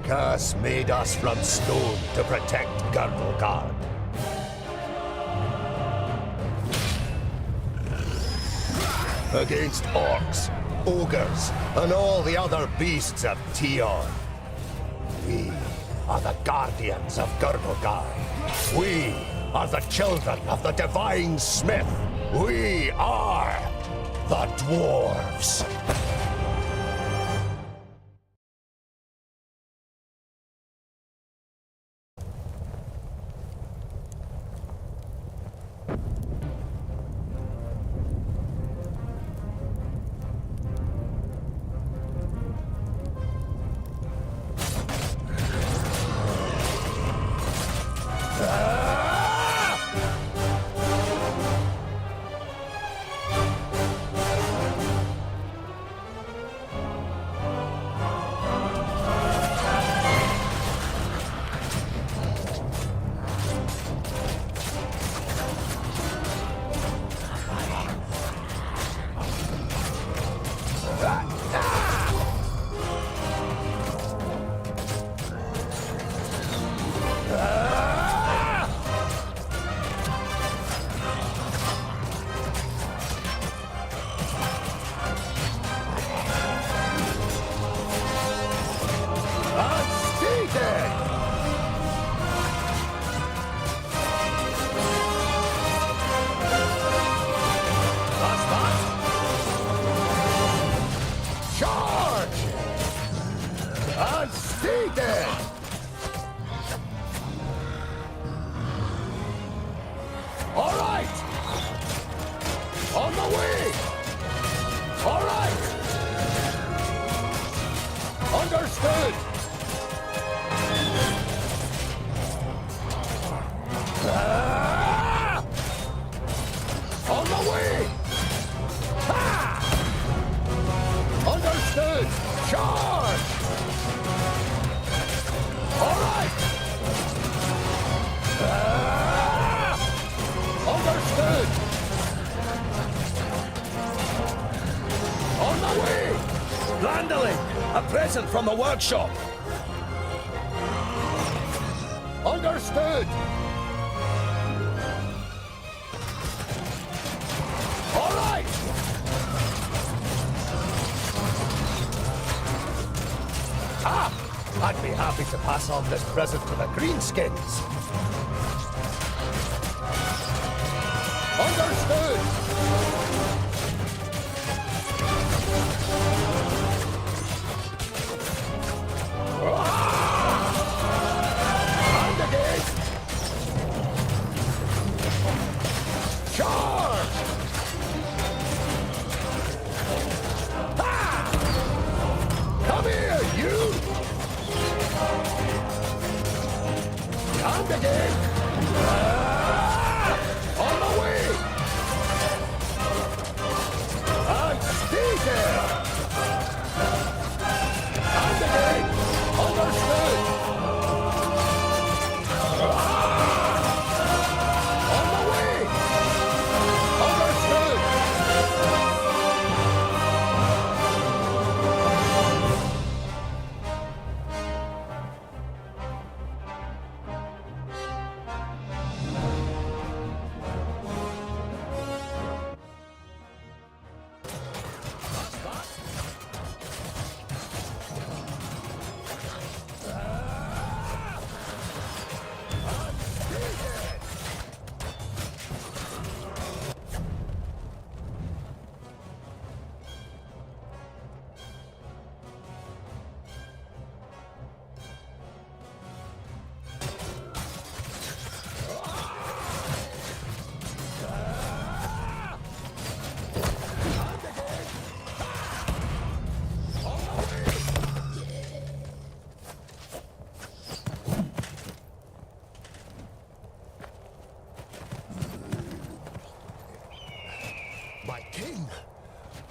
curse made us from stone to protect Girdlegard. Against orcs, ogres, and all the other beasts of Tion. We are the guardians of Girdlegard. We are the children of the Divine Smith. We are the Dwarves. Understood! On the way! Ha! Understood! Charge! All right! Understood! On the way! Landling! A present from the workshop! Understood! All right! I'd be happy to pass on this present to the Greenskins. Understood!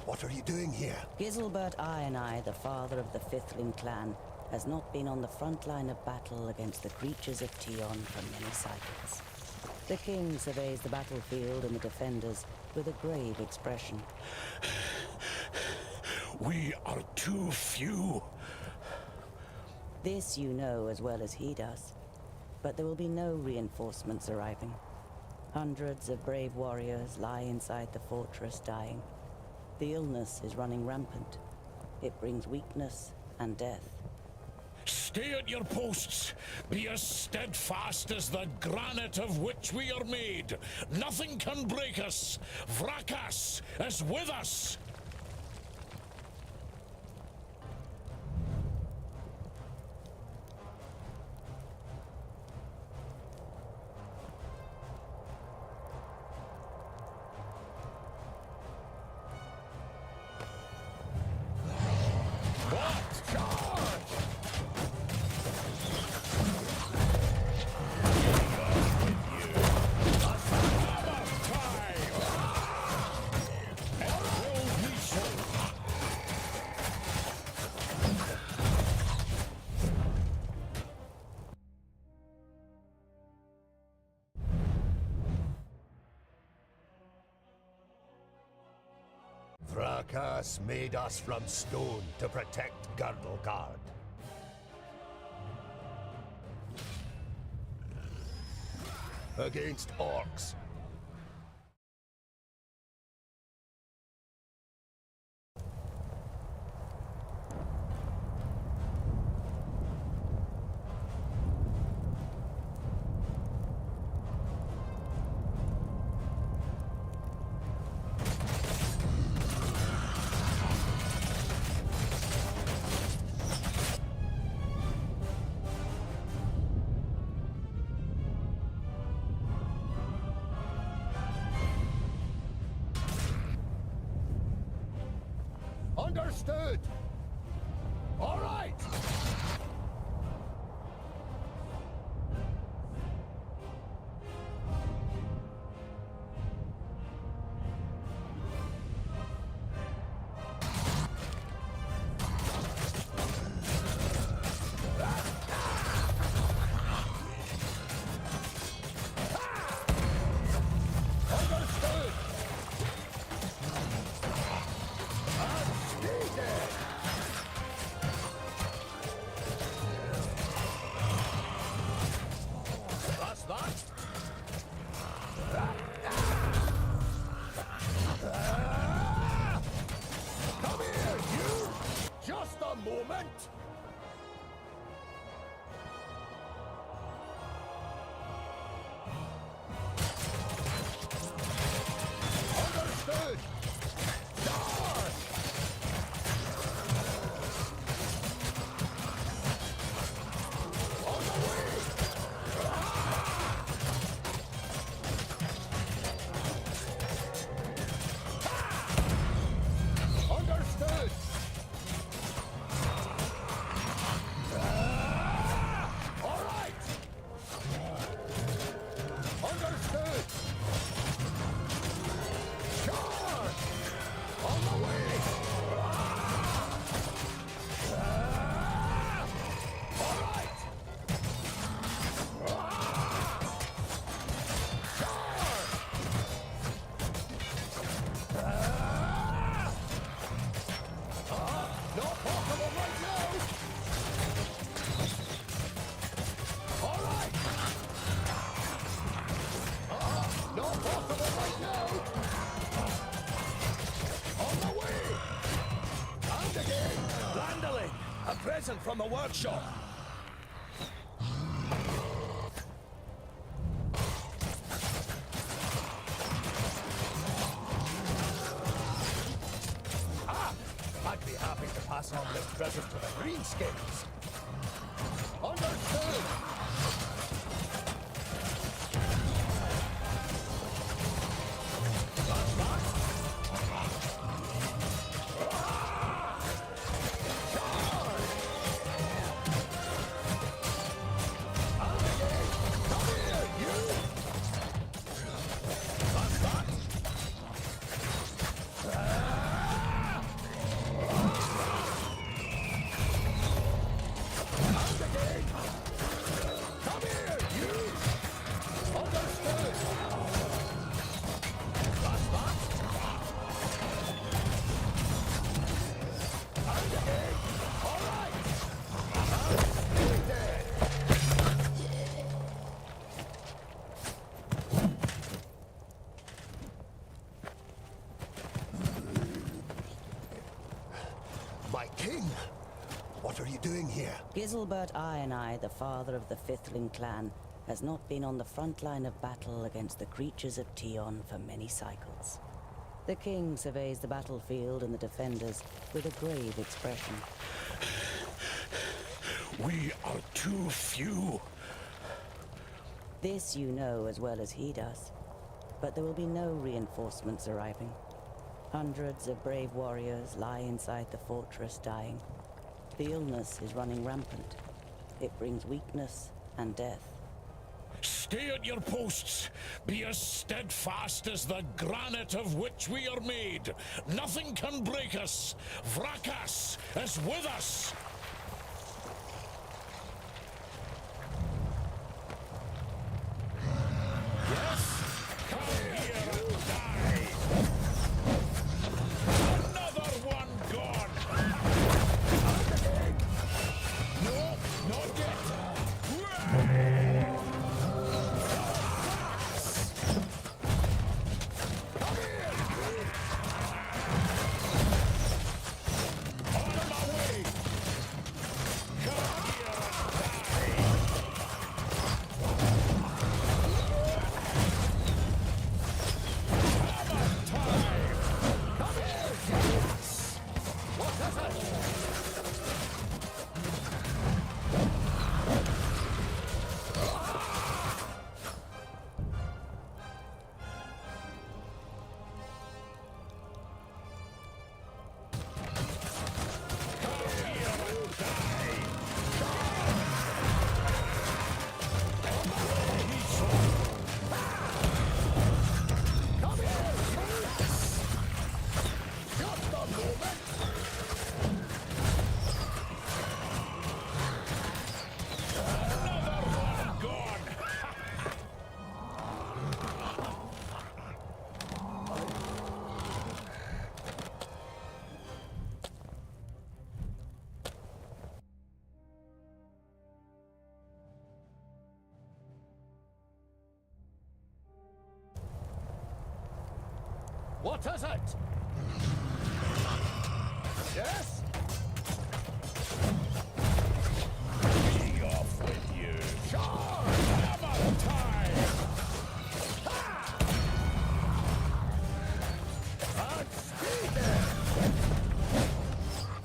What are you doing here? Giselbert I, the father of the Fifthling clan, has not been on the front line of battle against the creatures of Tion for many cycles. The king surveys the battlefield and the defenders with a grave expression. We are too few. This you know as well as he does. But there will be no reinforcements arriving. Hundreds of brave warriors lie inside the fortress dying. The illness is running rampant. It brings weakness and death. Stay at your posts. Be as steadfast as the granite of which we are made. Nothing can break us. Vrakas is with us. Vrakas made us from stone to protect Girdlegard. Against orcs. Understood! All right! Understood! That's that. Come here, you! Just a moment! Understood! Charge! On the way! Understood! All right! Understood! Charge! On the way! All right! Charge! Not possible right now! All right! Not possible right now! On the way! And again! Landling! A present from the workshop! I'd be happy to pass on this present to the Greenskins. Understood! That's that. Charge! And again! Come here, you! That's that. My king! What are you doing here? Giselbert Eye, the father of the Fifthling clan, has not been on the front line of battle against the creatures of Tion for many cycles. The king surveys the battlefield and the defenders with a grave expression. We are too few. This you know as well as he does. But there will be no reinforcements arriving. Hundreds of brave warriors lie inside the fortress dying. The illness is running rampant. It brings weakness and death. Stay at your posts. Be as steadfast as the granite of which we are made. Nothing can break us. Vrakas is with us. Yes? Come here and die. Another one gone. No, not yet. What is it? Yes? Be off with you. Charge! Hammer time! And stay there!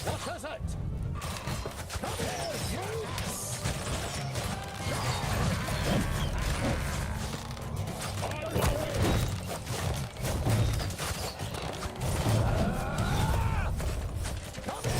What is it? Come here, you! Come here!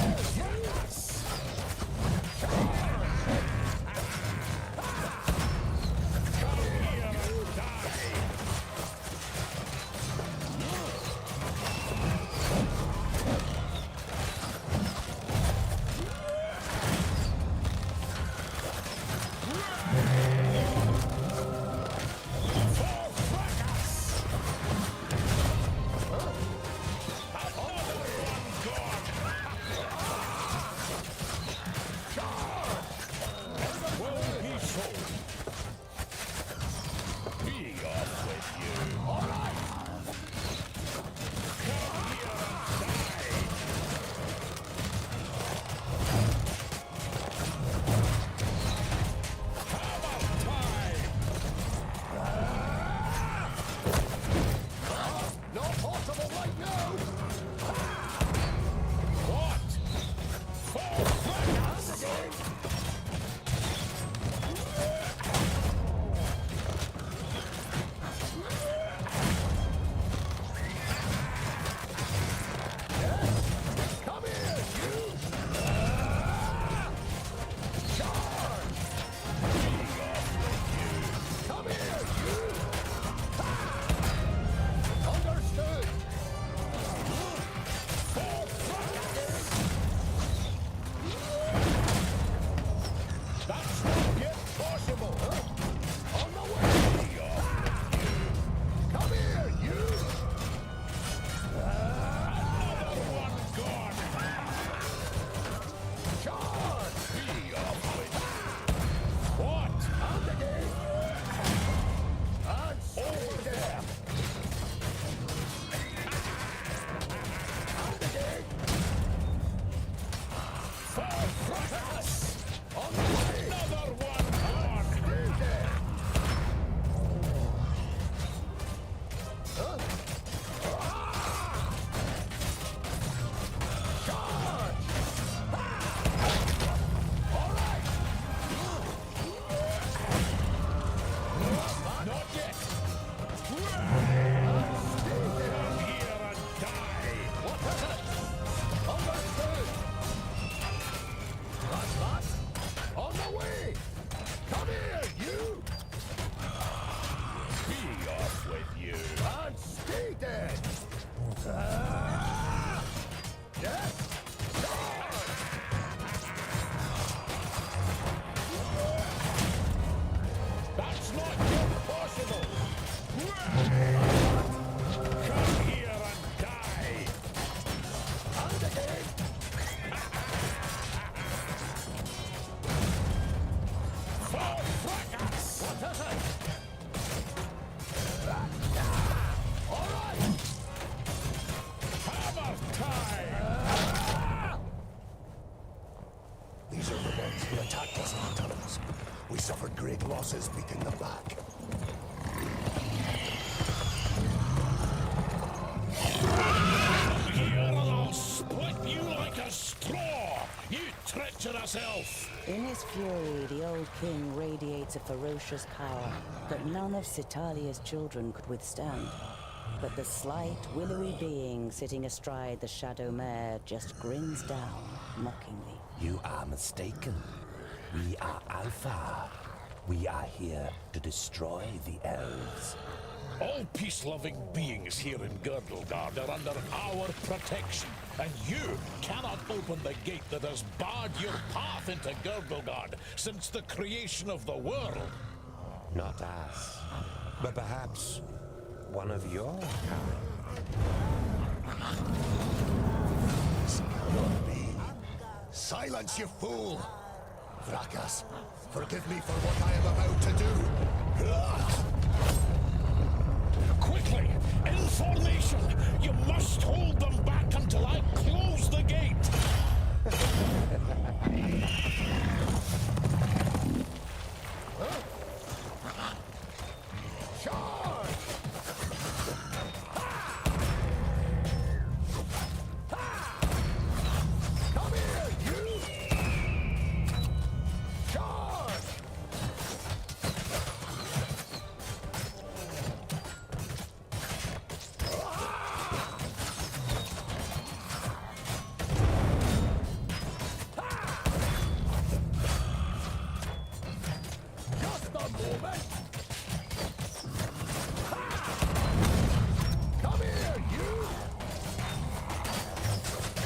The attack wasn't on tunnels. We suffered great losses beating them back. Here and I'll split you like a straw, you treacherous elf! In his fury, the old king radiates a ferocious power that none of Citalia's children could withstand. But the slight, willowy being sitting astride the shadow mare just grins down, mockingly. You are mistaken. We are Alpha. We are here to destroy the elves. All peace-loving beings here in Girdlegard are under our protection, and you cannot open the gate that has barred your path into Girdlegard since the creation of the world. Not us, but perhaps one of your kind. This cannot be. Silence, you fool! Vrakas, forgive me for what I am about to do. Quickly, in formation! You must hold them back until I close the gate! Charge! Come here, you! Charge! Just a moment! Come here, you!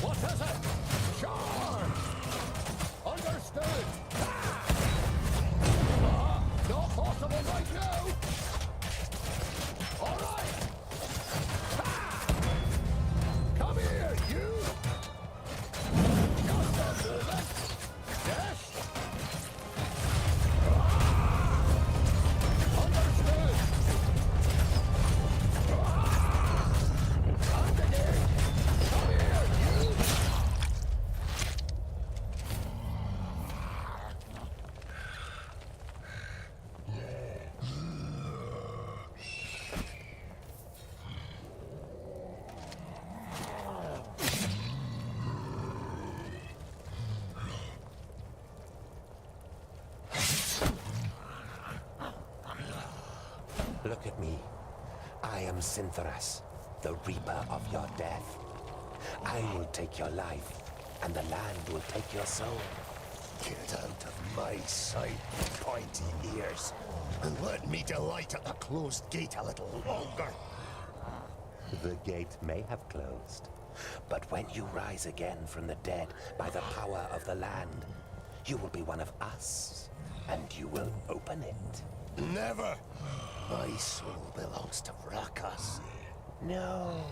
What is it? Charge! Understood! Not possible right now! All right! Come here, you! Just a moment! Yes! Understood! Underneath! Come here, you! Look at me. I am Syntheras, the Reaper of your death. I will take your life, and the land will take your soul. Get out of my sight, pointy ears, and let me delight at the closed gate a little longer. The gate may have closed, but when you rise again from the dead by the power of the land, you will be one of us, and you will open it. Never! My soul belongs to Vrakas. No,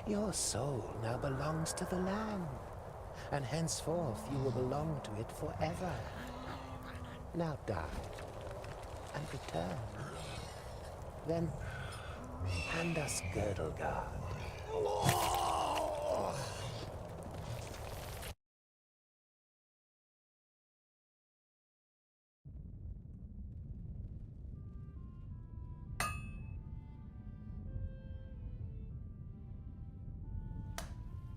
your soul now belongs to the land, and henceforth you will belong to it forever. Now die, and return. Then hand us Girdlegard.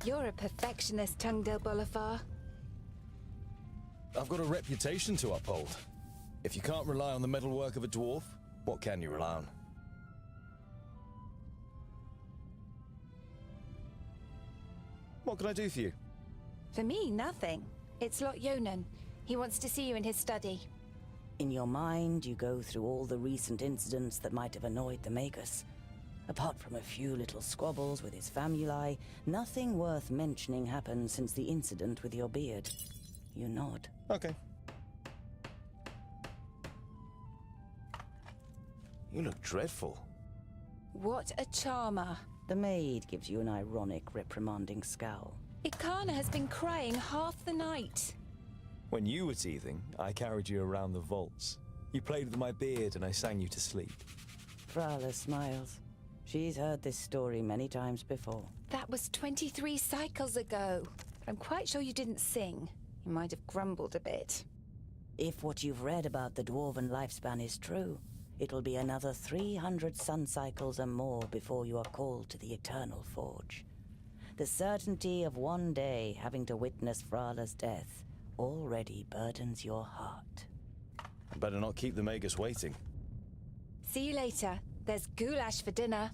You're a perfectionist, Tungdil Bolafar. I've got a reputation to uphold. If you can't rely on the metalwork of a dwarf, what can you rely on? What can I do for you? For me, nothing. It's Lot Yonan. He wants to see you in his study. In your mind, you go through all the recent incidents that might have annoyed the Magus. Apart from a few little squabbles with his famuli, nothing worth mentioning happened since the incident with your beard. You nod. Okay. You look dreadful. What a charmer. The maid gives you an ironic, reprimanding scowl. Ikana has been crying half the night. When you were teething, I carried you around the vaults. You played with my beard and I sang you to sleep. Frala smiles. She's heard this story many times before. That was 23 cycles ago. I'm quite sure you didn't sing. You might have grumbled a bit. If what you've read about the dwarven lifespan is true, it'll be another 300 sun cycles and more before you are called to the Eternal Forge. The certainty of one day having to witness Frala's death already burdens your heart. Better not keep the Magus waiting. See you later. There's goulash for dinner.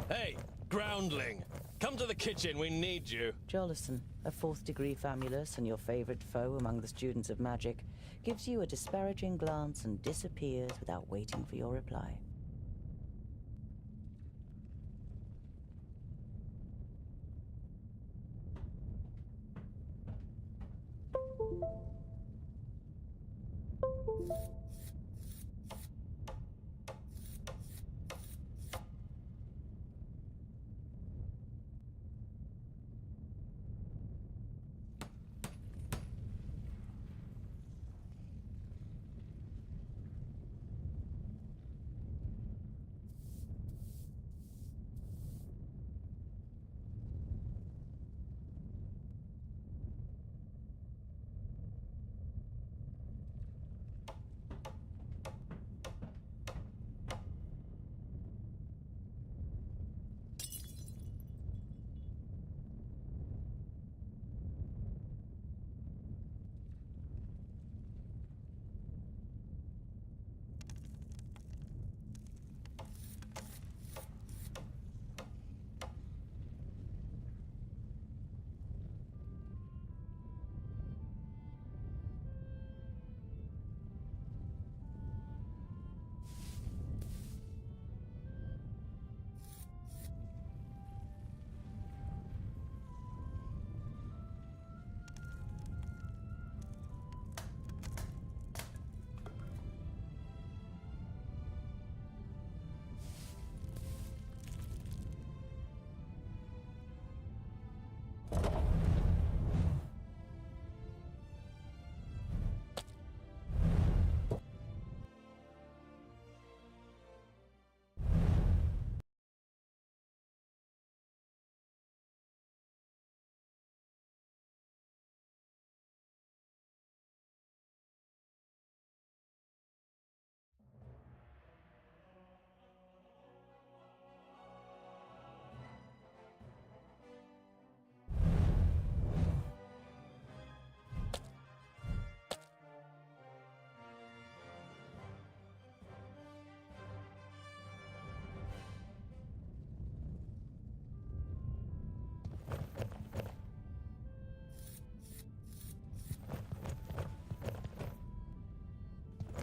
Hey, groundling! Come to the kitchen, we need you. Jolison, a 4th degree famulus and your favorite foe among the students of magic, gives you a disparaging glance and disappears without waiting for your reply.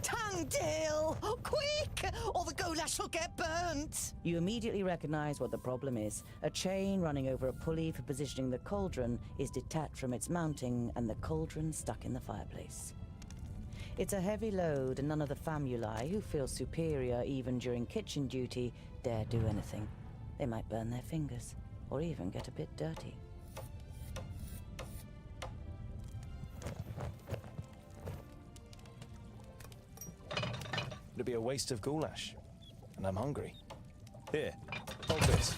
Tangdale! Quick! Or the goulash will get burnt! You immediately recognize what the problem is. A chain running over a pulley for positioning the cauldron is detached from its mounting, and the cauldron stuck in the fireplace. It's a heavy load, and none of the famuli, who feel superior even during kitchen duty, dare do anything. They might burn their fingers, or even get a bit dirty. It'd be a waste of goulash. And I'm hungry. Here, hold this.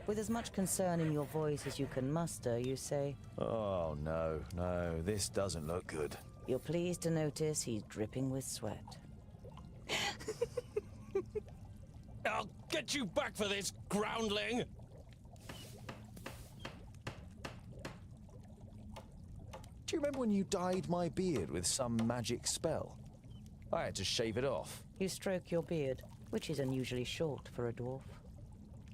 With as much concern in your voice as you can muster, you say, Oh, no, this doesn't look good. you're pleased to notice he's dripping with sweat. I'll get you back for this, groundling! Do you remember when you dyed my beard with some magic spell? I had to shave it off. You stroke your beard, which is unusually short for a dwarf.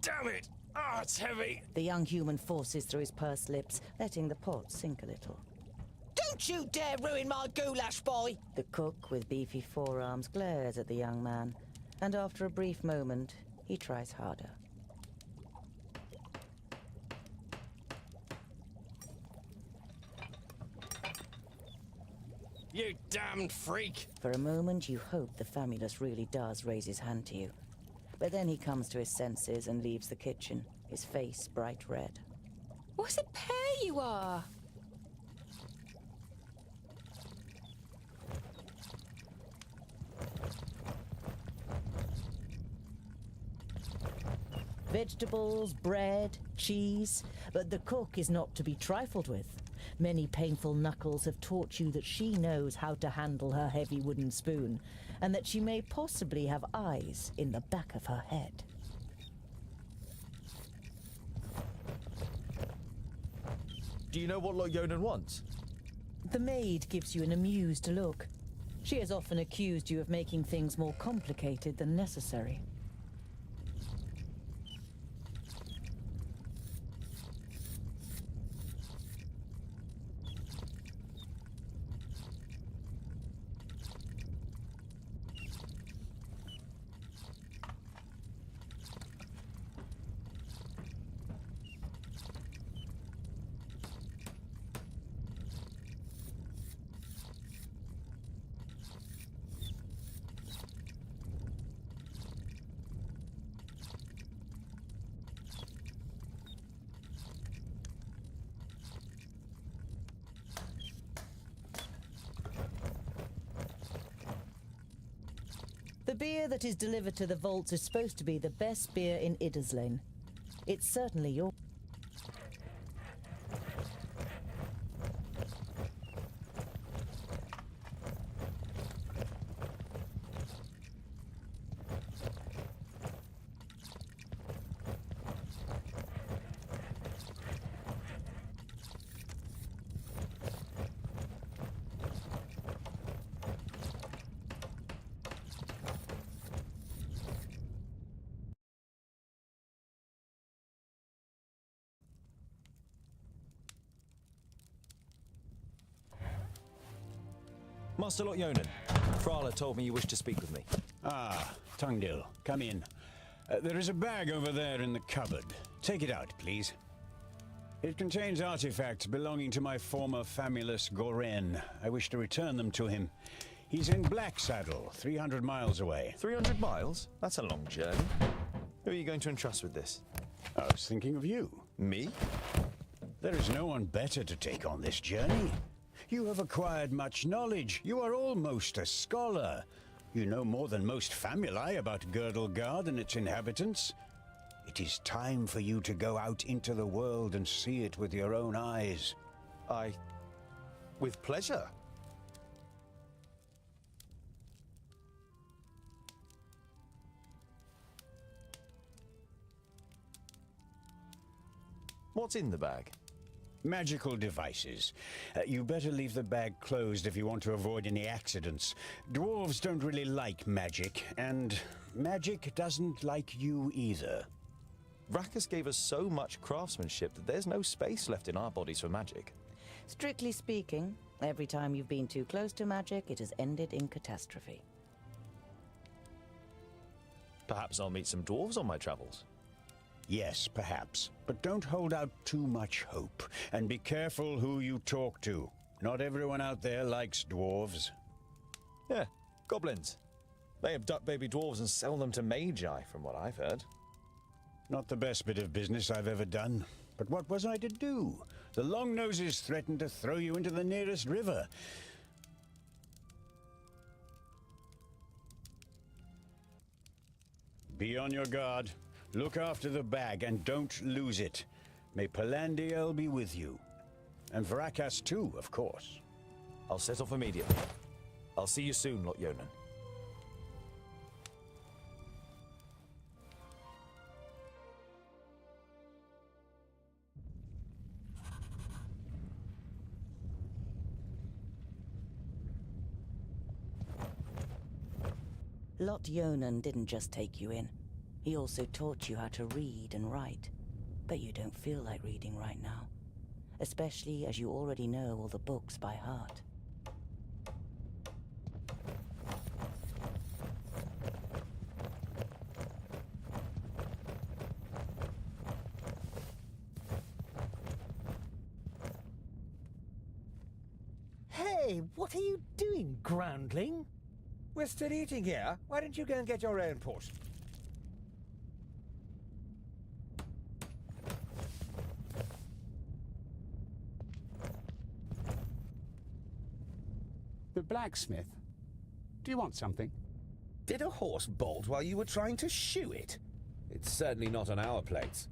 Damn it! Ah, it's heavy! The young human forces through his pursed lips, letting the pot sink a little. Don't you dare ruin my goulash, boy! The cook with beefy forearms glares at the young man, and after a brief moment, he tries harder. You damned freak! For a moment, you hope the famulus really does raise his hand to you. But then he comes to his senses and leaves the kitchen, his face bright red. What a pair you are! Vegetables, bread, cheese, but the cook is not to be trifled with. Many painful knuckles have taught you that she knows how to handle her heavy wooden spoon, and that she may possibly have eyes in the back of her head. Do you know what Lord Yonan wants? The maid gives you an amused look. She has often accused you of making things more complicated than necessary. The beer that is delivered to the vaults is supposed to be the best beer in Idderslane. It's certainly your... Master Lord Yonan, Frala told me you wish to speak with me. Ah, Tungdil, come in. There is a bag over there in the cupboard. Take it out, please. It contains artifacts belonging to my former famulus Goren. I wish to return them to him. He's in Black Saddle, 300 miles away. 300 miles? That's a long journey. Who are you going to entrust with this? I was thinking of you. Me? There is no one better to take on this journey. You have acquired much knowledge. You are almost a scholar. You know more than most famuli about Girdlegard and its inhabitants. It is time for you to go out into the world and see it with your own eyes. With pleasure. What's in the bag? Magical devices. You better leave the bag closed if you want to avoid any accidents. Dwarves don't really like magic, and magic doesn't like you either. Rakus gave us so much craftsmanship that there's no space left in our bodies for magic. Strictly speaking, every time you've been too close to magic, it has ended in catastrophe. Perhaps I'll meet some dwarves on my travels. Yes, perhaps. But don't hold out too much hope. And be careful who you talk to. Not everyone out there likes dwarves. Yeah, goblins. They abduct baby dwarves and sell them to magi, from what I've heard. Not the best bit of business I've ever done. But what was I to do? The Longnoses threatened to throw you into the nearest river. Be on your guard. Look after the bag and don't lose it. May Palandiel be with you. And Vrakas too, of course. I'll set off immediately. I'll see you soon, Lot Yonan. Lot Yonan didn't just take you in. He also taught you how to read and write. But you don't feel like reading right now. Especially as you already know all the books by heart. Hey, what are you doing, groundling? We're still eating here. Why don't you go and get your own portion? The blacksmith. Do you want something? Did a horse bolt while you were trying to shoe it? It's certainly not on our plates.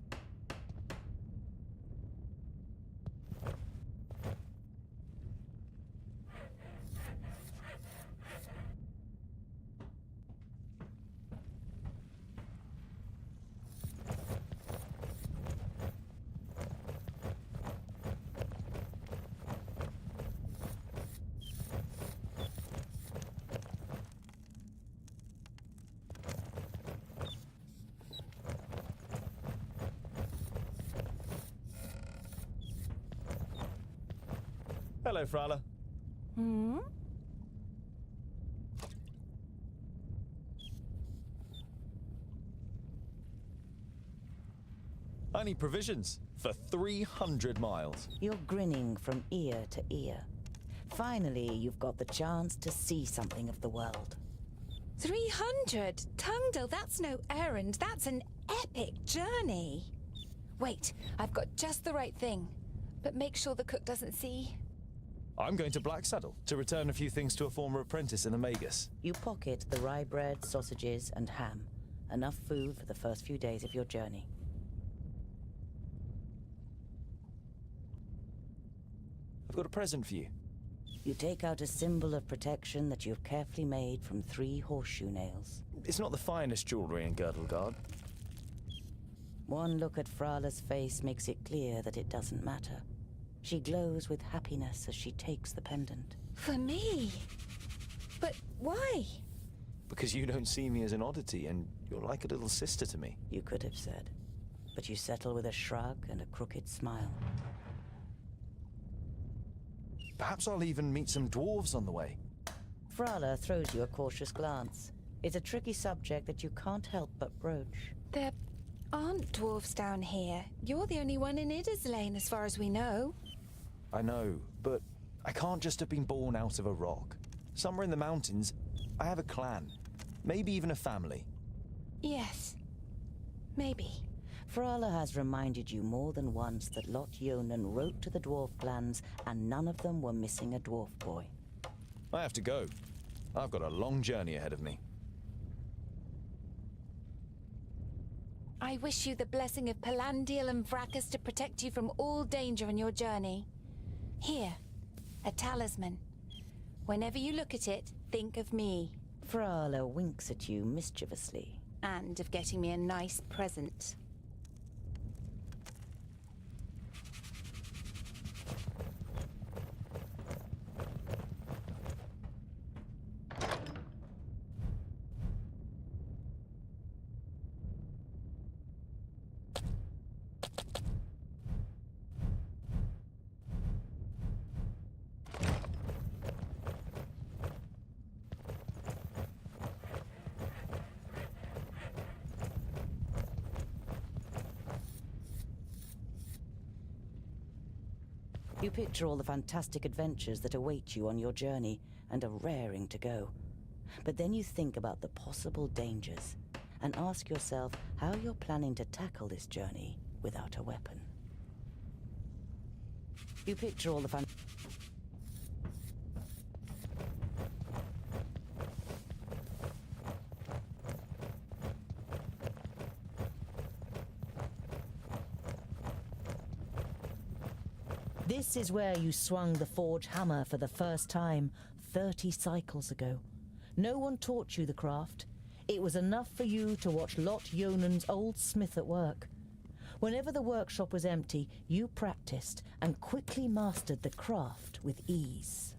Hello, Frala. Hmm? I need provisions for 300 miles. You're grinning from ear to ear. Finally, you've got the chance to see something of the world. 300? Tungdil, that's no errand. That's an epic journey. Wait, I've got just the right thing. But make sure the cook doesn't see. I'm going to Blacksaddle to return a few things to a former apprentice in the Magus. You pocket the rye bread, sausages, and ham. Enough food for the first few days of your journey. I've got a present for you. You take out a symbol of protection that you've carefully made from 3 horseshoe nails. It's not the finest jewelry in Girdlegard. One look at Frala's face makes it clear that it doesn't matter. She glows with happiness as she takes the pendant. For me? But why? Because you don't see me as an oddity, and you're like a little sister to me. You could have said. But you settle with a shrug and a crooked smile. Perhaps I'll even meet some dwarves on the way. Frala throws you a cautious glance. It's a tricky subject that you can't help but broach. There aren't dwarves down here. You're the only one in Idaslane, as far as we know. I know, but I can't just have been born out of a rock. Somewhere in the mountains, I have a clan. Maybe even a family. Yes. Maybe. Frala has reminded you more than once that Lot Yonan wrote to the dwarf clans, and none of them were missing a dwarf boy. I have to go. I've got a long journey ahead of me. I wish you the blessing of Palandiel and Vrakas to protect you from all danger on your journey. Here, a talisman. Whenever you look at it, think of me. Frala winks at you mischievously. And of getting me a nice present. You picture all the fantastic adventures that await you on your journey and are raring to go. But then you think about the possible dangers and ask yourself how you're planning to tackle this journey without a weapon. You picture all the This is where you swung the forge hammer for the first time 30 cycles ago. No one taught you the craft. It was enough for you to watch Lot Yonan's old smith at work. Whenever the workshop was empty, you practiced and quickly mastered the craft with ease.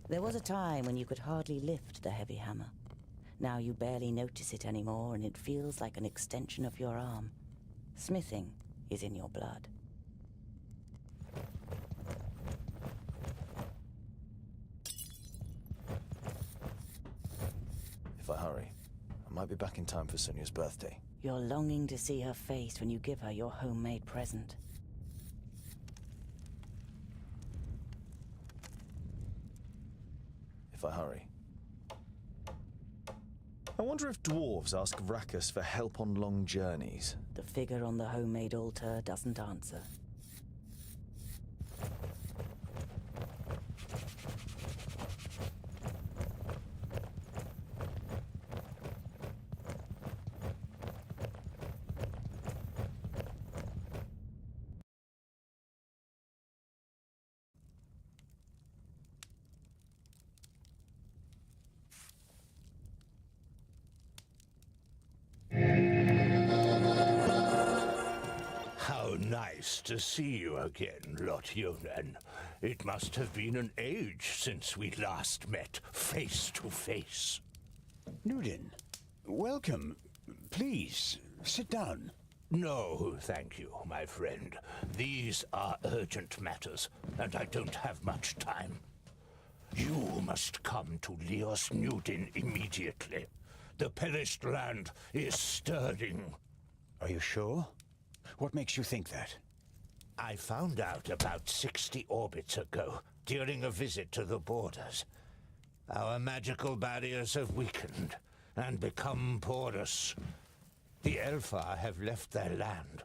There was a time when you could hardly lift the heavy hammer. Now you barely notice it anymore, and it feels like an extension of your arm. Smithing is in your blood. If I hurry, I might be back in time for Sonia's birthday. You're longing to see her face when you give her your homemade present. If I hurry. I wonder if dwarves ask Vracus for help on long journeys. The figure on the homemade altar doesn't answer. How nice to see you again, Lot Yonan. It must have been an age since we last met face to face. Nudin, welcome. Please, sit down. No, thank you, my friend. These are urgent matters, and I don't have much time. You must come to Leos Nudin immediately. The perished land is stirring. Are you sure? What makes you think that? I found out about 60 orbits ago, during a visit to the borders. Our magical barriers have weakened and become porous. The Elfar have left their land,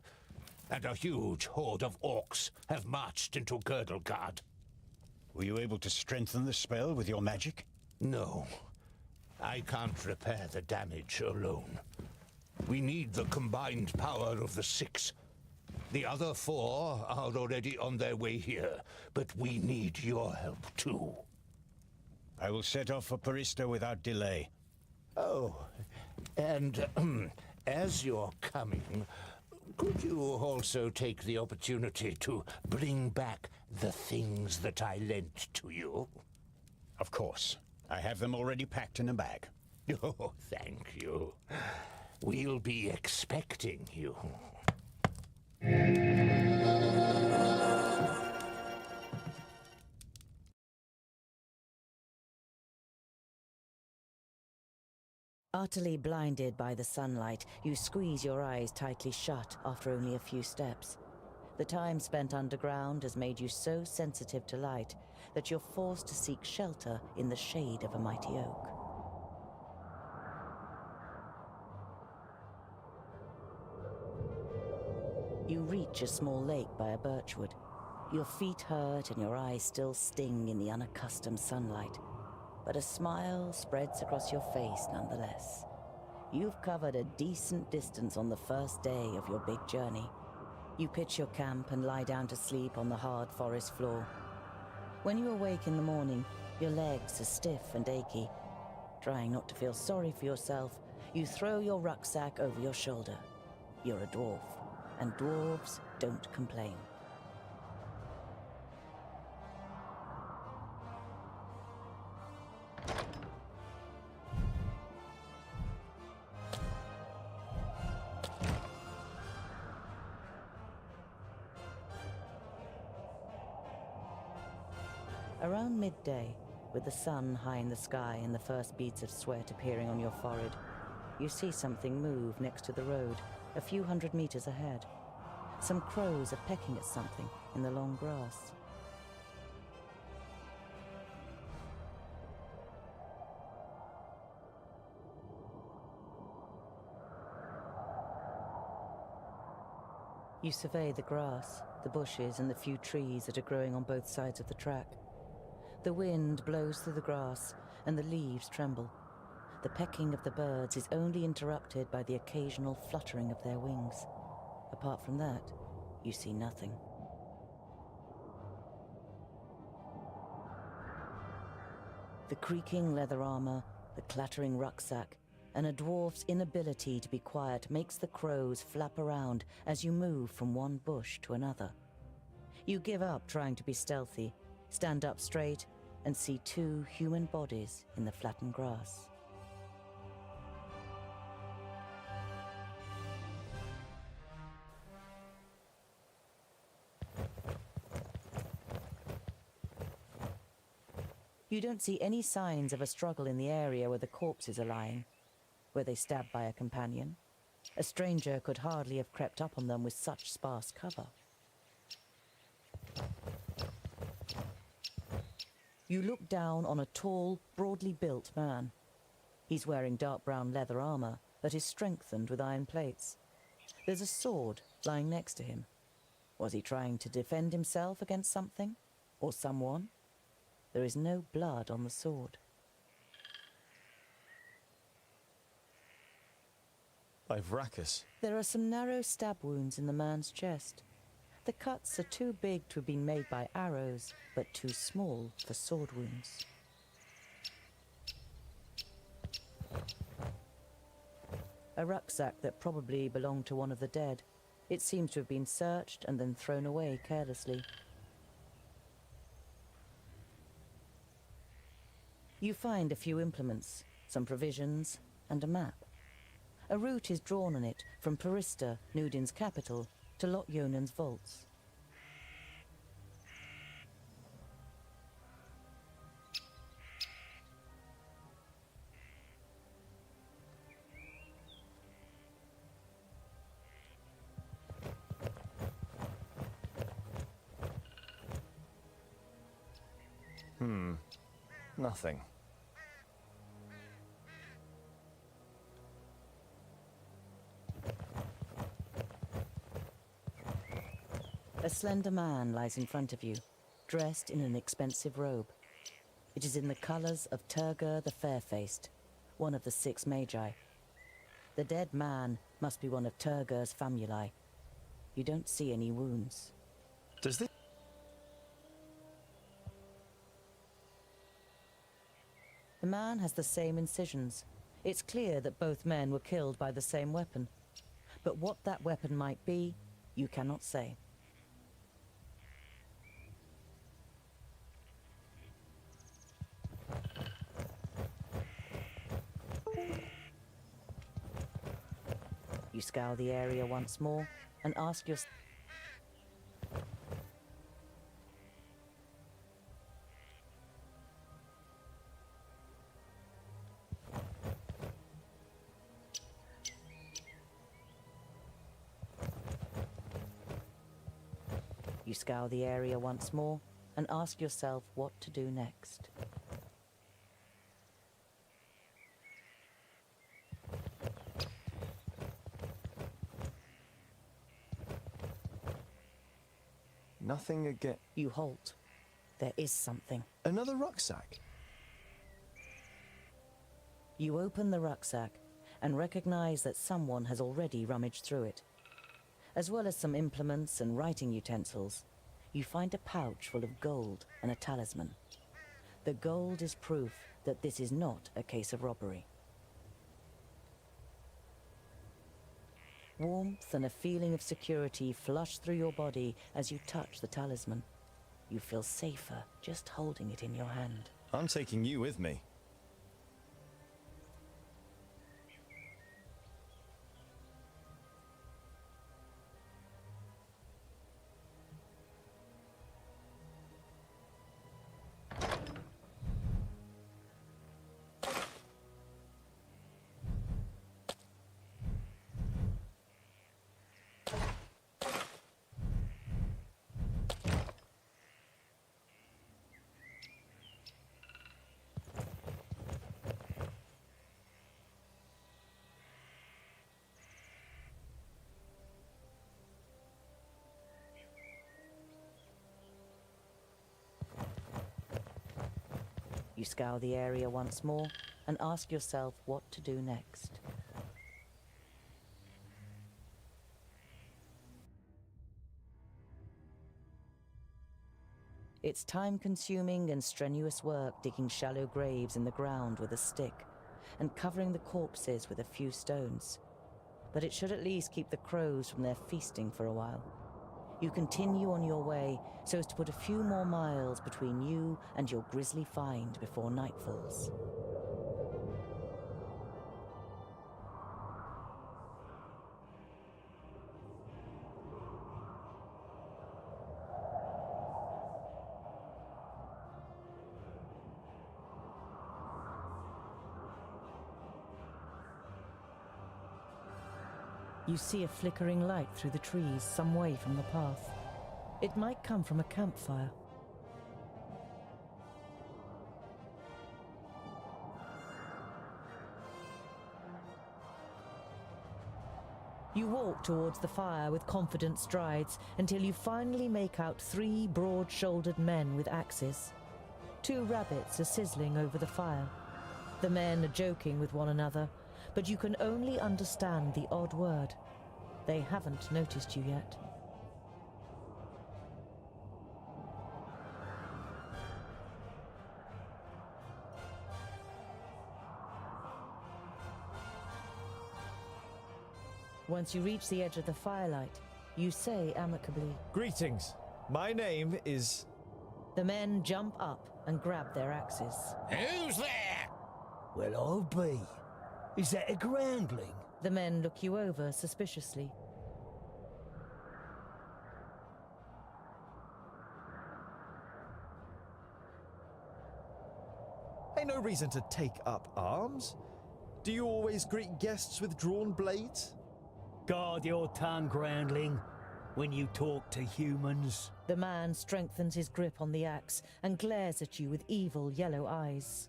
and a huge horde of orcs have marched into Girdlegard. Were you able to strengthen the spell with your magic? No. I can't repair the damage alone. We need the combined power of the 6. The other 4 are already on their way here, but we need your help too. I will set off for Parista without delay. Oh, and as you're coming, could you also take the opportunity to bring back the things that I lent to you? Of course. I have them already packed in a bag. Oh, thank you. We'll be expecting you. Utterly blinded by the sunlight, you squeeze your eyes tightly shut after only a few steps. The time spent underground has made you so sensitive to light that you're forced to seek shelter in the shade of a mighty oak. You reach a small lake by a birchwood. Your feet hurt and your eyes still sting in the unaccustomed sunlight, but a smile spreads across your face nonetheless. You've covered a decent distance on the first day of your big journey. You pitch your camp and lie down to sleep on the hard forest floor. When you awake in the morning, your legs are stiff and achy. Trying not to feel sorry for yourself, you throw your rucksack over your shoulder. You're a dwarf, and dwarves don't complain. Around midday, with the sun high in the sky and the first beads of sweat appearing on your forehead, you see something move next to the road, a few hundred meters ahead. Some crows are pecking at something in the long grass. You survey the grass, the bushes, and the few trees that are growing on both sides of the track. The wind blows through the grass, and the leaves tremble. The pecking of the birds is only interrupted by the occasional fluttering of their wings. Apart from that, you see nothing. The creaking leather armor, the clattering rucksack, and a dwarf's inability to be quiet makes the crows flap around as you move from one bush to another. You give up trying to be stealthy, stand up straight, and see two human bodies in the flattened grass. You don't see any signs of a struggle in the area where the corpses are lying. Were they stabbed by a companion? A stranger could hardly have crept up on them with such sparse cover. You look down on a tall, broadly built man. He's wearing dark brown leather armor that is strengthened with iron plates. There's a sword lying next to him. Was he trying to defend himself against something? Or someone? There is no blood on the sword. By Vracus. There are some narrow stab wounds in the man's chest. The cuts are too big to have been made by arrows, but too small for sword wounds. A rucksack that probably belonged to one of the dead. It seems to have been searched and then thrown away carelessly. You find a few implements, some provisions, and a map. A route is drawn on it from Parista, Nudin's capital, to Lot-Yonan's vaults. Nothing. A slender man lies in front of you, dressed in an expensive robe. It is in the colors of Turgur the Fair-Faced, one of the 6 magi. The dead man must be one of Turgur's famuli. You don't see any wounds. Does this... The man has the same incisions. It's clear that both men were killed by the same weapon. But what that weapon might be, you cannot say. You scour the area once more and ask yourself... You scour the area once more and ask yourself what to do next. Nothing again. You halt. There is something. Another rucksack? You open the rucksack and recognize that someone has already rummaged through it. As well as some implements and writing utensils, you find a pouch full of gold and a talisman. The gold is proof that this is not a case of robbery. Warmth and a feeling of security flush through your body as you touch the talisman. You feel safer just holding it in your hand. I'm taking you with me. You scour the area once more and ask yourself what to do next. It's time-consuming and strenuous work digging shallow graves in the ground with a stick and covering the corpses with a few stones. But it should at least keep the crows from their feasting for a while. You continue on your way so as to put a few more miles between you and your grisly find before night falls. You see a flickering light through the trees some way from the path. It might come from a campfire. You walk towards the fire with confident strides until you finally make out 3 broad-shouldered men with axes. 2 rabbits are sizzling over the fire. The men are joking with one another, but you can only understand the odd word. They haven't noticed you yet. Once you reach the edge of the firelight, you say amicably, "Greetings. My name is..." The men jump up and grab their axes. Who's there? Well, I'll be. Is that a groundling? The men look you over suspiciously. Ain't no reason to take up arms. Do you always greet guests with drawn blades? Guard your tongue, groundling, when you talk to humans. The man strengthens his grip on the axe and glares at you with evil yellow eyes.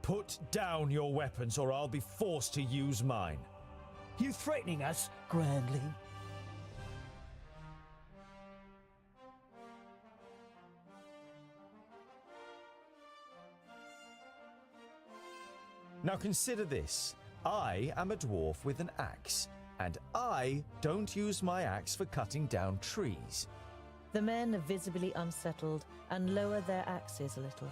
Put down your weapons or I'll be forced to use mine. You threatening us, groundling? Now consider this. I am a dwarf with an axe, and I don't use my axe for cutting down trees. The men are visibly unsettled and lower their axes a little.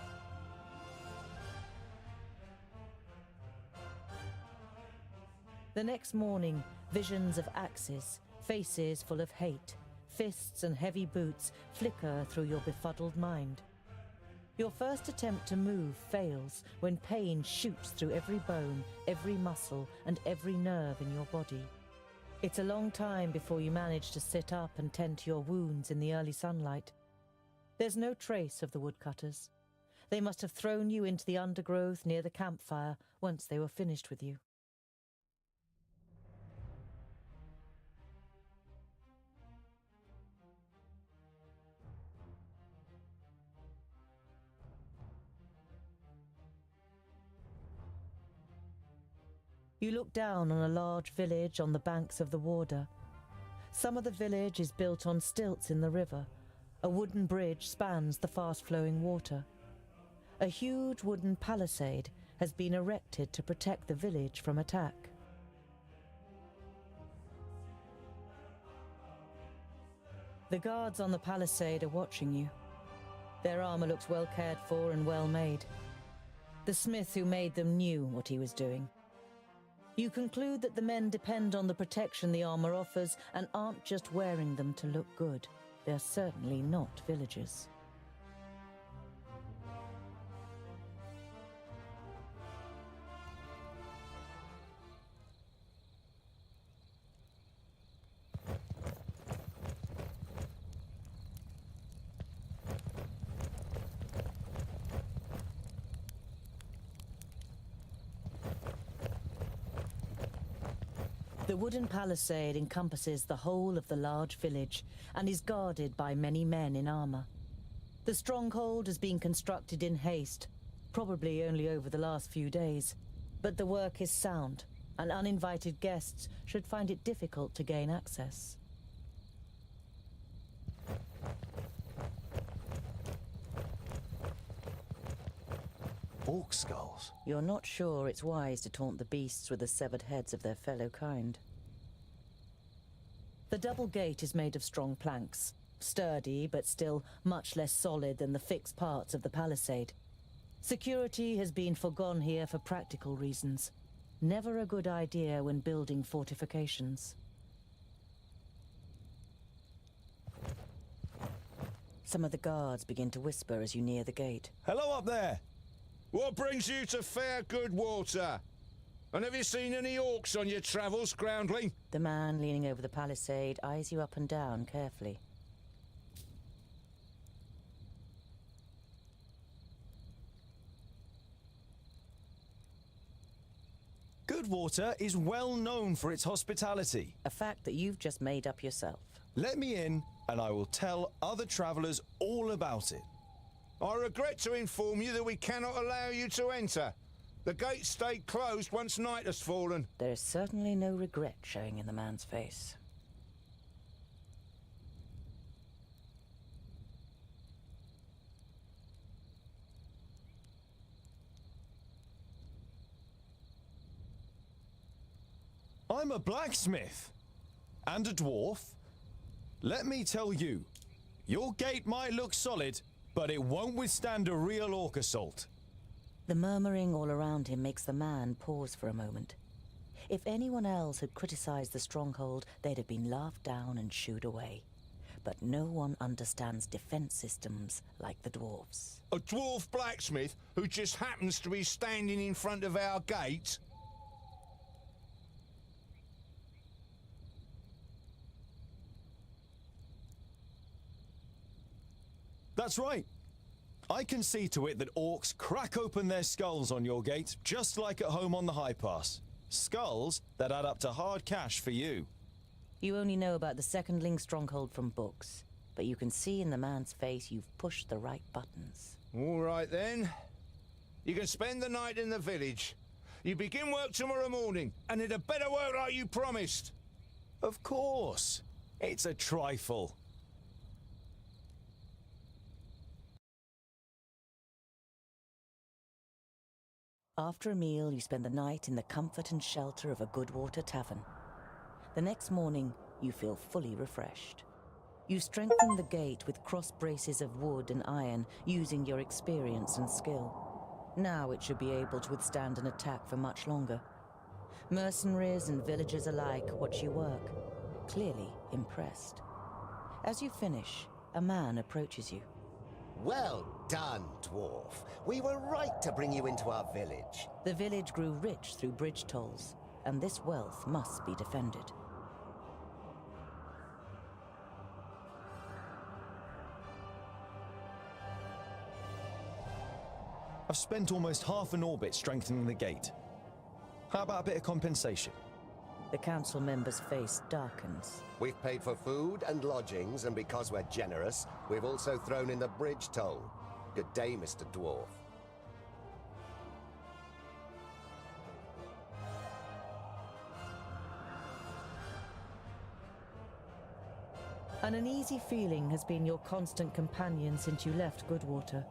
The next morning, visions of axes, faces full of hate, fists and heavy boots flicker through your befuddled mind. Your first attempt to move fails when pain shoots through every bone, every muscle, and every nerve in your body. It's a long time before you manage to sit up and tend to your wounds in the early sunlight. There's no trace of the woodcutters. They must have thrown you into the undergrowth near the campfire once they were finished with you. You look down on a large village on the banks of the Warder. Some of the village is built on stilts in the river. A wooden bridge spans the fast-flowing water. A huge wooden palisade has been erected to protect the village from attack. The guards on the palisade are watching you. Their armor looks well cared for and well made. The smith who made them knew what he was doing. You conclude that the men depend on the protection the armor offers and aren't just wearing them to look good. They're certainly not villagers. The wooden palisade encompasses the whole of the large village and is guarded by many men in armor. The stronghold has been constructed in haste, probably only over the last few days, but the work is sound, and uninvited guests should find it difficult to gain access. Orc skulls? You're not sure it's wise to taunt the beasts with the severed heads of their fellow kind. The double gate is made of strong planks, sturdy but still much less solid than the fixed parts of the palisade. Security has been forgone here for practical reasons. Never a good idea when building fortifications. Some of the guards begin to whisper as you near the gate. Hello up there! What brings you to fair good water? And have you seen any orcs on your travels, groundling? The man leaning over the palisade eyes you up and down carefully. Goodwater is well known for its hospitality. A fact that you've just made up yourself. Let me in, and I will tell other travelers all about it. I regret to inform you that we cannot allow you to enter. The gates stayed closed once night has fallen. There is certainly no regret showing in the man's face. I'm a blacksmith. And a dwarf. Let me tell you, your gate might look solid, but it won't withstand a real orc assault. The murmuring all around him makes the man pause for a moment. If anyone else had criticized the stronghold, they'd have been laughed down and shooed away. But no one understands defense systems like the dwarves. A dwarf blacksmith who just happens to be standing in front of our gate? That's right. I can see to it that orcs crack open their skulls on your gate, just like at home on the High Pass. Skulls that add up to hard cash for you. You only know about the secondling stronghold from books, but you can see in the man's face you've pushed the right buttons. All right then. You can spend the night in the village. You begin work tomorrow morning, and it had better work like you promised. Of course. It's a trifle. After a meal, you spend the night in the comfort and shelter of a Goodwater tavern. The next morning, you feel fully refreshed. You strengthen the gate with cross braces of wood and iron, using your experience and skill. Now it should be able to withstand an attack for much longer. Mercenaries and villagers alike watch you work, clearly impressed. As you finish, a man approaches you. Well done, dwarf. We were right to bring you into our village. The village grew rich through bridge tolls, and this wealth must be defended. I've spent almost half an orbit strengthening the gate. How about a bit of compensation? The council member's face darkens. We've paid for food and lodgings, and because we're generous, we've also thrown in the bridge toll. Good day, Mr. Dwarf. An uneasy feeling has been your constant companion since you left Goodwater.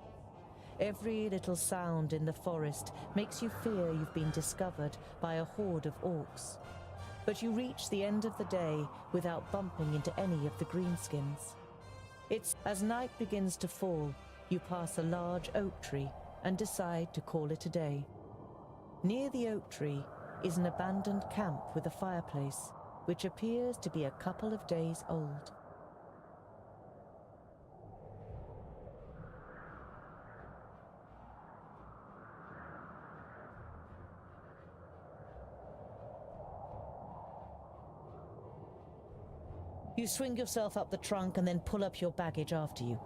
Every little sound in the forest makes you fear you've been discovered by a horde of orcs. But you reach the end of the day without bumping into any of the greenskins. It's as night begins to fall, you pass a large oak tree and decide to call it a day. Near the oak tree is an abandoned camp with a fireplace, which appears to be a couple of days old. You swing yourself up the trunk and then pull up your baggage after you.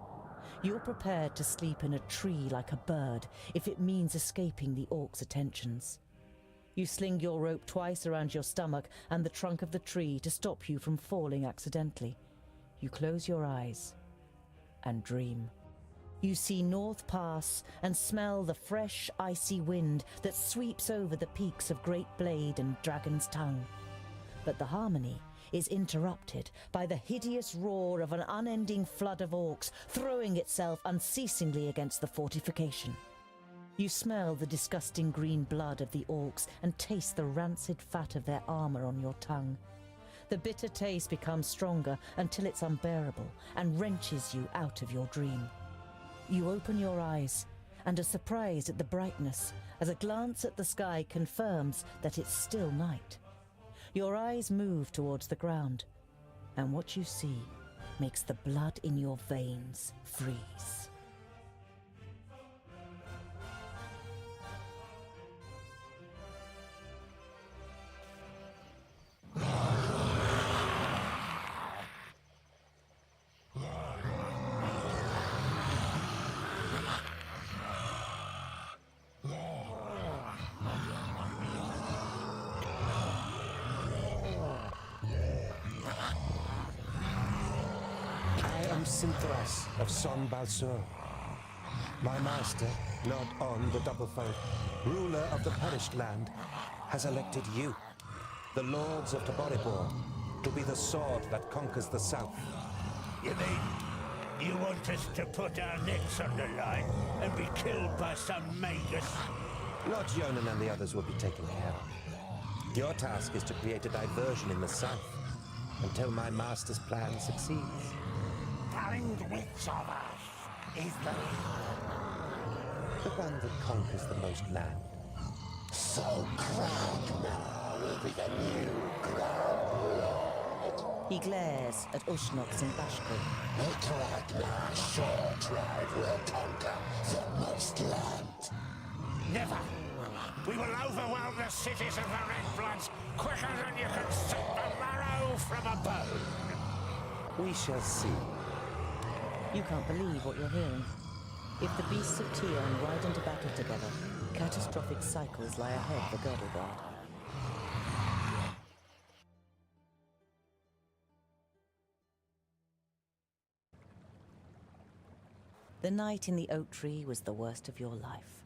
You're prepared to sleep in a tree like a bird if it means escaping the orcs' attentions. You sling your rope twice around your stomach and the trunk of the tree to stop you from falling accidentally. You close your eyes and dream. You see North Pass and smell the fresh, icy wind that sweeps over the peaks of Great Blade and Dragon's Tongue. But the harmony is interrupted by the hideous roar of an unending flood of orcs throwing itself unceasingly against the fortification. You smell the disgusting green blood of the orcs and taste the rancid fat of their armor on your tongue. The bitter taste becomes stronger until it's unbearable and wrenches you out of your dream. You open your eyes and are surprised at the brightness as a glance at the sky confirms that it's still night. Your eyes move towards the ground, and what you see makes the blood in your veins freeze. Sinthras of Son Balsor. My master, Lord On the Doublefold, ruler of the perished land, has elected you, the lords of Taboribor, to be the sword that conquers the south. You mean you want us to put our necks on the line and be killed by some magus? Lord Jonan and the others will be taken care of. Your task is to create a diversion in the south until my master's plan succeeds. And which of us is the one that conquers the most land? So Kragnar will be the new Grand Lord. He glares at Ushnox and Bashko. The Kragnar short ride will conquer the most land. Never! We will overwhelm the cities of the Red Bloods quicker than you can suck the marrow from a bone! We shall see. You can't believe what you're hearing. If the beasts of Tion ride into battle together, catastrophic cycles lie ahead for Girdlegard. The night in the oak tree was the worst of your life.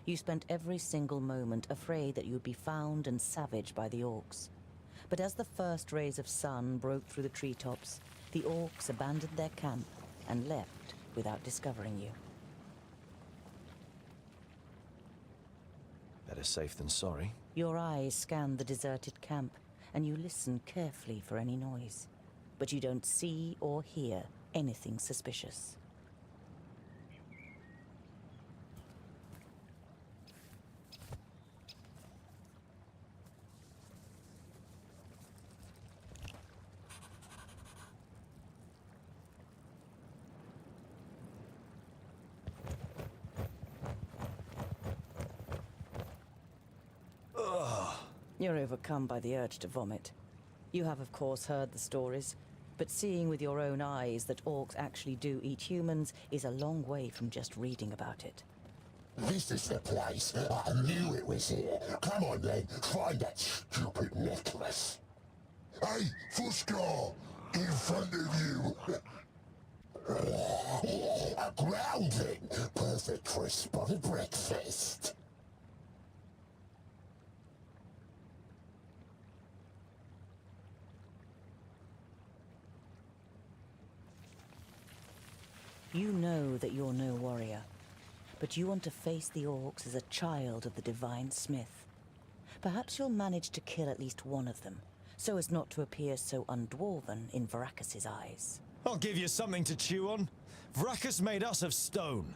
You spent every single moment afraid that you would be found and savaged by the orcs. But as the first rays of sun broke through the treetops, the orcs abandoned their camp and left without discovering you. Better safe than sorry. Your eyes scan the deserted camp, and you listen carefully for any noise. But you don't see or hear anything suspicious. You're overcome by the urge to vomit. You have, of course, heard the stories, but seeing with your own eyes that orcs actually do eat humans is a long way from just reading about it. This is the place. I knew it was here. Come on then, find that stupid necklace. Hey, Fuskar! In front of you! A groundling! Perfect for a spotted breakfast. You know that you're no warrior, but you want to face the orcs as a child of the Divine Smith. Perhaps you'll manage to kill at least one of them, so as not to appear so undwarven in Varacus's eyes. I'll give you something to chew on. Varacus made us of stone.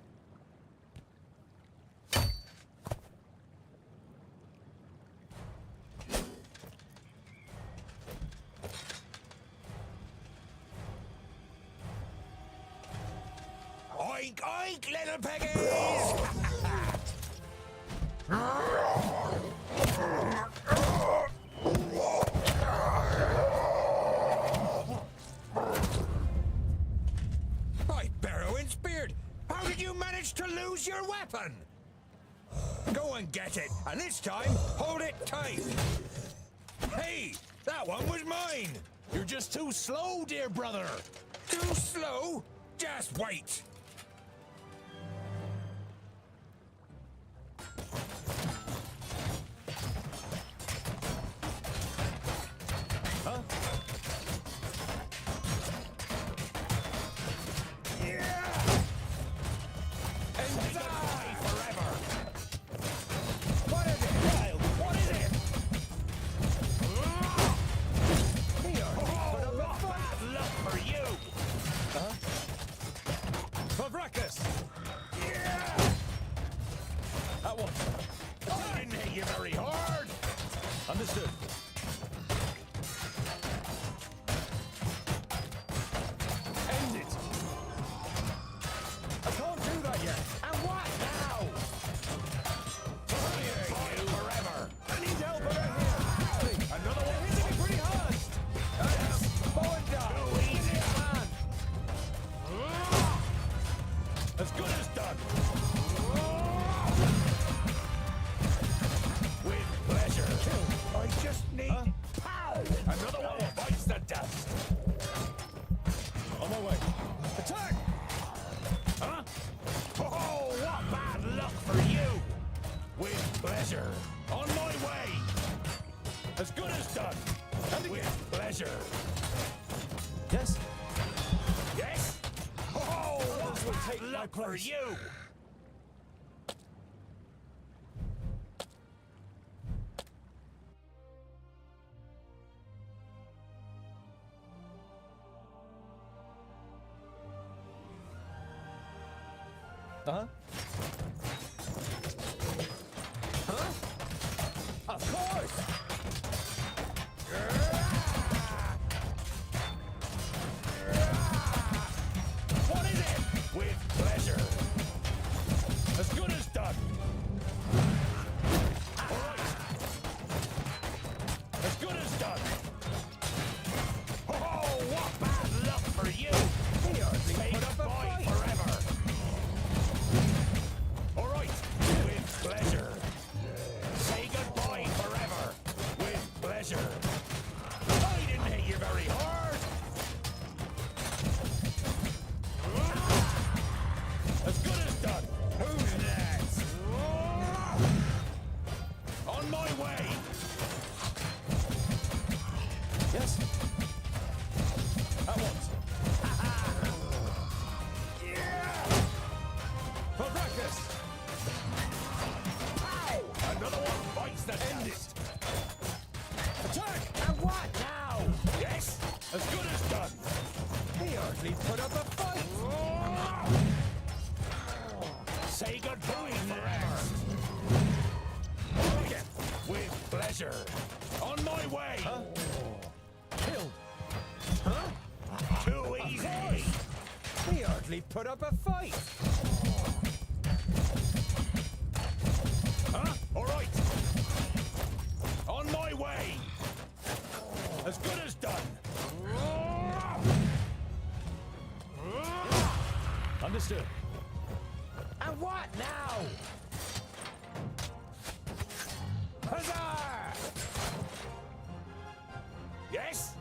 Oink, oink, little piggies! By Barrowin's beard! How did you manage to lose your weapon? Go and get it, and this time, hold it tight! Hey, that one was mine! You're just too slow, dear brother! Too slow? Just wait! Goodbye forever! What is it? Wild, what is it? Here, what bad luck for you! Pavrakas! At once. I didn't hit you very hard! Understood. End it! I can't do that yet! And what now? Fire forever! I need help around here! Another one! Hitting me pretty hard! Going down! Too easy, man! As good as done! With pleasure! I just need... Pow! Another one bites the dust! On my way. Attack! Huh? Oh, what bad luck for you! With pleasure! On my way! As good as done! With pleasure! Yes? Yes? Oh, what will bad take my luck for place. you! Uh-huh. Of course! What is it? With pleasure. As good as done. All right. As good as done. Oh, what bad luck for you! Say goodbye forever. All right. With pleasure. Say goodbye forever. With pleasure. I didn't hit you very hard. As good as done. Who's next? On my way. Yes? At once. Pavrakas! Another one bites the End dust. Attack! And what now? Yes? As good as done. He hardly put up a fight. Say goodbye forever. Again. With pleasure. On my way. Killed! Too easy. He hardly put up a fight. Huh? All right. On my way. As good as done. Understood. And what now? Huzzah! Yes?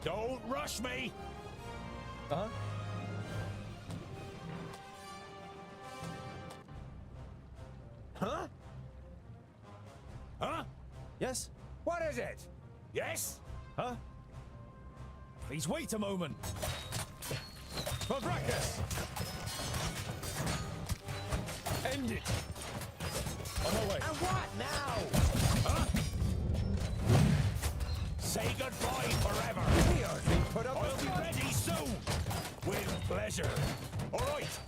Don't rush me. Uh-huh. Huh? Huh? Yes? What is it? Yes? Huh? Please wait a moment. Pavrakas! End it! On my way. And what now? Huh? Say goodbye forever. He hardly put up I'll be ready soon. With pleasure. All right.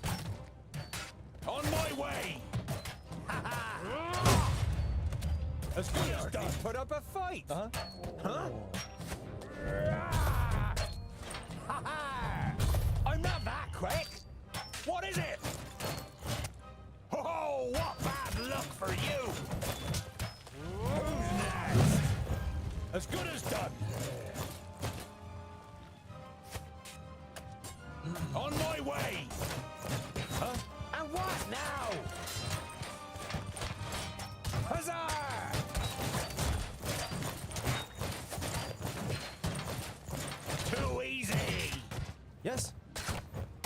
On my way. As good as done. Put up a fight. Uh-huh. Huh? I'm not that quick. What is it? Oh, what bad luck for you! Who's next? As good as done. On my way. Huh? And what now? Huzzah! Too easy. Yes?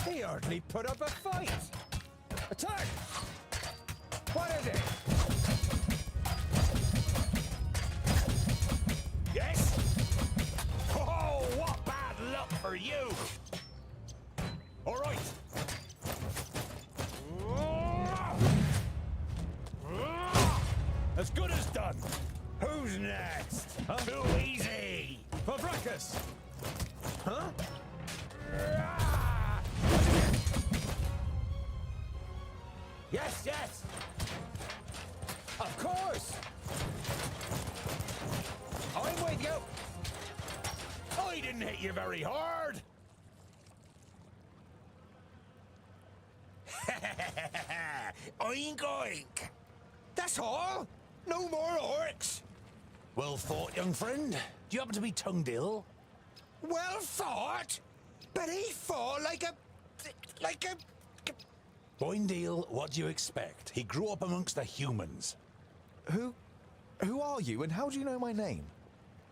He hardly put up a fight. Attack! What is it? Yes? Oh, what bad luck for you! All right. done. Who's next? Huh? Too easy! For Brackus! Huh? Yes, yes! Of course! I'm with you! I didn't hit you very hard. Oink oink! That's all? No more orcs? Well thought, young friend. Do you happen to be tongued ill? Well thought! But he fought like a... Boindale, what do you expect? He grew up amongst the humans. Who are you and how do you know my name?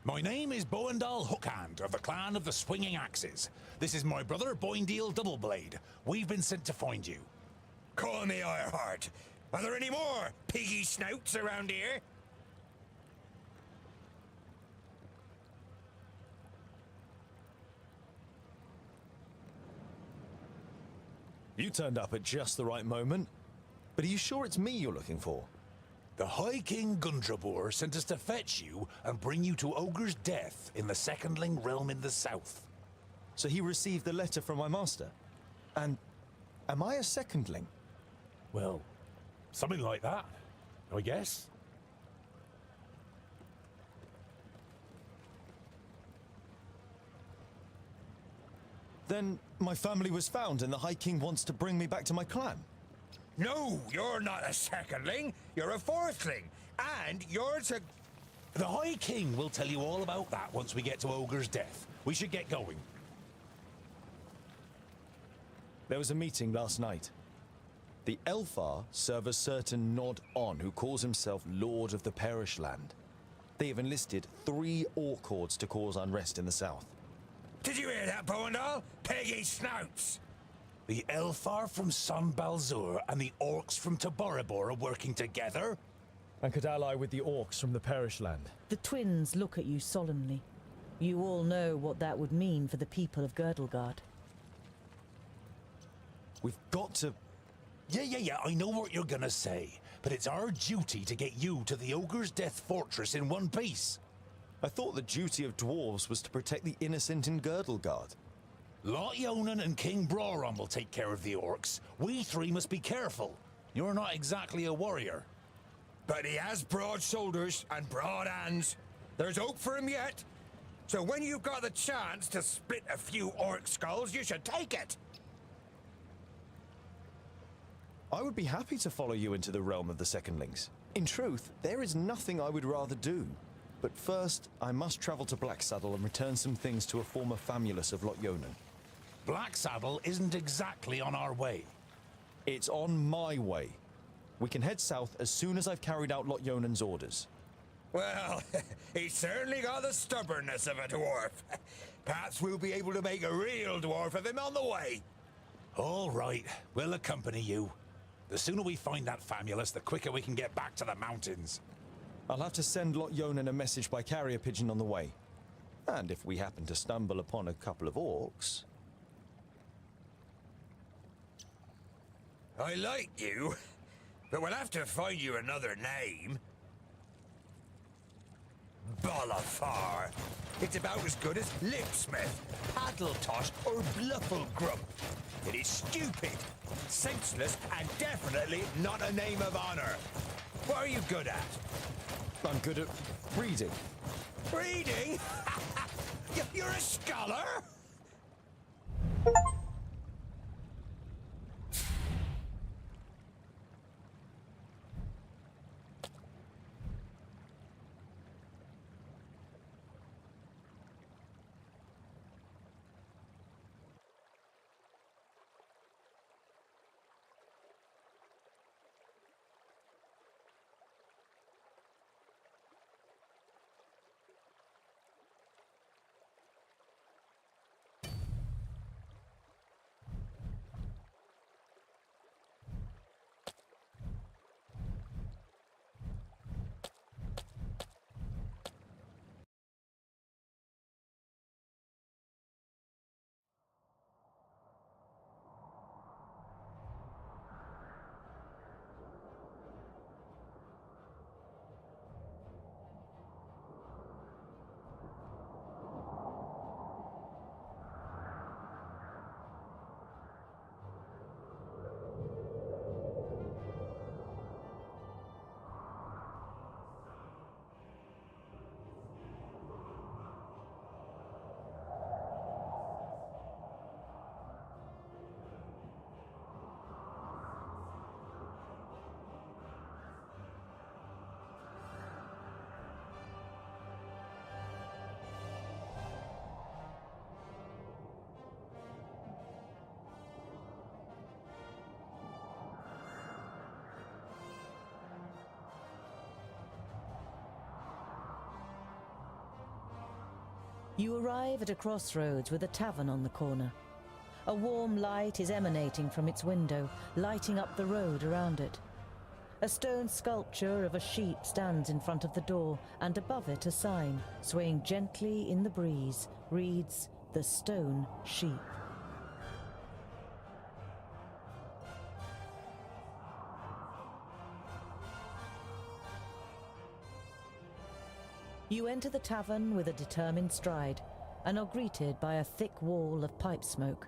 My name is Boindal Hookhand of the clan of the Swinging Axes. This is my brother, Boindale Doubleblade. We've been sent to find you. Call me Ironheart. Are there any more piggy snouts around here? You turned up at just the right moment. But are you sure it's me you're looking for? The High King Gundrabur sent us to fetch you and bring you to Ogre's Death in the Secondling realm in the south. So he received the letter from my master? And am I a secondling? Well, something like that, I guess. Then my family was found and the High King wants to bring me back to my clan. No, you're not a secondling. You're a fourthling. And you're to... The High King will tell you all about that once we get to Ogre's Death. We should get going. There was a meeting last night. The Elfar serve a certain Nod On who calls himself Lord of the Perish Land. They have enlisted 3 orc hordes to cause unrest in the south. Did you hear that, Boindal? Peggy snouts! The Elfar from San Balzur and the Orcs from Taboribor are working together? And could ally with the orcs from the Perish Land. The twins look at you solemnly. You all know what that would mean for the people of Girdlegard. We've got to... Yeah, I know what you're gonna say. But it's our duty to get you to the Ogre's Death Fortress in one piece. I thought the duty of dwarves was to protect the innocent in Girdlegard. Lot Yonan and King Brawron will take care of the orcs. We 3 must be careful. You're not exactly a warrior. But he has broad shoulders and broad hands. There's hope for him yet. So when you've got the chance to split a few orc skulls, you should take it. I would be happy to follow you into the realm of the Secondlings. In truth, there is nothing I would rather do. But first, I must travel to Blacksaddle and return some things to a former famulus of Lot Yonan. Blacksaddle isn't exactly on our way. It's on my way. We can head south as soon as I've carried out Lot Yonan's orders. Well, he's certainly got the stubbornness of a dwarf. Perhaps we'll be able to make a real dwarf of him on the way. All right, we'll accompany you. The sooner we find that famulus, the quicker we can get back to the mountains. I'll have to send Lot Yonan a message by carrier pigeon on the way. And if we happen to stumble upon a couple of orcs... I like you, but we'll have to find you another name. Bolafar. It's about as good as Lipsmith, Paddletosh, or Blufflegrum. It is stupid, senseless, and definitely not a name of honor. What are you good at? I'm good at reading. Reading? You're a scholar? You arrive at a crossroads with a tavern on the corner. A warm light is emanating from its window, lighting up the road around it. A stone sculpture of a sheep stands in front of the door, and above it a sign, swaying gently in the breeze, reads, "The Stone Sheep." You enter the tavern with a determined stride, and are greeted by a thick wall of pipe smoke.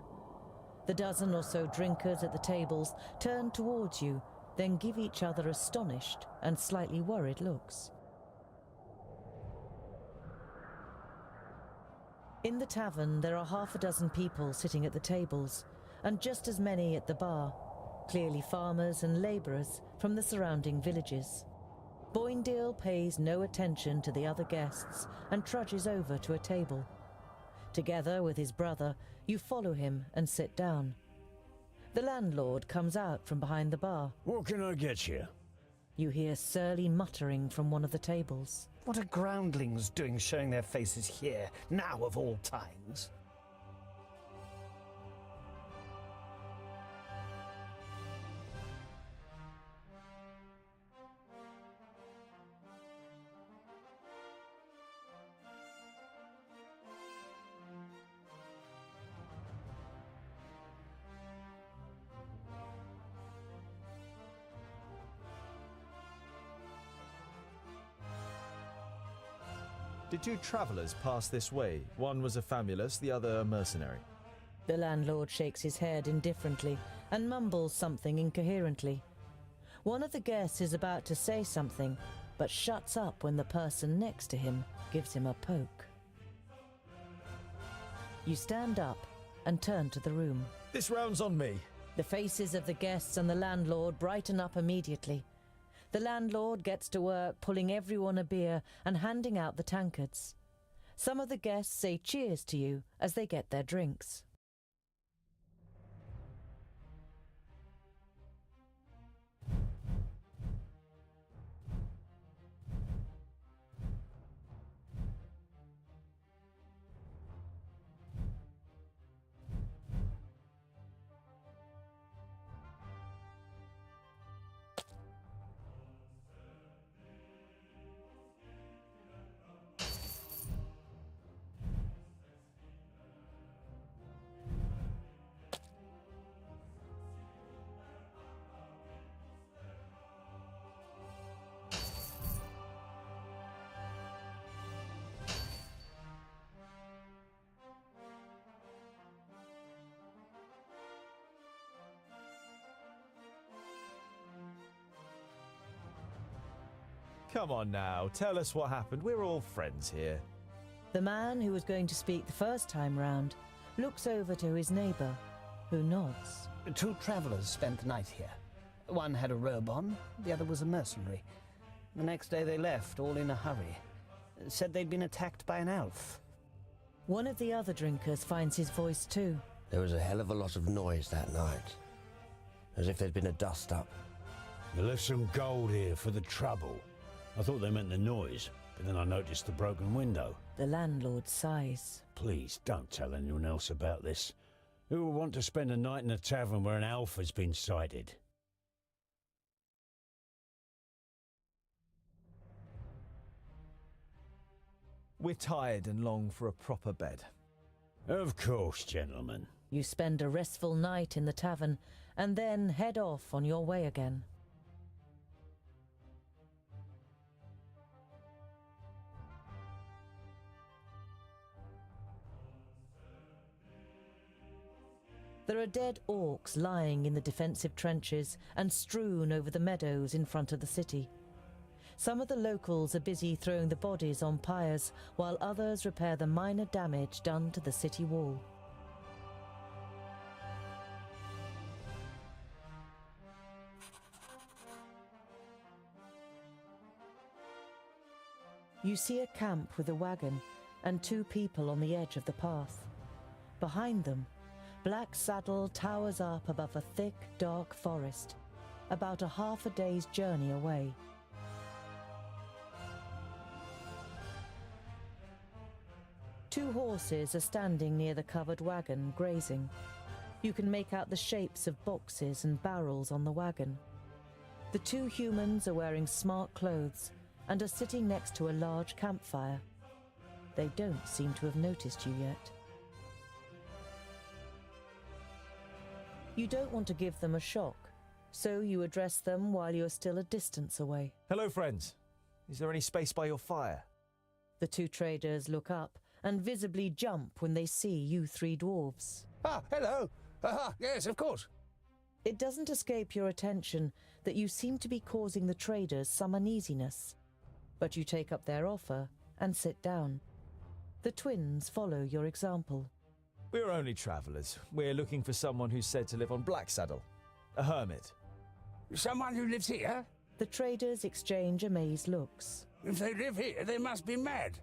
The dozen or so drinkers at the tables turn towards you, then give each other astonished and slightly worried looks. In the tavern, there are half a dozen people sitting at the tables, and just as many at the bar, clearly farmers and labourers from the surrounding villages. Boindale pays no attention to the other guests and trudges over to a table. Together with his brother, you follow him and sit down. The landlord comes out from behind the bar. What can I get you? You hear surly muttering from one of the tables. What are groundlings doing showing their faces here, now of all times? Did two travellers pass this way? One was a famulus, the other a mercenary. The landlord shakes his head indifferently and mumbles something incoherently. One of the guests is about to say something, but shuts up when the person next to him gives him a poke. You stand up and turn to the room. This round's on me. The faces of the guests and the landlord brighten up immediately. The landlord gets to work pulling everyone a beer and handing out the tankards. Some of the guests say cheers to you as they get their drinks. Come on now, tell us what happened. We're all friends here. The man who was going to speak the first time round looks over to his neighbour, who nods. Two travellers spent the night here. One had a robe on, the other was a mercenary. The next day they left, all in a hurry. Said they'd been attacked by an elf. One of the other drinkers finds his voice too. There was a hell of a lot of noise that night. As if there'd been a dust-up. You left some gold here for the trouble. I thought they meant the noise, but then I noticed the broken window. The landlord sighs. Please, don't tell anyone else about this. Who would want to spend a night in a tavern where an elf has been sighted? We're tired and long for a proper bed. Of course, gentlemen. You spend a restful night in the tavern and then head off on your way again. There are dead orcs lying in the defensive trenches and strewn over the meadows in front of the city. Some of the locals are busy throwing the bodies on pyres, while others repair the minor damage done to the city wall. You see a camp with a wagon and two people on the edge of the path. Behind them, Black Saddle towers up above a thick, dark forest, about a half a day's journey away. 2 horses are standing near the covered wagon, grazing. You can make out the shapes of boxes and barrels on the wagon. The 2 humans are wearing smart clothes and are sitting next to a large campfire. They don't seem to have noticed you yet. You don't want to give them a shock, so you address them while you're still a distance away. Hello, friends. Is there any space by your fire? The 2 traders look up and visibly jump when they see you 3 dwarves. Ah, hello. Yes, of course. It doesn't escape your attention that you seem to be causing the traders some uneasiness, but you take up their offer and sit down. The twins follow your example. We're only travellers. We're looking for someone who's said to live on Blacksaddle. A hermit. Someone who lives here? The traders exchange amazed looks. If they live here, they must be mad.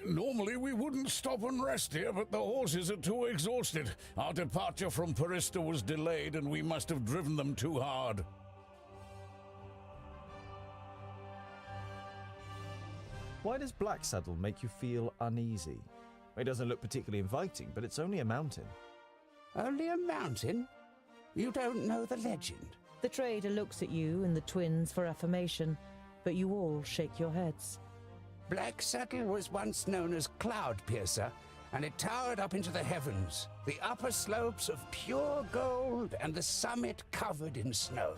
Normally we wouldn't stop and rest here, but the horses are too exhausted. Our departure from Parista was delayed and we must have driven them too hard. Why does Blacksaddle make you feel uneasy? It doesn't look particularly inviting, but it's only a mountain. Only a mountain? You don't know the legend? The trader looks at you and the twins for affirmation, but you all shake your heads. Blacksaddle was once known as Cloudpiercer, and it towered up into the heavens, the upper slopes of pure gold and the summit covered in snow.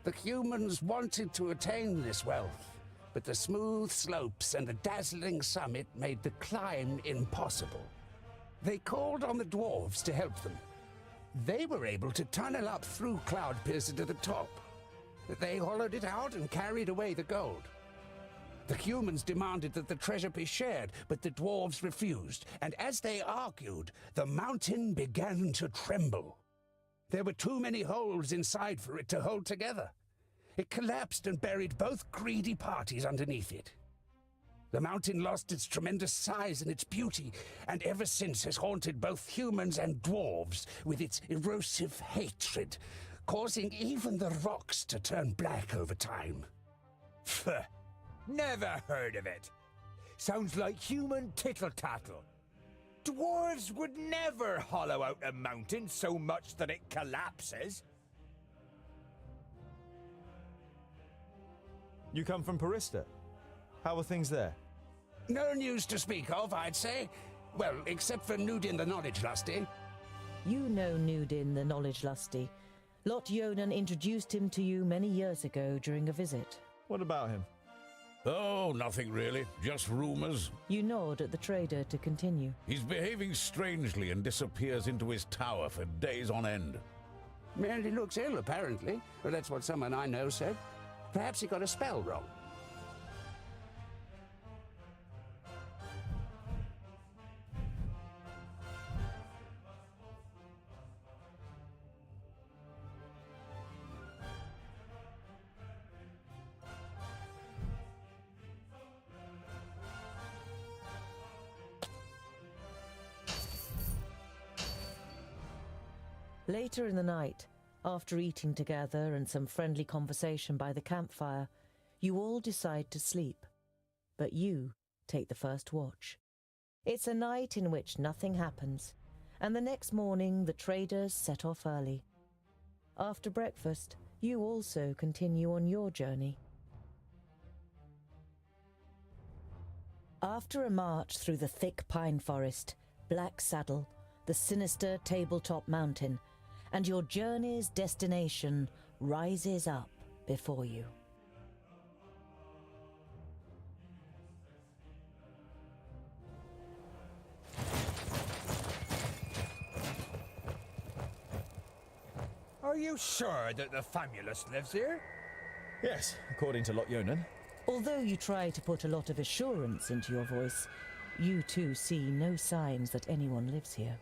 The humans wanted to attain this wealth, but the smooth slopes and the dazzling summit made the climb impossible. They called on the dwarves to help them. They were able to tunnel up through Cloudpiercer to the top. They hollowed it out and carried away the gold. The humans demanded that the treasure be shared, but the dwarves refused, and as they argued, the mountain began to tremble. There were too many holes inside for it to hold together. It collapsed and buried both greedy parties underneath it. The mountain lost its tremendous size and its beauty, and ever since has haunted both humans and dwarves with its erosive hatred, causing even the rocks to turn black over time. Pfft. Never heard of it. Sounds like human tittle-tattle. Dwarves would never hollow out a mountain so much that it collapses. You come from Parista. How are things there? No news to speak of, I'd say. Well, except for Nudin the Knowledge Lusty. You know Nudin the Knowledge Lusty. Lot Yonan introduced him to you many years ago during a visit. What about him? Oh, nothing really. Just rumors. You nod at the trader to continue. He's behaving strangely and disappears into his tower for days on end. Merely looks ill, apparently. Well, that's what someone I know said. Perhaps he got a spell wrong. Later in the night, after eating together and some friendly conversation by the campfire, you all decide to sleep. But you take the first watch. It's a night in which nothing happens, and the next morning the traders set off early. After breakfast, you also continue on your journey. After a march through the thick pine forest, Blacksaddle, the sinister tabletop mountain, and your journey's destination rises up before you. Are you sure that the Famulus lives here? Yes, according to Lot Yonan. Although you try to put a lot of assurance into your voice, you too see no signs that anyone lives here.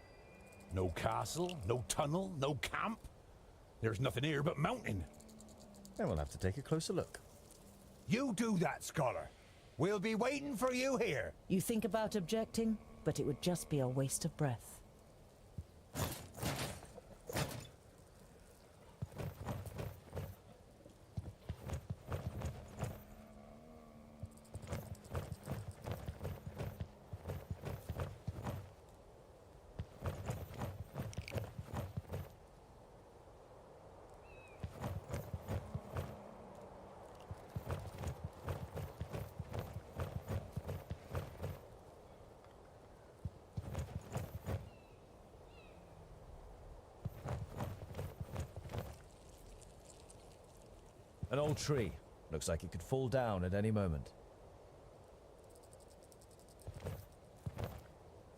No castle, no tunnel, no camp. There's nothing here but mountain. Then we'll have to take a closer look. You do that, scholar. We'll be waiting for you here. You think about objecting, but it would just be a waste of breath. An old tree. Looks like it could fall down at any moment.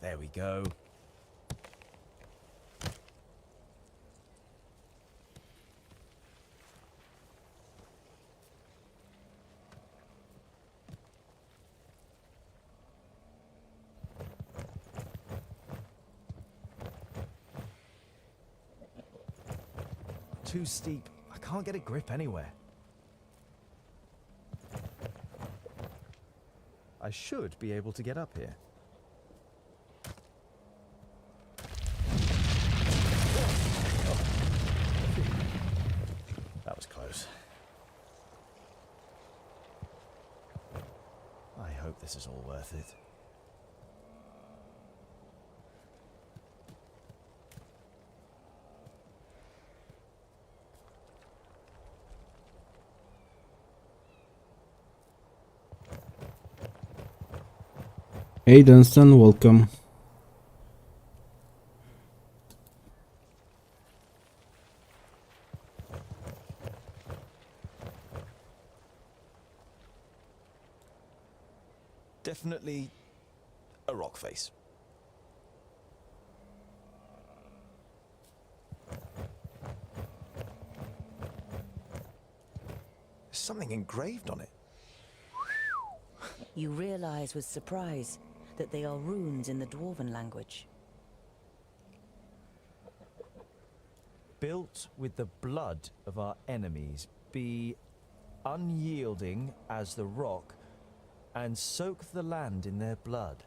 There we go. Too steep. I can't get a grip anywhere. I should be able to get up here. Oh. That was close. I hope this is all worth it. Hey Dunstan, welcome. Definitely a rock face. There's something engraved on it. You realize with surprise that they are runes in the Dwarven language. Built with the blood of our enemies, be unyielding as the rock, and soak the land in their blood.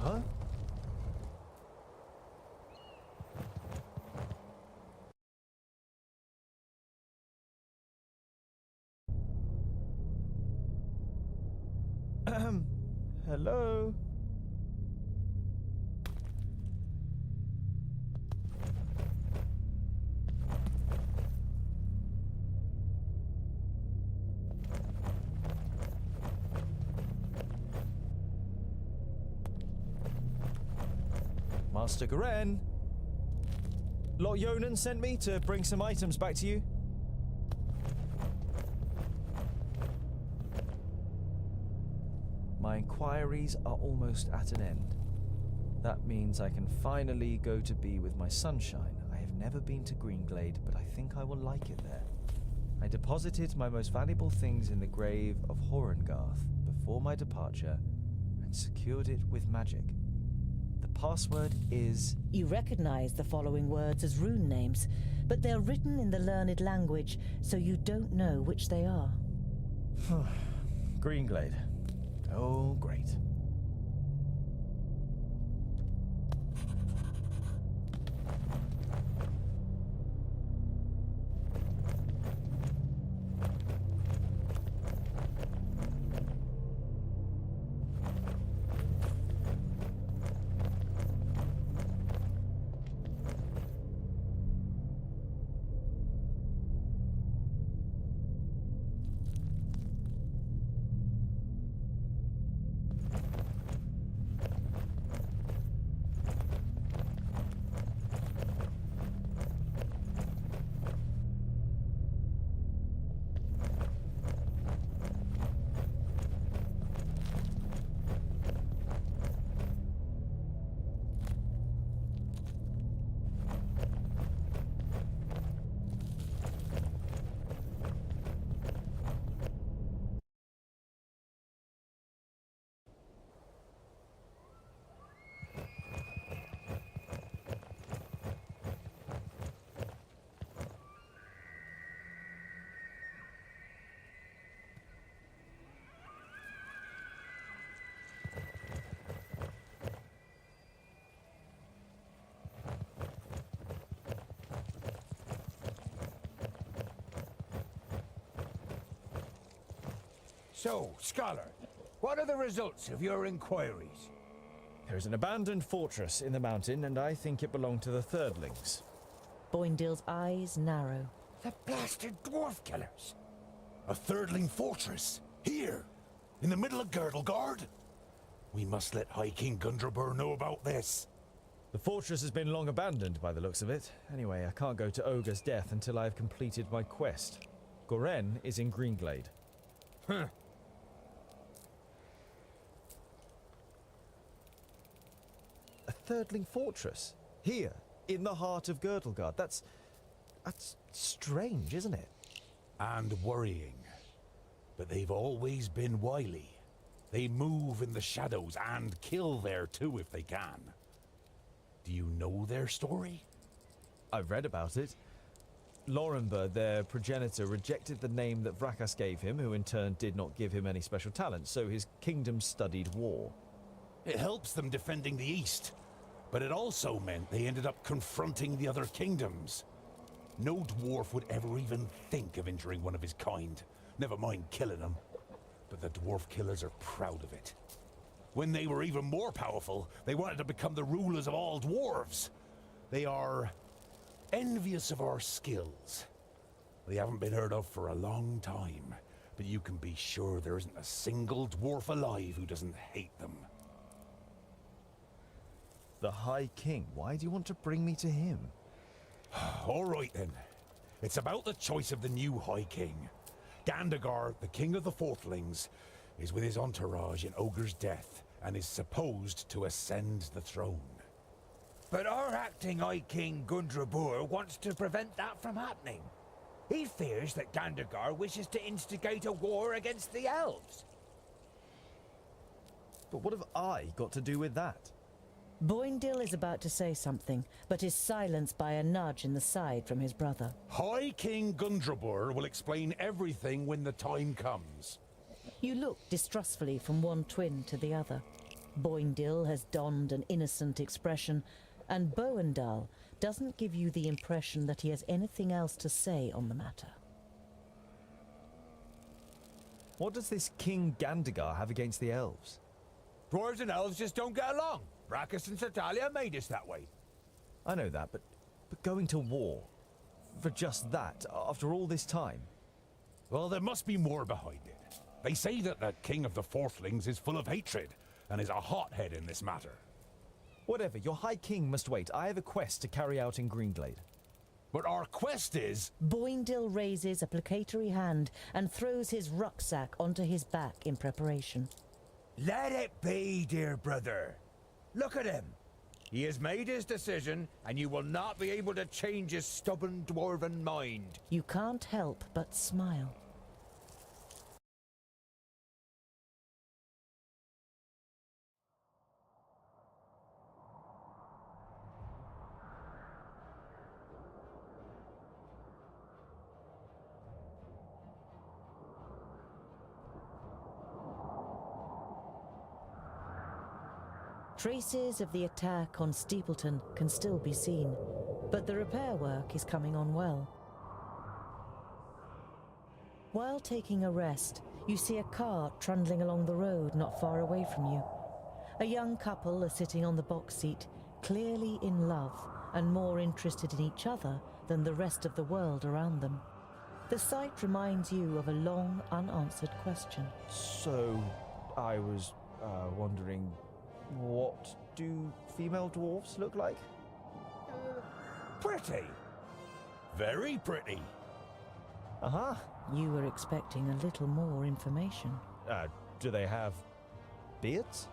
Huh? Hello? Master Garen? Lot Yonan sent me to bring some items back to you. My inquiries are almost at an end. That means I can finally go to be with my sunshine. I have never been to Greenglade, but I think I will like it there. I deposited my most valuable things in the grave of Horengarth before my departure and secured it with magic. The password is... You recognize the following words as rune names, but they're written in the learned language, so you don't know which they are. Greenglade. Oh, great. So, Scholar, what are the results of your inquiries? There is an abandoned fortress in the mountain, and I think it belonged to the Thirdlings. Boindale's eyes narrow. The blasted dwarf killers! A Thirdling fortress? Here? In the middle of Girdlegard? We must let High King Gundrabur know about this. The fortress has been long abandoned by the looks of it. Anyway, I can't go to Ogre's death until I have completed my quest. Goren is in Greenglade. Huh. A Thirdling fortress? Here, in the heart of Girdlegard. That's strange, isn't it? And worrying. But they've always been wily. They move in the shadows and kill there too if they can. Do you know their story? I've read about it. Lorenberg, their progenitor, rejected the name that Vrakas gave him, who in turn did not give him any special talent, so his kingdom studied war. It helps them defending the East, but it also meant they ended up confronting the other kingdoms. No dwarf would ever even think of injuring one of his kind, never mind killing them. But the dwarf killers are proud of it. When they were even more powerful, they wanted to become the rulers of all dwarves. They are envious of our skills. They haven't been heard of for a long time, but you can be sure there isn't a single dwarf alive who doesn't hate them. The High King? Why do you want to bring me to him? All right then. It's about the choice of the new High King. Gandagar, the king of the Fourthlings, is with his entourage in Ogre's death and is supposed to ascend the throne. But our acting High King Gundrabur wants to prevent that from happening. He fears that Gandagar wishes to instigate a war against the elves. But what have I got to do with that? Boindil is about to say something, but is silenced by a nudge in the side from his brother. High King Gundrabur will explain everything when the time comes. You look distrustfully from one twin to the other. Boindil has donned an innocent expression, and Boendal doesn't give you the impression that he has anything else to say on the matter. What does this King Gandagar have against the elves? Dwarves and elves just don't get along. Braccus and Satalia made us that way. I know that, but going to war for just that, after all this time? Well, there must be more behind it. They say that the king of the Fourthlings is full of hatred and is a hothead in this matter. Whatever, your High King must wait. I have a quest to carry out in Greenglade. But our quest is... Boindil raises a placatory hand and throws his rucksack onto his back in preparation. Let it be, dear brother. Look at him. He has made his decision, and you will not be able to change his stubborn dwarven mind. You can't help but smile. Traces of the attack on Steepleton can still be seen, but the repair work is coming on well. While taking a rest, you see a cart trundling along the road not far away from you. A young couple are sitting on the box seat, clearly in love and more interested in each other than the rest of the world around them. The sight reminds you of a long, unanswered question. So, I was wondering, what do female dwarfs look like? Pretty. Very pretty. Uh-huh. You were expecting a little more information. Do they have beards?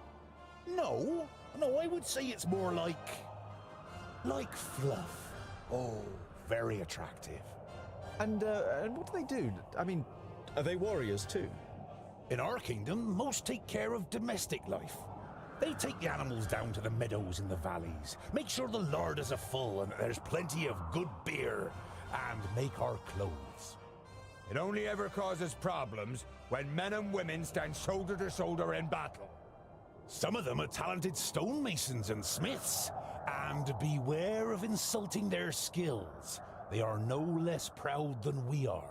No, I would say it's more like fluff. Oh, very attractive. And what do they do? I mean, are they warriors too? In our kingdom, most take care of domestic life. They take the animals down to the meadows in the valleys, make sure the larders are full and that there's plenty of good beer, and make our clothes. It only ever causes problems when men and women stand shoulder to shoulder in battle. Some of them are talented stonemasons and smiths, and beware of insulting their skills. They are no less proud than we are.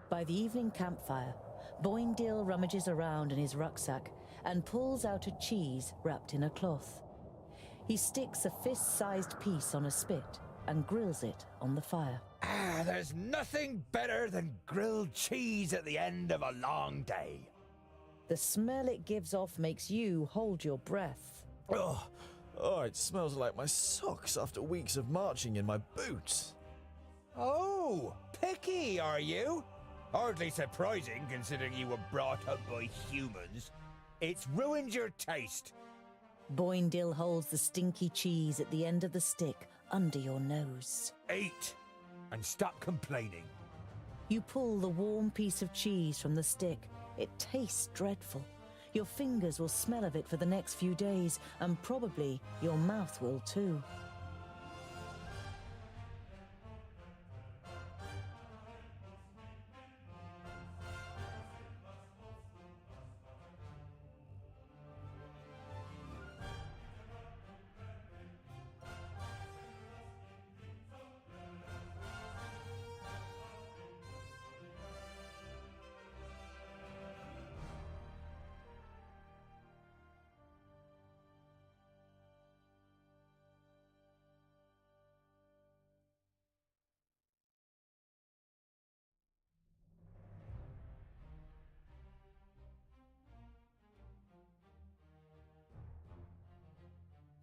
By the evening campfire, Boindil rummages around in his rucksack and pulls out a cheese wrapped in a cloth. He sticks a fist-sized piece on a spit and grills it on the fire. Ah, there's nothing better than grilled cheese at the end of a long day. The smell it gives off makes you hold your breath. Oh, it smells like my socks after weeks of marching in my boots. Oh, picky, are you? Hardly surprising, considering you were brought up by humans. It's ruined your taste. Boindil holds the stinky cheese at the end of the stick under your nose. Eat, and stop complaining. You pull the warm piece of cheese from the stick. It tastes dreadful. Your fingers will smell of it for the next few days, and probably your mouth will too.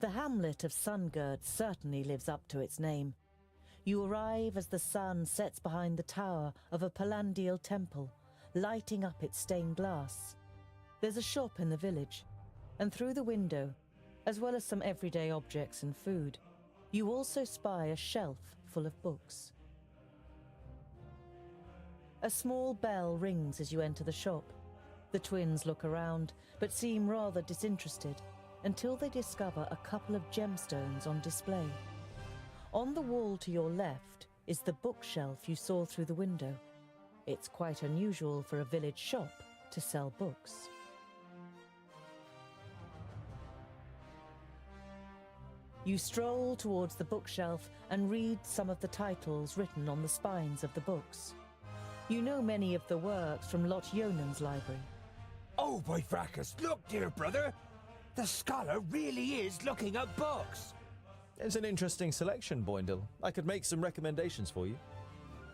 The hamlet of Sungird certainly lives up to its name. You arrive as the sun sets behind the tower of a Palandial temple, lighting up its stained glass. There's a shop in the village, and through the window, as well as some everyday objects and food, you also spy a shelf full of books. A small bell rings as you enter the shop. The twins look around, but seem rather disinterested, until they discover a couple of gemstones on display. On the wall to your left is the bookshelf you saw through the window. It's quite unusual for a village shop to sell books. You stroll towards the bookshelf and read some of the titles written on the spines of the books. You know many of the works from Lot Yonan's library. Oh, by Vracus, look, dear brother! The scholar really is looking at books. It's an interesting selection, Boindil. I could make some recommendations for you.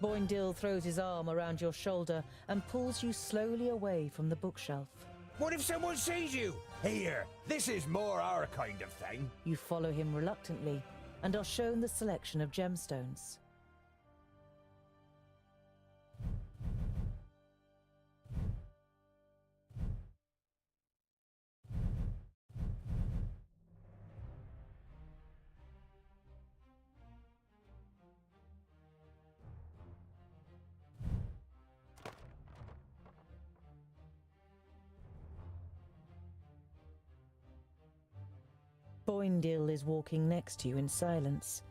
Boindil throws his arm around your shoulder and pulls you slowly away from the bookshelf. What if someone sees you? Here, this is more our kind of thing. You follow him reluctantly and are shown the selection of gemstones. Boindil is walking next to you in silence.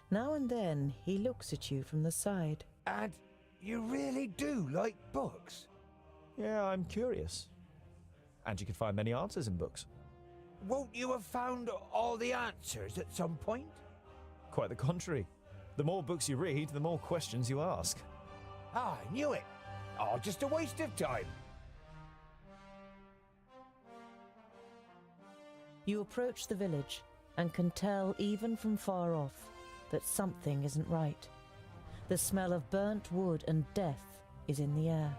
Now and then he looks at you from the side. And you really do like books? Yeah, I'm curious. And you can find many answers in books. Won't you have found all the answers at some point? Quite the contrary. The more books you read, the more questions you ask. Ah, I knew it. Oh, just a waste of time. You approach the village and can tell even from far off that something isn't right. The smell of burnt wood and death is in the air.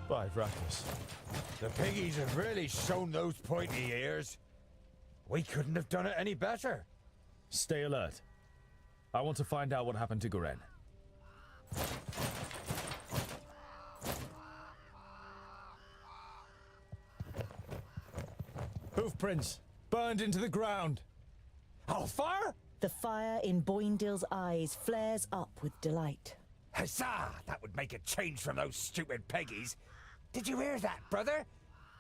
By Vracus. The piggies have really shown those pointy ears. We couldn't have done it any better. Stay alert. I want to find out what happened to Garen. Hoofprints! Burned into the ground! Alfar? The fire in Boindil's eyes flares up with delight. Huzzah! That would make a change from those stupid piggies. Did you hear that, brother?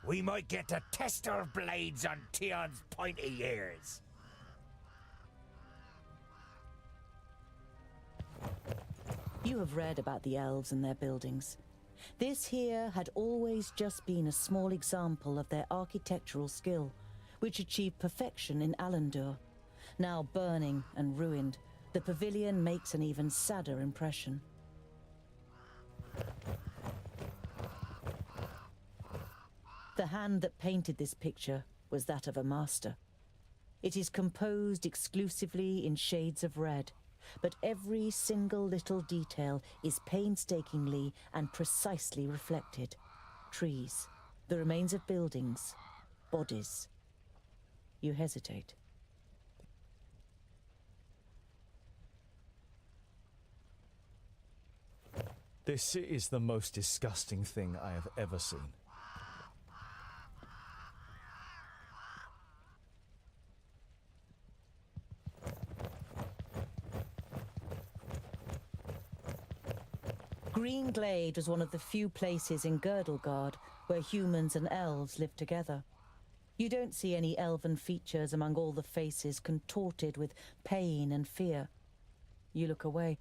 We might get to test our blades on Tion's pointy ears. You have read about the elves and their buildings. This here had always just been a small example of their architectural skill, which achieved perfection in Alandur. Now burning and ruined, the pavilion makes an even sadder impression. The hand that painted this picture was that of a master. It is composed exclusively in shades of red, but every single little detail is painstakingly and precisely reflected. Trees, the remains of buildings, bodies. You hesitate. This is the most disgusting thing I have ever seen. Green Glade was one of the few places in Girdlegard where humans and elves lived together. You don't see any elven features among all the faces contorted with pain and fear. You look away.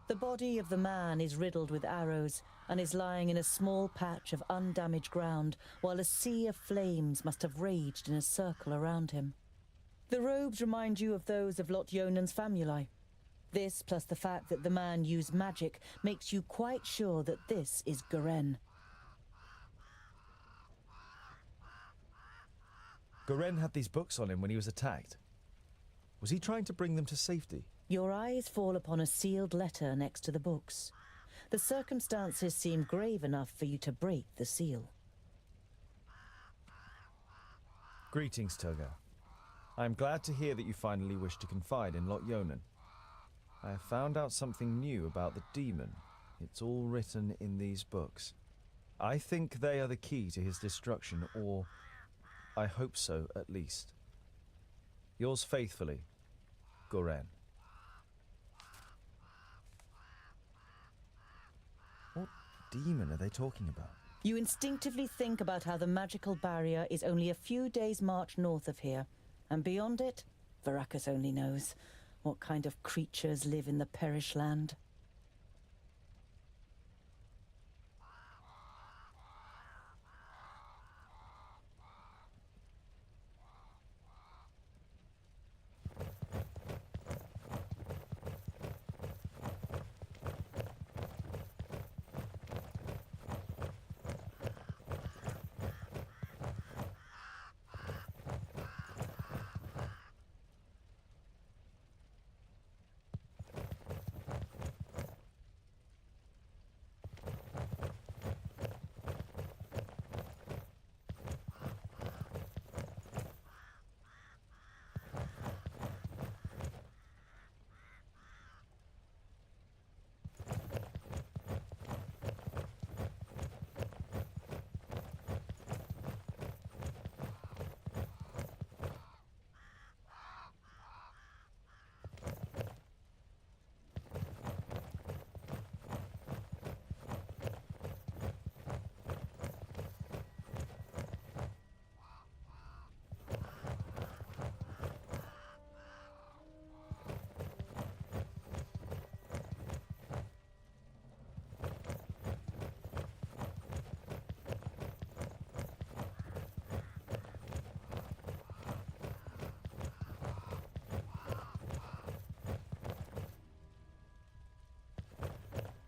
The body of the man is riddled with arrows and is lying in a small patch of undamaged ground, while a sea of flames must have raged in a circle around him. The robes remind you of those of Lot Yonan's famuli. This, plus the fact that the man used magic, makes you quite sure that this is Garen. Garen had these books on him when he was attacked. Was he trying to bring them to safety? Your eyes fall upon a sealed letter next to the books. The circumstances seem grave enough for you to break the seal. Greetings, Toga. I am glad to hear that you finally wish to confide in Lot Yonan. I have found out something new about the demon. It's all written in these books. I think they are the key to his destruction, or I hope so, at least. Yours faithfully, Garen. What demon are they talking about? You instinctively think about how the magical barrier is only a few days' march north of here, and beyond it, Varakas only knows what kind of creatures live in the Perish Land.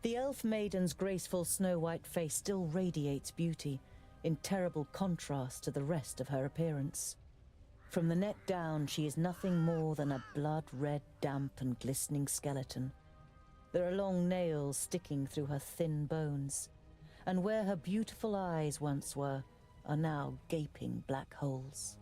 The elf maiden's graceful snow-white face still radiates beauty, in terrible contrast to the rest of her appearance. From the neck down, she is nothing more than a blood-red, damp and glistening skeleton. There are long nails sticking through her thin bones, and where her beautiful eyes once were, are now gaping black holes.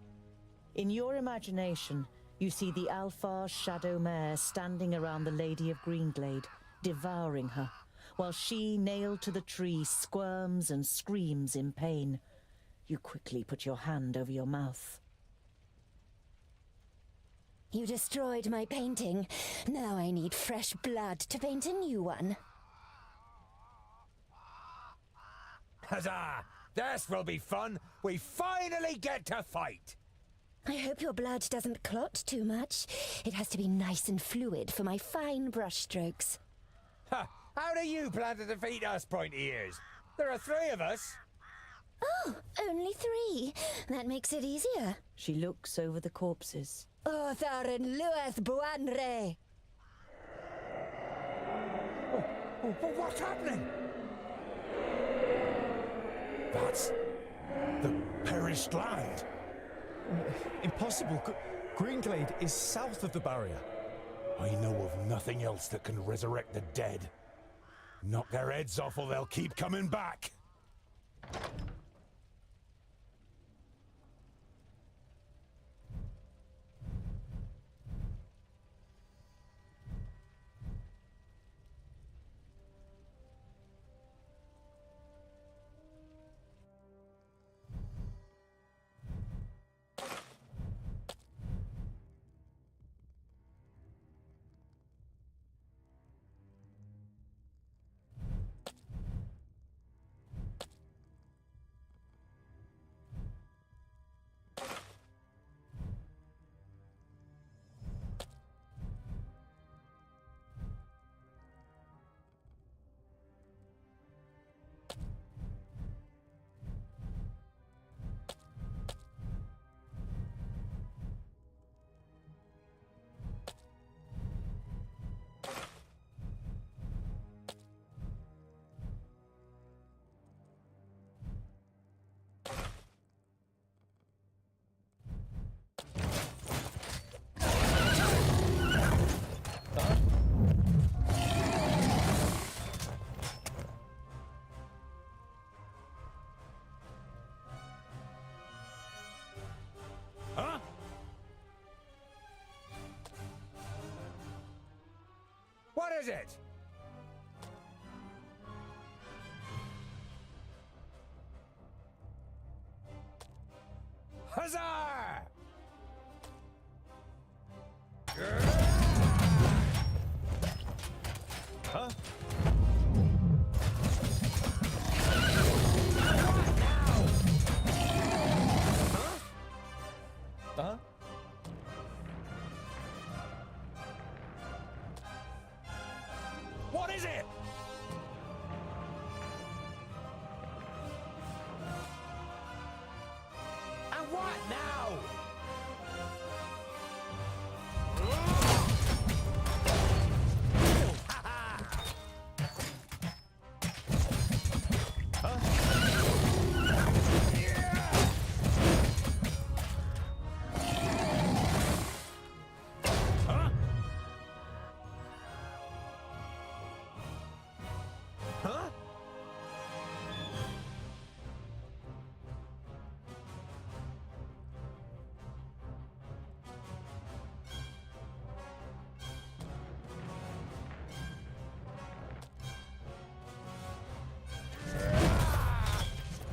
In your imagination, you see the Alfar's shadow mare standing around the Lady of Greenglade, devouring her, while she, nailed to the tree, squirms and screams in pain. You quickly put your hand over your mouth. You destroyed my painting. Now I need fresh blood to paint a new one. Huzzah! This will be fun! We finally get to fight! I hope your blood doesn't clot too much. It has to be nice and fluid for my fine brushstrokes. Ha! How do you plan to defeat us, pointy ears? There are 3 of us. Oh, only 3. That makes it easier. She looks over the corpses. Othar and Lueth Buanre. What's happening? That's the perished land. Impossible. Greenglade is south of the barrier. I know of nothing else that can resurrect the dead. Knock their heads off or they'll keep coming back. What is it? Huzzah! Huh? Huh? What is it? And what now?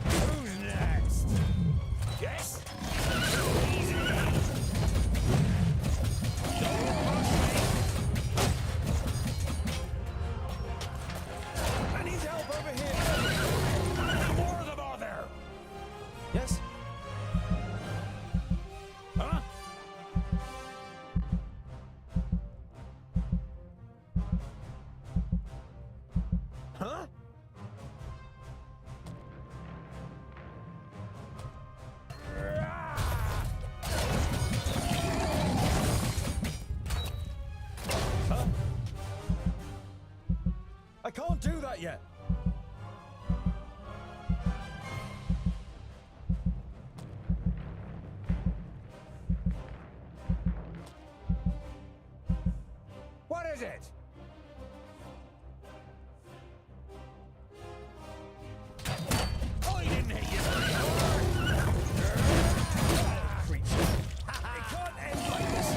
Who's next? Yes? Easy. Don't rush me. I need help over here. How many more of them are there? Yes? Huh? Huh? Huh? I can't do that yet. What is it? I didn't hit you very hard. Creature. It can't end like this.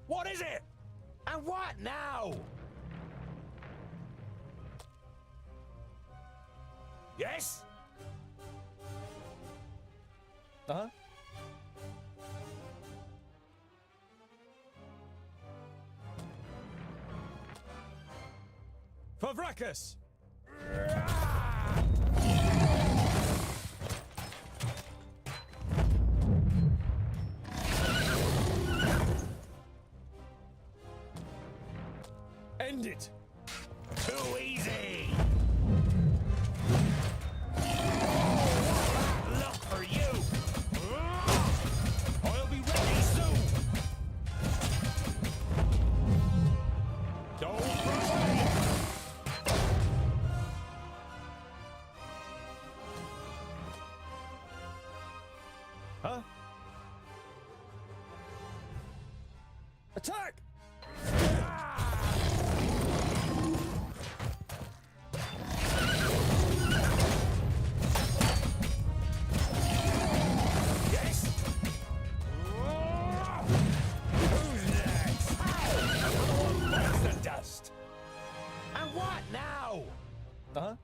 What is it? And what now? Yes? Uh-huh. For Vracus! End it! Too easy! Luck for you! I'll be ready soon! Don't push me! Huh? Attack! Yes! Who's next? Another one bites the dust! And what now? Uh-huh.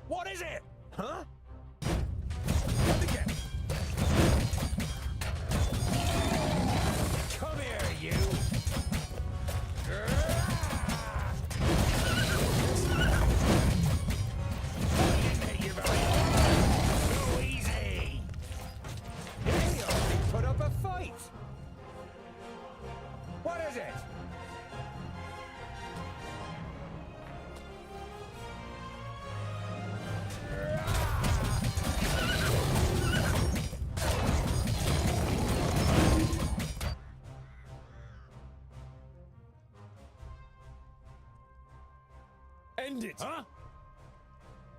What is it? Huh? Come again. Come here, you! I didn't hit you very hard. Too easy! They only put up a fight! What is it? End it! Huh?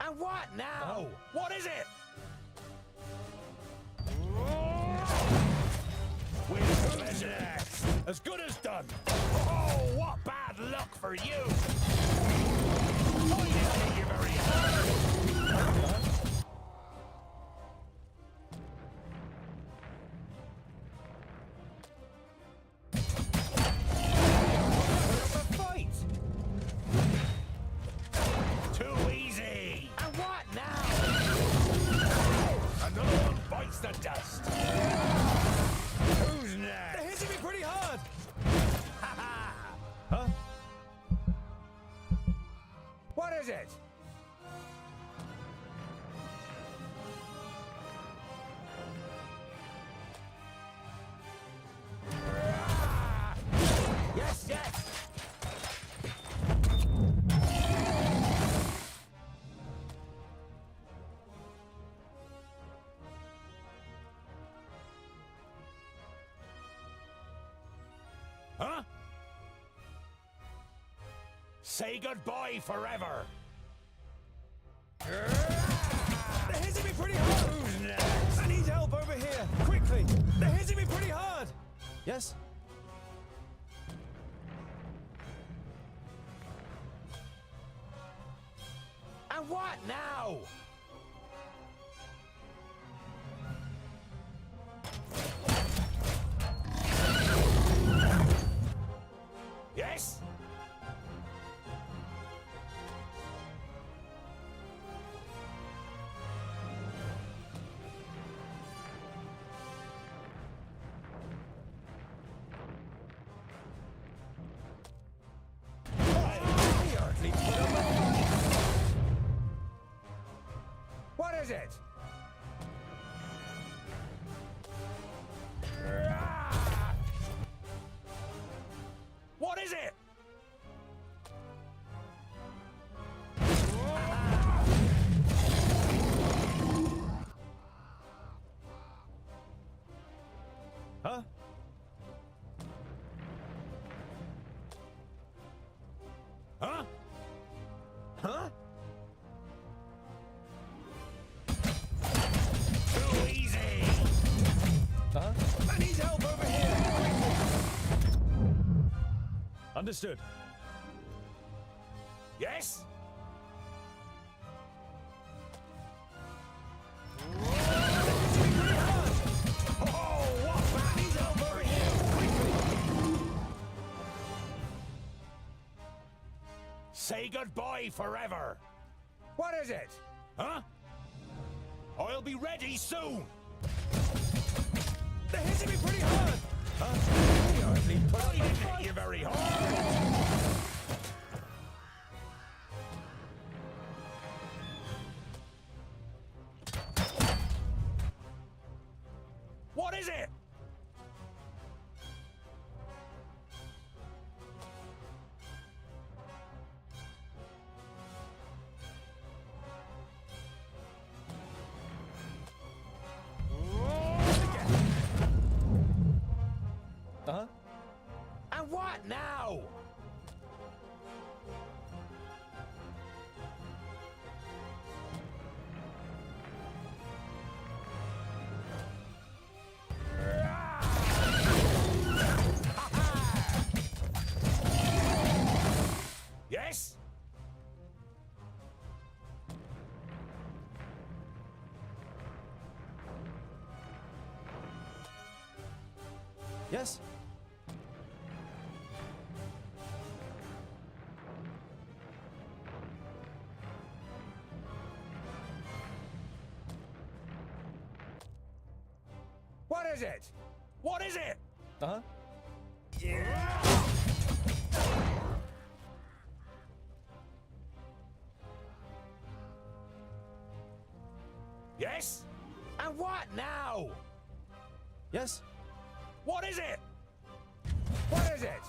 And what now? Oh. What is it? Who's next? As good as done! Oh, what bad luck for you! I didn't hit you very hard! Put up a fight! Too easy! And what now? Another one bites the dust! Who's next? They're hitting me pretty hard! Ha-ha! Huh? What is it? Yes, yes! Huh? Say goodbye forever! They're hitting me pretty hard! Who's next? I need help over here! Quickly! They're hitting me pretty hard! Yes? And what now? Yes? I hardly put up a fight. What is it? What is it? Huh? Huh? Huh? Too easy! Huh? I need help over here! Understood. Yes? Oh, what bad is over here? Quickly! Say goodbye forever. What is it? Huh? I'll be ready soon. They're hitting me pretty hard. Huh? I didn't hit you very hard. What is it? Uh-huh. And what now? Yes? Yes? What is it? What is it? Uh-huh. Yes? And what now? Yes? What is it? What is it?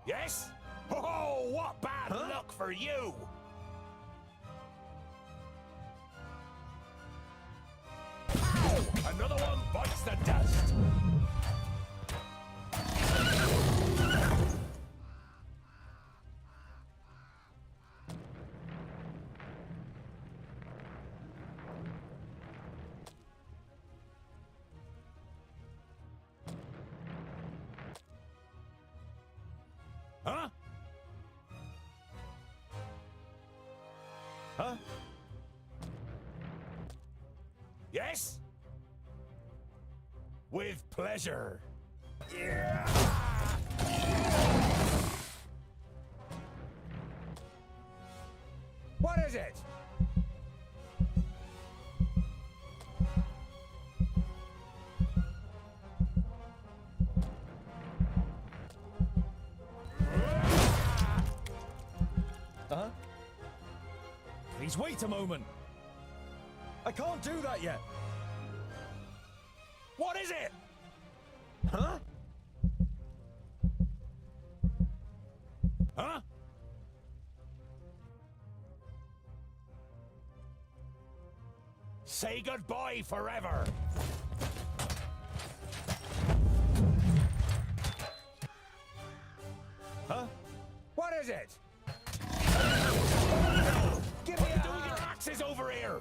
Yes? Oh, what bad luck for you! Ow! Another one bites the dust! Huh? Huh? Yes? With pleasure. What is it? Uh-huh. Please wait a moment. I can't do that yet. What is it? Huh? Huh? Say goodbye forever. Huh? What is it? Give me doing your axes over here.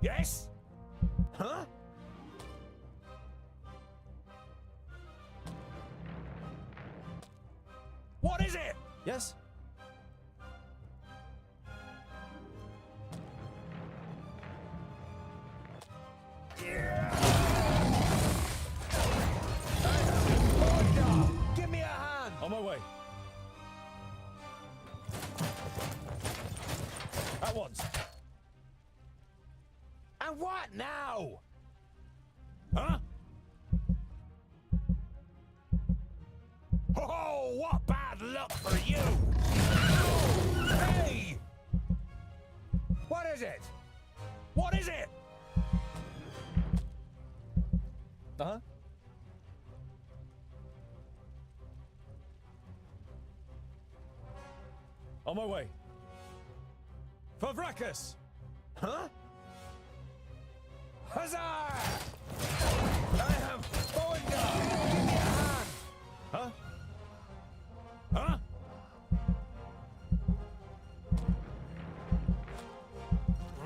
Yes? Huh? What is it? Yes? Give me a hand. On my way. At once. And what now? Huh? Oh, what bad luck for you! Hey! What is it? What is it? Uh-huh. On my way. For Vracus! Huh? Huzzah! I am going down! Give me a hand! Huh? Huh?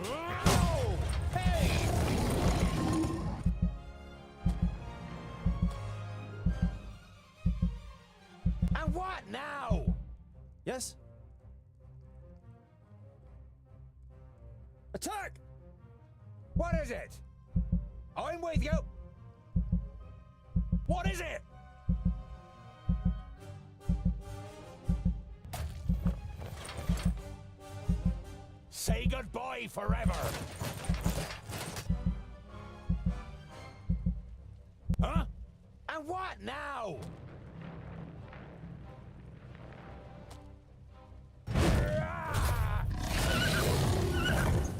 Ow! Hey! And what now? Yes? Attack! What is it? I'm with you! What is it? Say goodbye forever! Huh? And what now?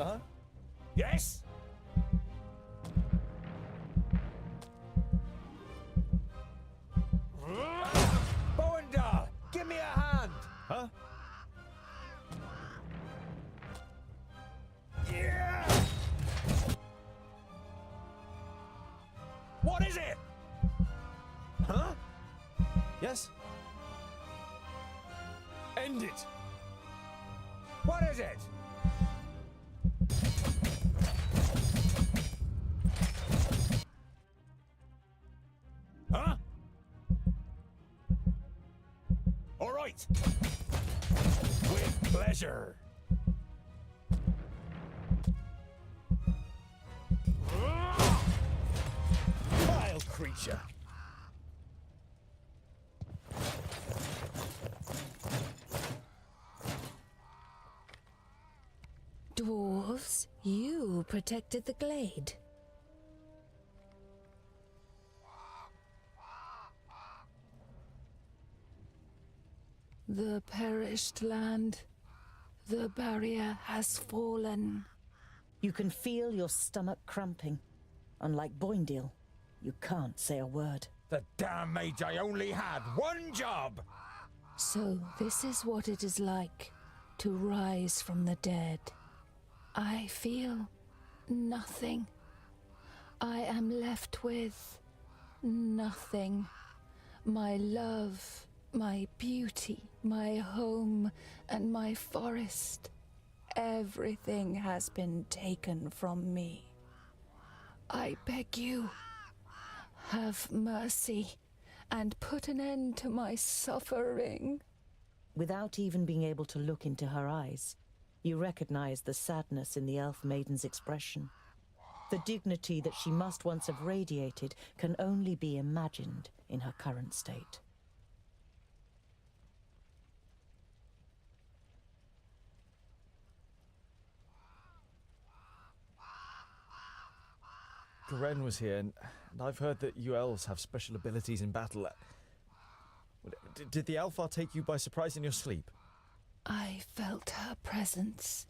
Huh? Yes? Bowendahl, give me a hand! Huh? Yeah! What is it? Huh? Yes? End it! What is it? Huh? All right. With pleasure. Vile creature! Dwarves, you protected the glade. The perished land. The barrier has fallen. You can feel your stomach cramping. Unlike Boindale, you can't say a word. The damn Magi only had one job! So this is what it is like to rise from the dead. I feel nothing. I am left with nothing. My love, my beauty, my home, and my forest. Everything has been taken from me. I beg you, have mercy and put an end to my suffering. Without even being able to look into her eyes, you recognize the sadness in the elf maiden's expression. The dignity that she must once have radiated can only be imagined in her current state. Garen was here, and I've heard that you elves have special abilities in battle. Did the Alfar take you by surprise in your sleep? I felt her presence,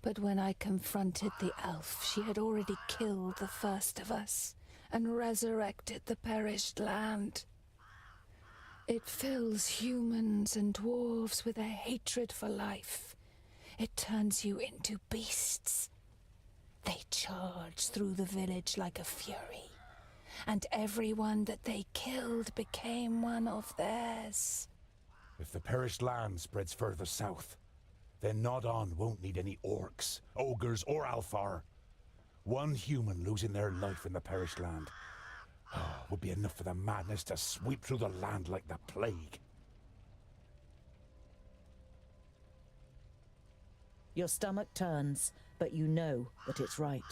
but when I confronted the elf, she had already killed the first of us and resurrected the perished land. It fills humans and dwarves with a hatred for life. It turns you into beasts. They charge through the village like a fury, and everyone that they killed became one of theirs. If the perished land spreads further south, then Nod-On won't need any orcs, ogres, or Alfar. One human losing their life in the perished land would be enough for the madness to sweep through the land like the plague. Your stomach turns, but you know that it's right.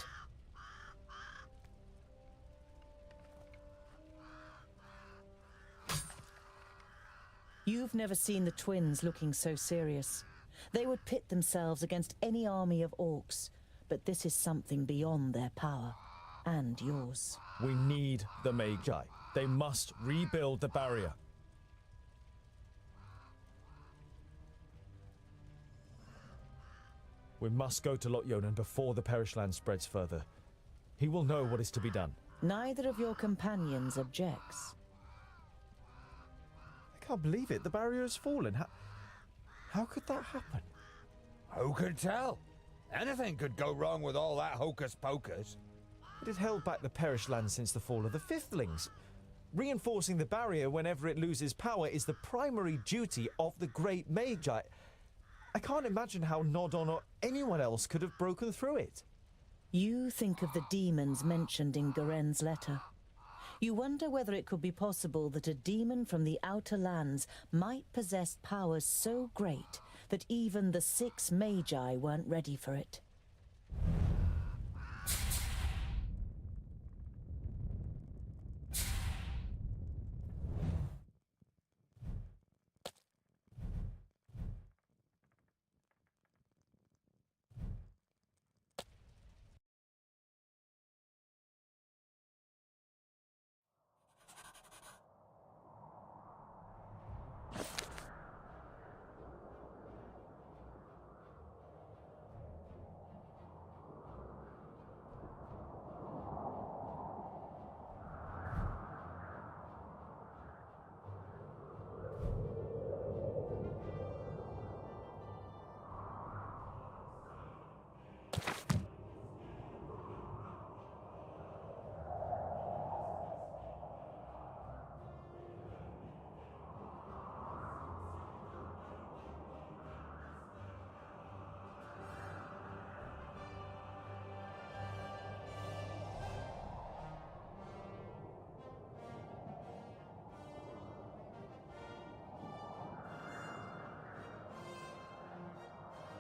You've never seen the twins looking so serious. They would pit themselves against any army of orcs, but this is something beyond their power, and yours. We need the Magi. They must rebuild the barrier. We must go to Lot-Yonan before the perished land spreads further. He will know what is to be done. Neither of your companions objects. I can't believe it. The barrier has fallen. How could that happen? Who could tell? Anything could go wrong with all that hocus pocus. It has held back the perished land since the fall of the Fifthlings. Reinforcing the barrier whenever it loses power is the primary duty of the great Magi. I can't imagine how Nod-On or anyone else could have broken through it. You think of the demons mentioned in Garen's letter. You wonder whether it could be possible that a demon from the outer lands might possess powers so great that even the 6 Magi weren't ready for it.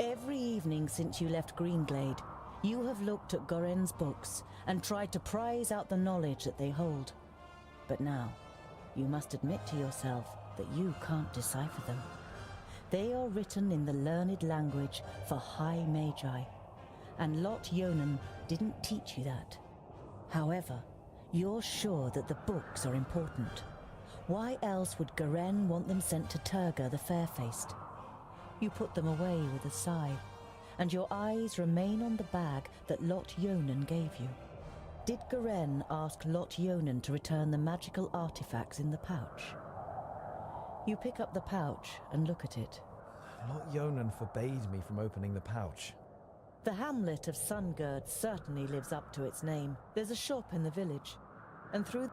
Every evening since you left Greenglade, you have looked at Goren's books and tried to prize out the knowledge that they hold. But now, you must admit to yourself that you can't decipher them. They are written in the learned language for High Magi, and Lot Yonan didn't teach you that. However, you're sure that the books are important. Why else would Goren want them sent to Turga the Fair-Faced? You put them away with a sigh, and your eyes remain on the bag that Lot Yonan gave you. Did Goren ask Lot Yonan to return the magical artifacts in the pouch? You pick up the pouch and look at it. Lot Yonan forbade me from opening the pouch. The hamlet of Sungird certainly lives up to its name. There's a shop in the village, and through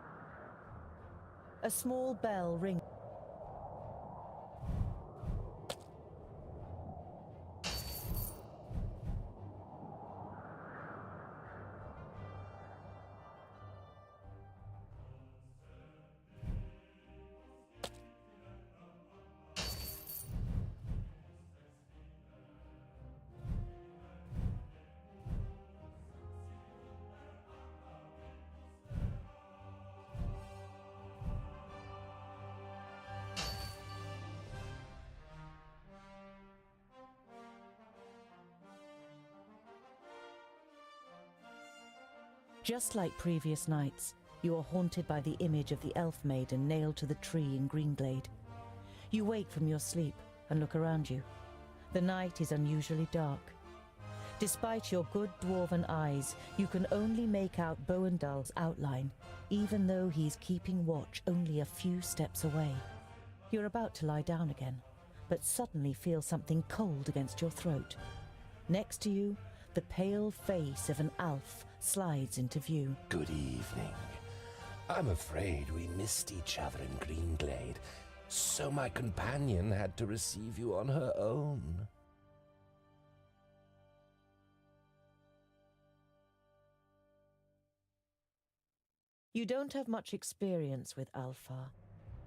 a small bell rings. Just like previous nights, you are haunted by the image of the elf maiden nailed to the tree in Greenglade. You wake from your sleep and look around you. The night is unusually dark. Despite your good dwarven eyes, you can only make out Boendal's outline, even though he's keeping watch only a few steps away. You're about to lie down again, but suddenly feel something cold against your throat. Next to you, the pale face of an elf slides into view. Good evening. I'm afraid we missed each other in Greenglade, so my companion had to receive you on her own. You don't have much experience with Alfar,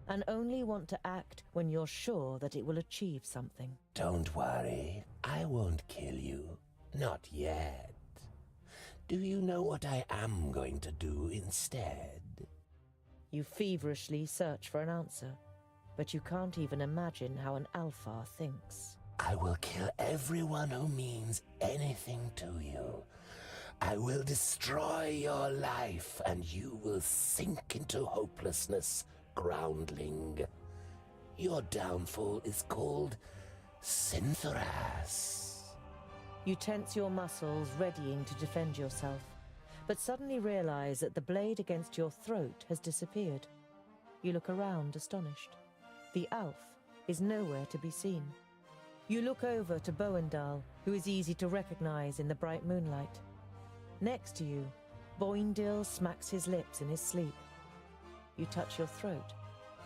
and only want to act when you're sure that it will achieve something. Don't worry, I won't kill you. Not yet. Do you know what I am going to do instead? You feverishly search for an answer, but you can't even imagine how an Alfar thinks. I will kill everyone who means anything to you. I will destroy your life, and you will sink into hopelessness, groundling. Your downfall is called Sinthoras. You tense your muscles, readying to defend yourself, but suddenly realize that the blade against your throat has disappeared. You look around, astonished. The elf is nowhere to be seen. You look over to Boendal, who is easy to recognize in the bright moonlight. Next to you, Boindil smacks his lips in his sleep. You touch your throat,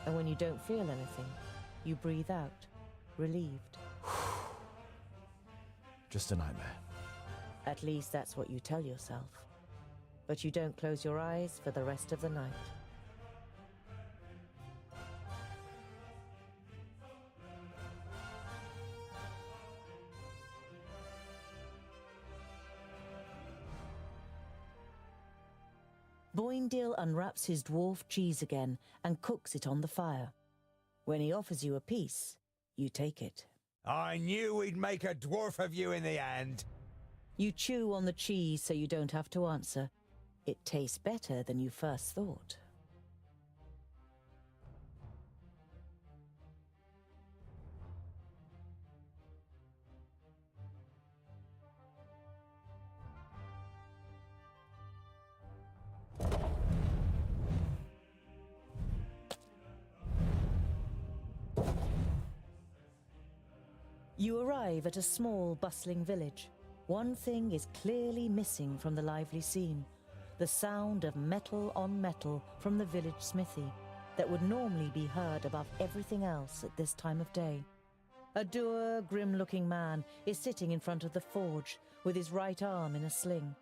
and when you don't feel anything, you breathe out, relieved. Just a nightmare. At least that's what you tell yourself. But you don't close your eyes for the rest of the night. Boindale unwraps his dwarf cheese again and cooks it on the fire. When he offers you a piece, you take it. I knew we'd make a dwarf of you in the end. You chew on the cheese so you don't have to answer. It tastes better than you first thought. You arrive at a small, bustling village. One thing is clearly missing from the lively scene: the sound of metal on metal from the village smithy that would normally be heard above everything else at this time of day. A dour, grim-looking man is sitting in front of the forge with his right arm in a sling.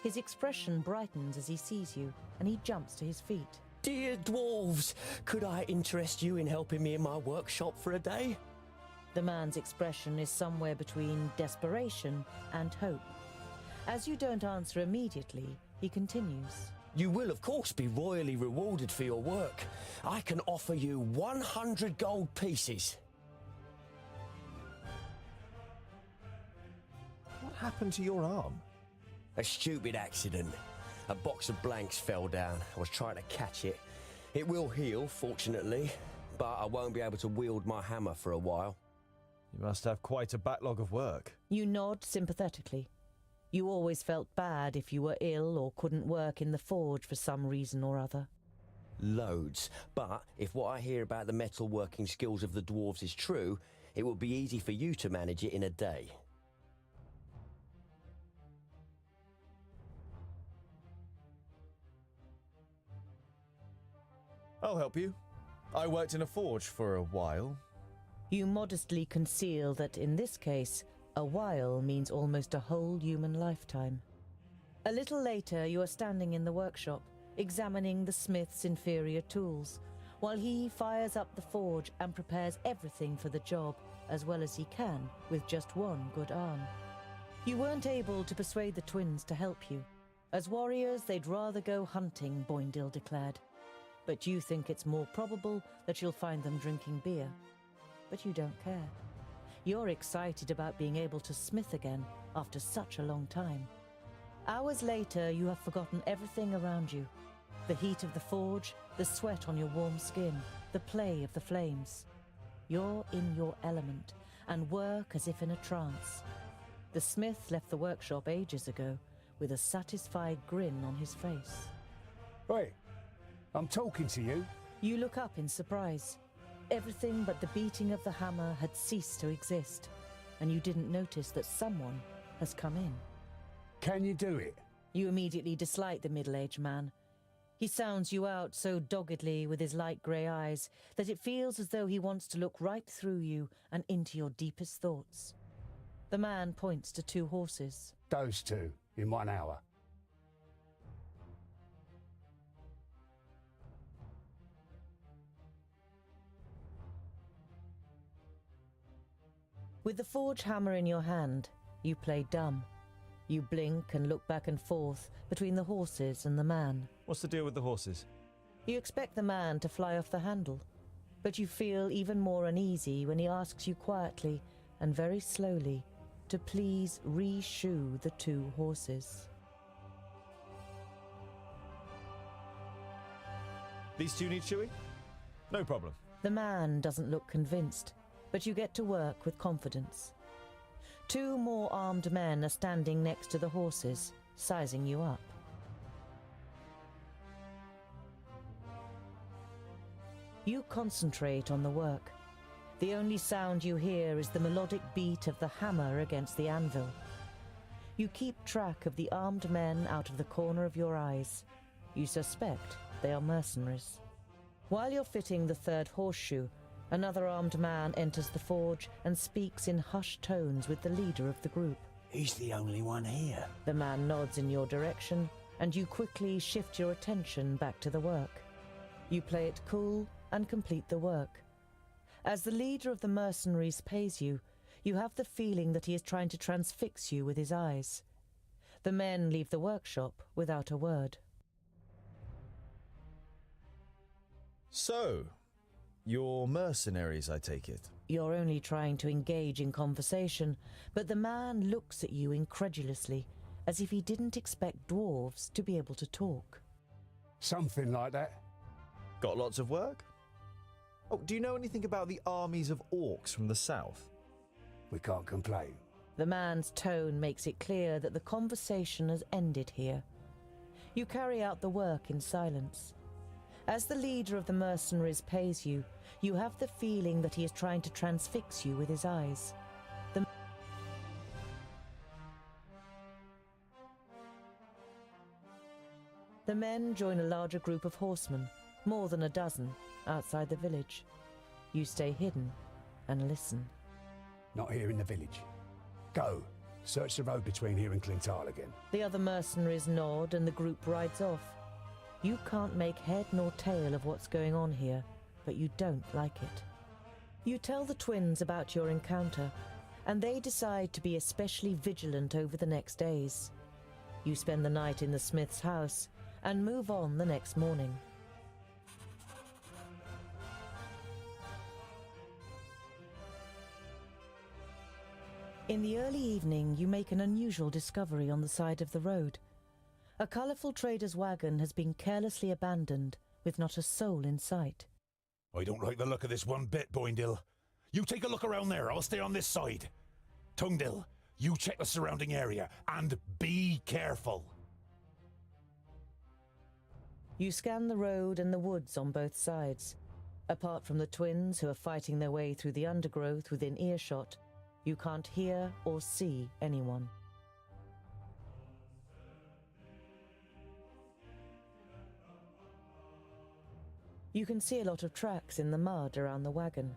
His expression brightens as he sees you, and he jumps to his feet. Dear dwarves, could I interest you in helping me in my workshop for a day? The man's expression is somewhere between desperation and hope. As you don't answer immediately, he continues. You will, of course, be royally rewarded for your work. I can offer you 100 gold pieces. What happened to your arm? A stupid accident. A box of blanks fell down. I was trying to catch it. It will heal, fortunately, but I won't be able to wield my hammer for a while. You must have quite a backlog of work. You nod sympathetically. You always felt bad if you were ill or couldn't work in the forge for some reason or other. Loads. But if what I hear about the metalworking skills of the dwarves is true, it will be easy for you to manage it in a day. I'll help you. I worked in a forge for a while. You modestly conceal that in this case, a while means almost a whole human lifetime. A little later, you are standing in the workshop, examining the smith's inferior tools, while he fires up the forge and prepares everything for the job, as well as he can, with just one good arm. You weren't able to persuade the twins to help you. As warriors, they'd rather go hunting, Boindale declared. But you think it's more probable that you'll find them drinking beer. But you don't care. You're excited about being able to smith again after such a long time. Hours later, you have forgotten everything around you. The heat of the forge, the sweat on your warm skin, the play of the flames. You're in your element and work as if in a trance. The smith left the workshop ages ago with a satisfied grin on his face. Wait, I'm talking to you. You look up in surprise. Everything but the beating of the hammer had ceased to exist, and you didn't notice that someone has come in. Can you do it? You immediately dislike the middle-aged man. He sounds you out so doggedly with his light grey eyes that it feels as though he wants to look right through you and into your deepest thoughts. The man points to 2 horses. Those 2, in 1 hour. With the forge hammer in your hand, you play dumb. You blink and look back and forth between the horses and the man. What's the deal with the horses? You expect the man to fly off the handle, but you feel even more uneasy when he asks you quietly and very slowly to please re-shoe the 2 horses. These 2 need shoeing? No problem. The man doesn't look convinced, but you get to work with confidence. 2 more armed men are standing next to the horses, sizing you up. You concentrate on the work. The only sound you hear is the melodic beat of the hammer against the anvil. You keep track of the armed men out of the corner of your eyes. You suspect they are mercenaries. While you're fitting the 3rd horseshoe, another armed man enters the forge and speaks in hushed tones with the leader of the group. He's the only one here. The man nods in your direction, and you quickly shift your attention back to the work. You play it cool and complete the work. As the leader of the mercenaries pays you, you have the feeling that he is trying to transfix you with his eyes. The men leave the workshop without a word. So, you're mercenaries, I take it? You're only trying to engage in conversation, but the man looks at you incredulously, as if he didn't expect dwarves to be able to talk. Something like that. Got lots of work? Oh, do you know anything about the armies of orcs from the south? We can't complain. The man's tone makes it clear that the conversation has ended here. You carry out the work in silence. As the leader of the mercenaries pays you, you have the feeling that he is trying to transfix you with his eyes. The men join a larger group of horsemen, more than a dozen, outside the village. You stay hidden and listen. Not here in the village. Go. Search the road between here and Clintal again. The other mercenaries nod and the group rides off. You can't make head nor tail of what's going on here, but you don't like it. You tell the twins about your encounter, and they decide to be especially vigilant over the next days. You spend the night in the smith's house and move on the next morning. In the early evening, you make an unusual discovery on the side of the road. A colourful trader's wagon has been carelessly abandoned, with not a soul in sight. I don't like the look of this one bit, Boindil. You take a look around there, I'll stay on this side. Tungdil, you check the surrounding area, and be careful. You scan the road and the woods on both sides. Apart from the twins who are fighting their way through the undergrowth within earshot, you can't hear or see anyone. You can see a lot of tracks in the mud around the wagon.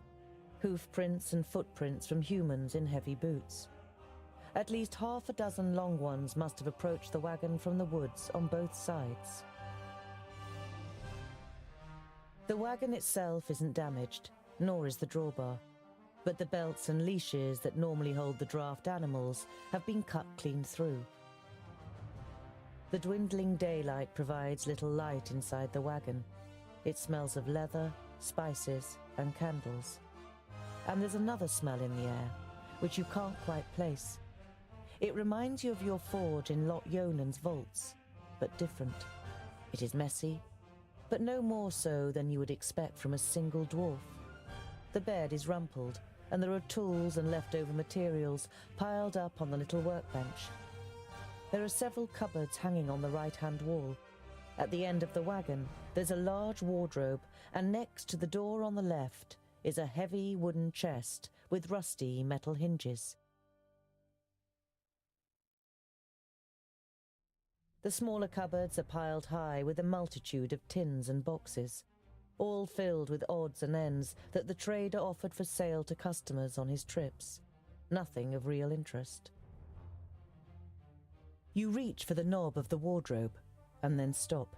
Hoof prints and footprints from humans in heavy boots. At least half a dozen long ones must have approached the wagon from the woods on both sides. The wagon itself isn't damaged, nor is the drawbar, but the belts and leashes that normally hold the draft animals have been cut clean through. The dwindling daylight provides little light inside the wagon. It smells of leather, spices, and candles. And there's another smell in the air, which you can't quite place. It reminds you of your forge in Lot Yonan's vaults, but different. It is messy, but no more so than you would expect from a single dwarf. The bed is rumpled, and there are tools and leftover materials piled up on the little workbench. There are several cupboards hanging on the right-hand wall. At the end of the wagon, there's a large wardrobe, and next to the door on the left is a heavy wooden chest with rusty metal hinges. The smaller cupboards are piled high with a multitude of tins and boxes, all filled with odds and ends that the trader offered for sale to customers on his trips. Nothing of real interest. You reach for the knob of the wardrobe, and then stop.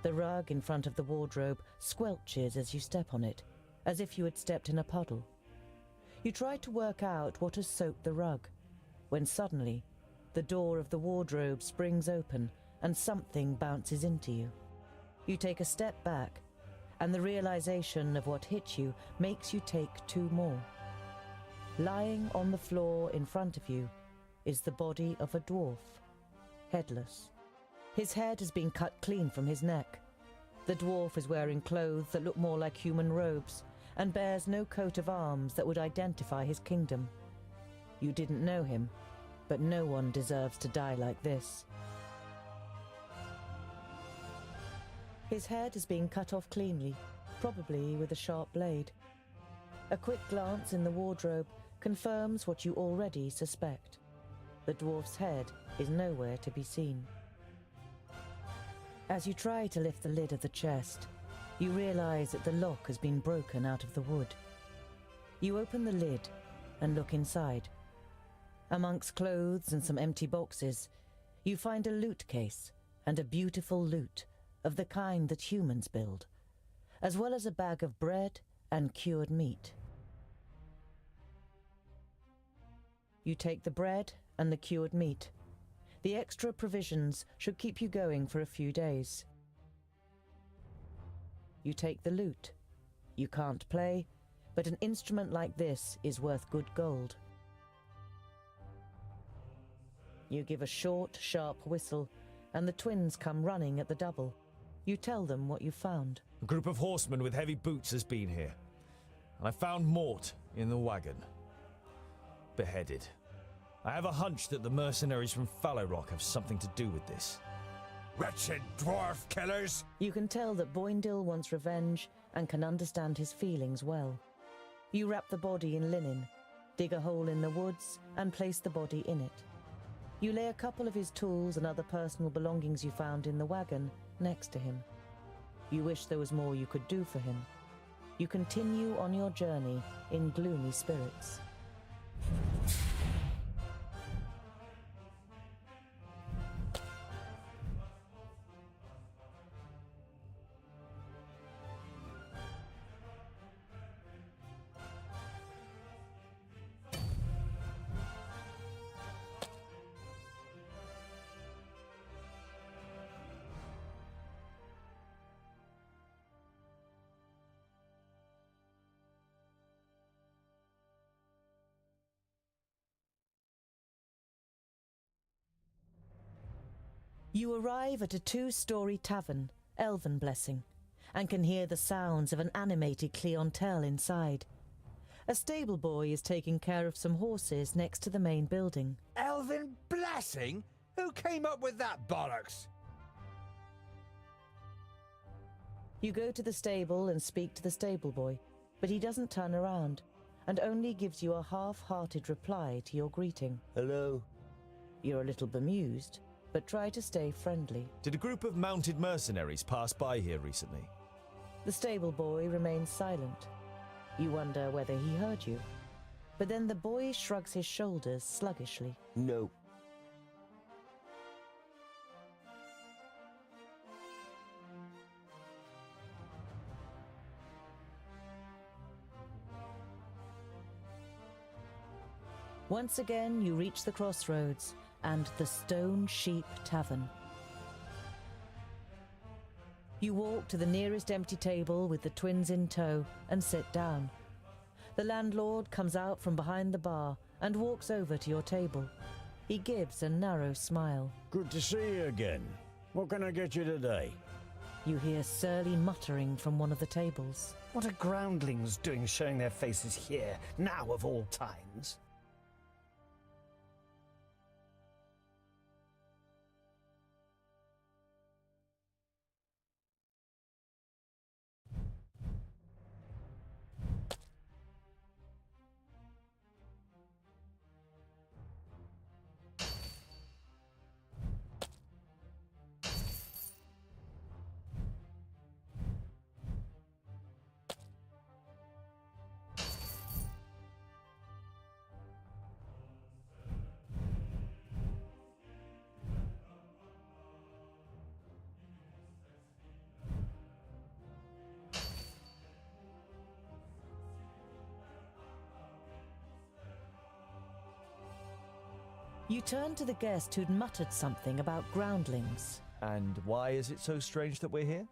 The rug in front of the wardrobe squelches as you step on it, as if you had stepped in a puddle. You try to work out what has soaked the rug, when suddenly the door of the wardrobe springs open and something bounces into you. You take a step back, and the realization of what hit you makes you take two more. Lying on the floor in front of you is the body of a dwarf, headless. His head has been cut clean from his neck. The dwarf is wearing clothes that look more like human robes and bears no coat of arms that would identify his kingdom. You didn't know him, but no one deserves to die like this. His head has been cut off cleanly, probably with a sharp blade. A quick glance in the wardrobe confirms what you already suspect. The dwarf's head is nowhere to be seen. As you try to lift the lid of the chest, you realize that the lock has been broken out of the wood. You open the lid and look inside. Amongst clothes and some empty boxes, you find a loot case and a beautiful loot of the kind that humans build, as well as a bag of bread and cured meat. You take the bread and the cured meat. The extra provisions should keep you going for a few days. You take the lute. You can't play, but an instrument like this is worth good gold. You give a short, sharp whistle, and the twins come running at the double. You tell them what you found. A group of horsemen with heavy boots has been here. And I found Mort in the wagon. Beheaded. I have a hunch that the mercenaries from Fallow Rock have something to do with this. Wretched dwarf killers! You can tell that Boindil wants revenge and can understand his feelings well. You wrap the body in linen, dig a hole in the woods, and place the body in it. You lay a couple of his tools and other personal belongings you found in the wagon next to him. You wish there was more you could do for him. You continue on your journey in gloomy spirits. You arrive at a two-story tavern, Elven Blessing, and can hear the sounds of an animated clientele inside. A stable boy is taking care of some horses next to the main building. Elven Blessing? Who came up with that bollocks? You go to the stable and speak to the stable boy, but he doesn't turn around, and only gives you a half-hearted reply to your greeting. Hello. You're a little bemused, but try to stay friendly. Did a group of mounted mercenaries pass by here recently? The stable boy remains silent. You wonder whether he heard you. But then the boy shrugs his shoulders sluggishly. No. Once again, you reach the crossroads and the Stone Sheep Tavern. You walk to the nearest empty table with the twins in tow and sit down. The landlord comes out from behind the bar and walks over to your table. He gives a narrow smile. Good to see you again. What can I get you today? You hear surly muttering from one of the tables. What are groundlings doing showing their faces here, now of all times? You turn to the guest who'd muttered something about groundlings. And why is it so strange that we're here?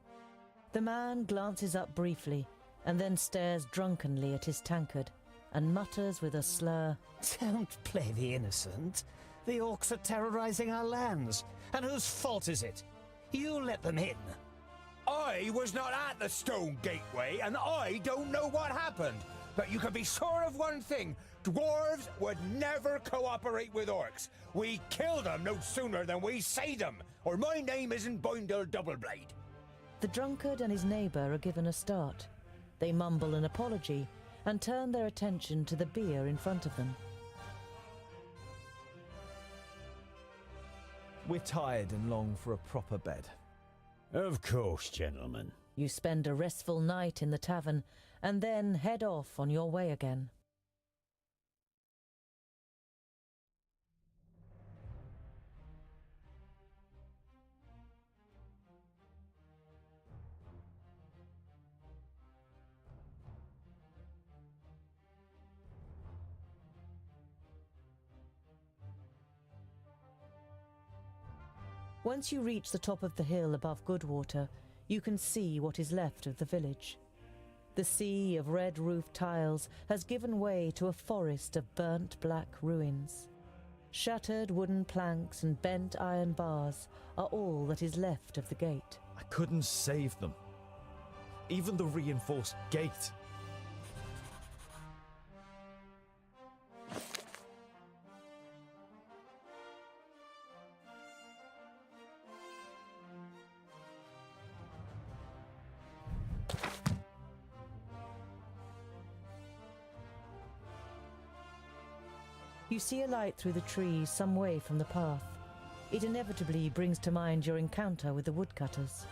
The man glances up briefly and then stares drunkenly at his tankard and mutters with a slur, Don't play the innocent. The orcs are terrorizing our lands. And whose fault is it? You let them in. I was not at the Stone Gateway, and I don't know what happened. But you can be sure of one thing. Dwarves would never cooperate with orcs. We kill them no sooner than we say them, or my name isn't Boindle Doubleblade. The drunkard and his neighbour are given a start. They mumble an apology and turn their attention to the beer in front of them. We're tired and long for a proper bed. Of course, gentlemen. You spend a restful night in the tavern and then head off on your way again. Once you reach the top of the hill above Goodwater, You can see what is left of the village. The sea of red-roofed tiles has given way to a forest of burnt black ruins. Shattered wooden planks and bent iron bars are all that is left of the gate. I couldn't save them. Even the reinforced gate. You see a light through the trees some way from the path. It inevitably brings to mind your encounter with the woodcutters.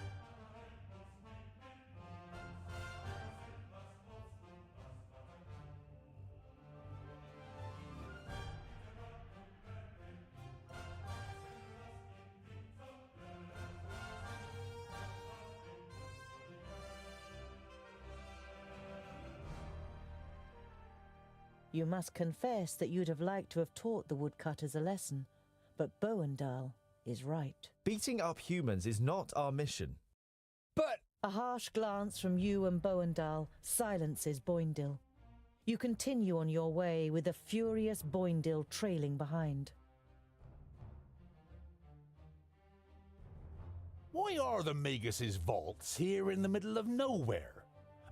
You must confess that you'd have liked to have taught the woodcutters a lesson, but Boendal is right. Beating up humans is not our mission. But a harsh glance from you and Boendal silences Boindil. You continue on your way with the furious Boindil trailing behind. Why are the Magus' vaults here in the middle of nowhere?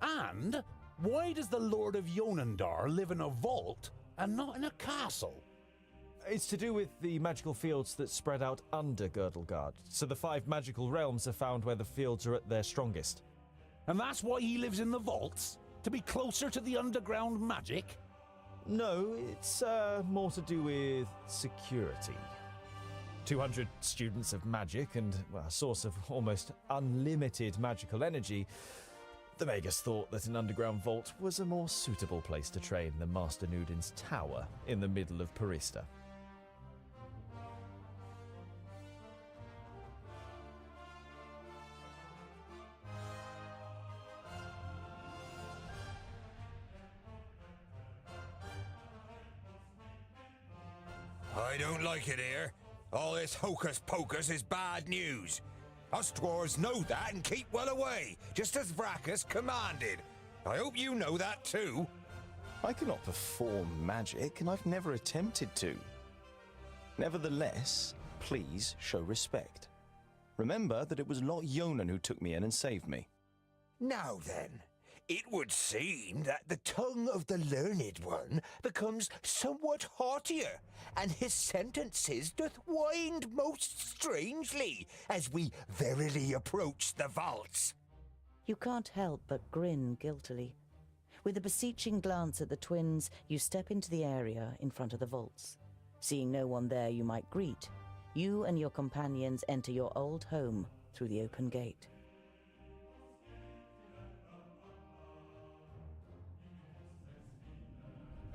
And why does the Lord of Yonendar live in a vault and not in a castle? It's to do with the magical fields that spread out under Girdlegard, so the 5 magical realms are found where the fields are at their strongest. And that's why he lives in the vaults? To be closer to the underground magic? No, it's more to do with security. 200 students of magic and a source of almost unlimited magical energy. The Magus thought that an underground vault was a more suitable place to train than Master Nudin's tower in the middle of Parista. I don't like it here. All this hocus pocus is bad news. Us dwarves know that and keep well away, just as Vracus commanded. I hope you know that too. I cannot perform magic, and I've never attempted to. Nevertheless, please show respect. Remember that it was Lot Yonan who took me in and saved me. Now then, it would seem that the tongue of the learned one becomes somewhat haughtier, and his sentences doth wind most strangely as we verily approach the vaults. You can't help but grin guiltily. With a beseeching glance at the twins, you step into the area in front of the vaults. Seeing no one there you might greet, you and your companions enter your old home through the open gate.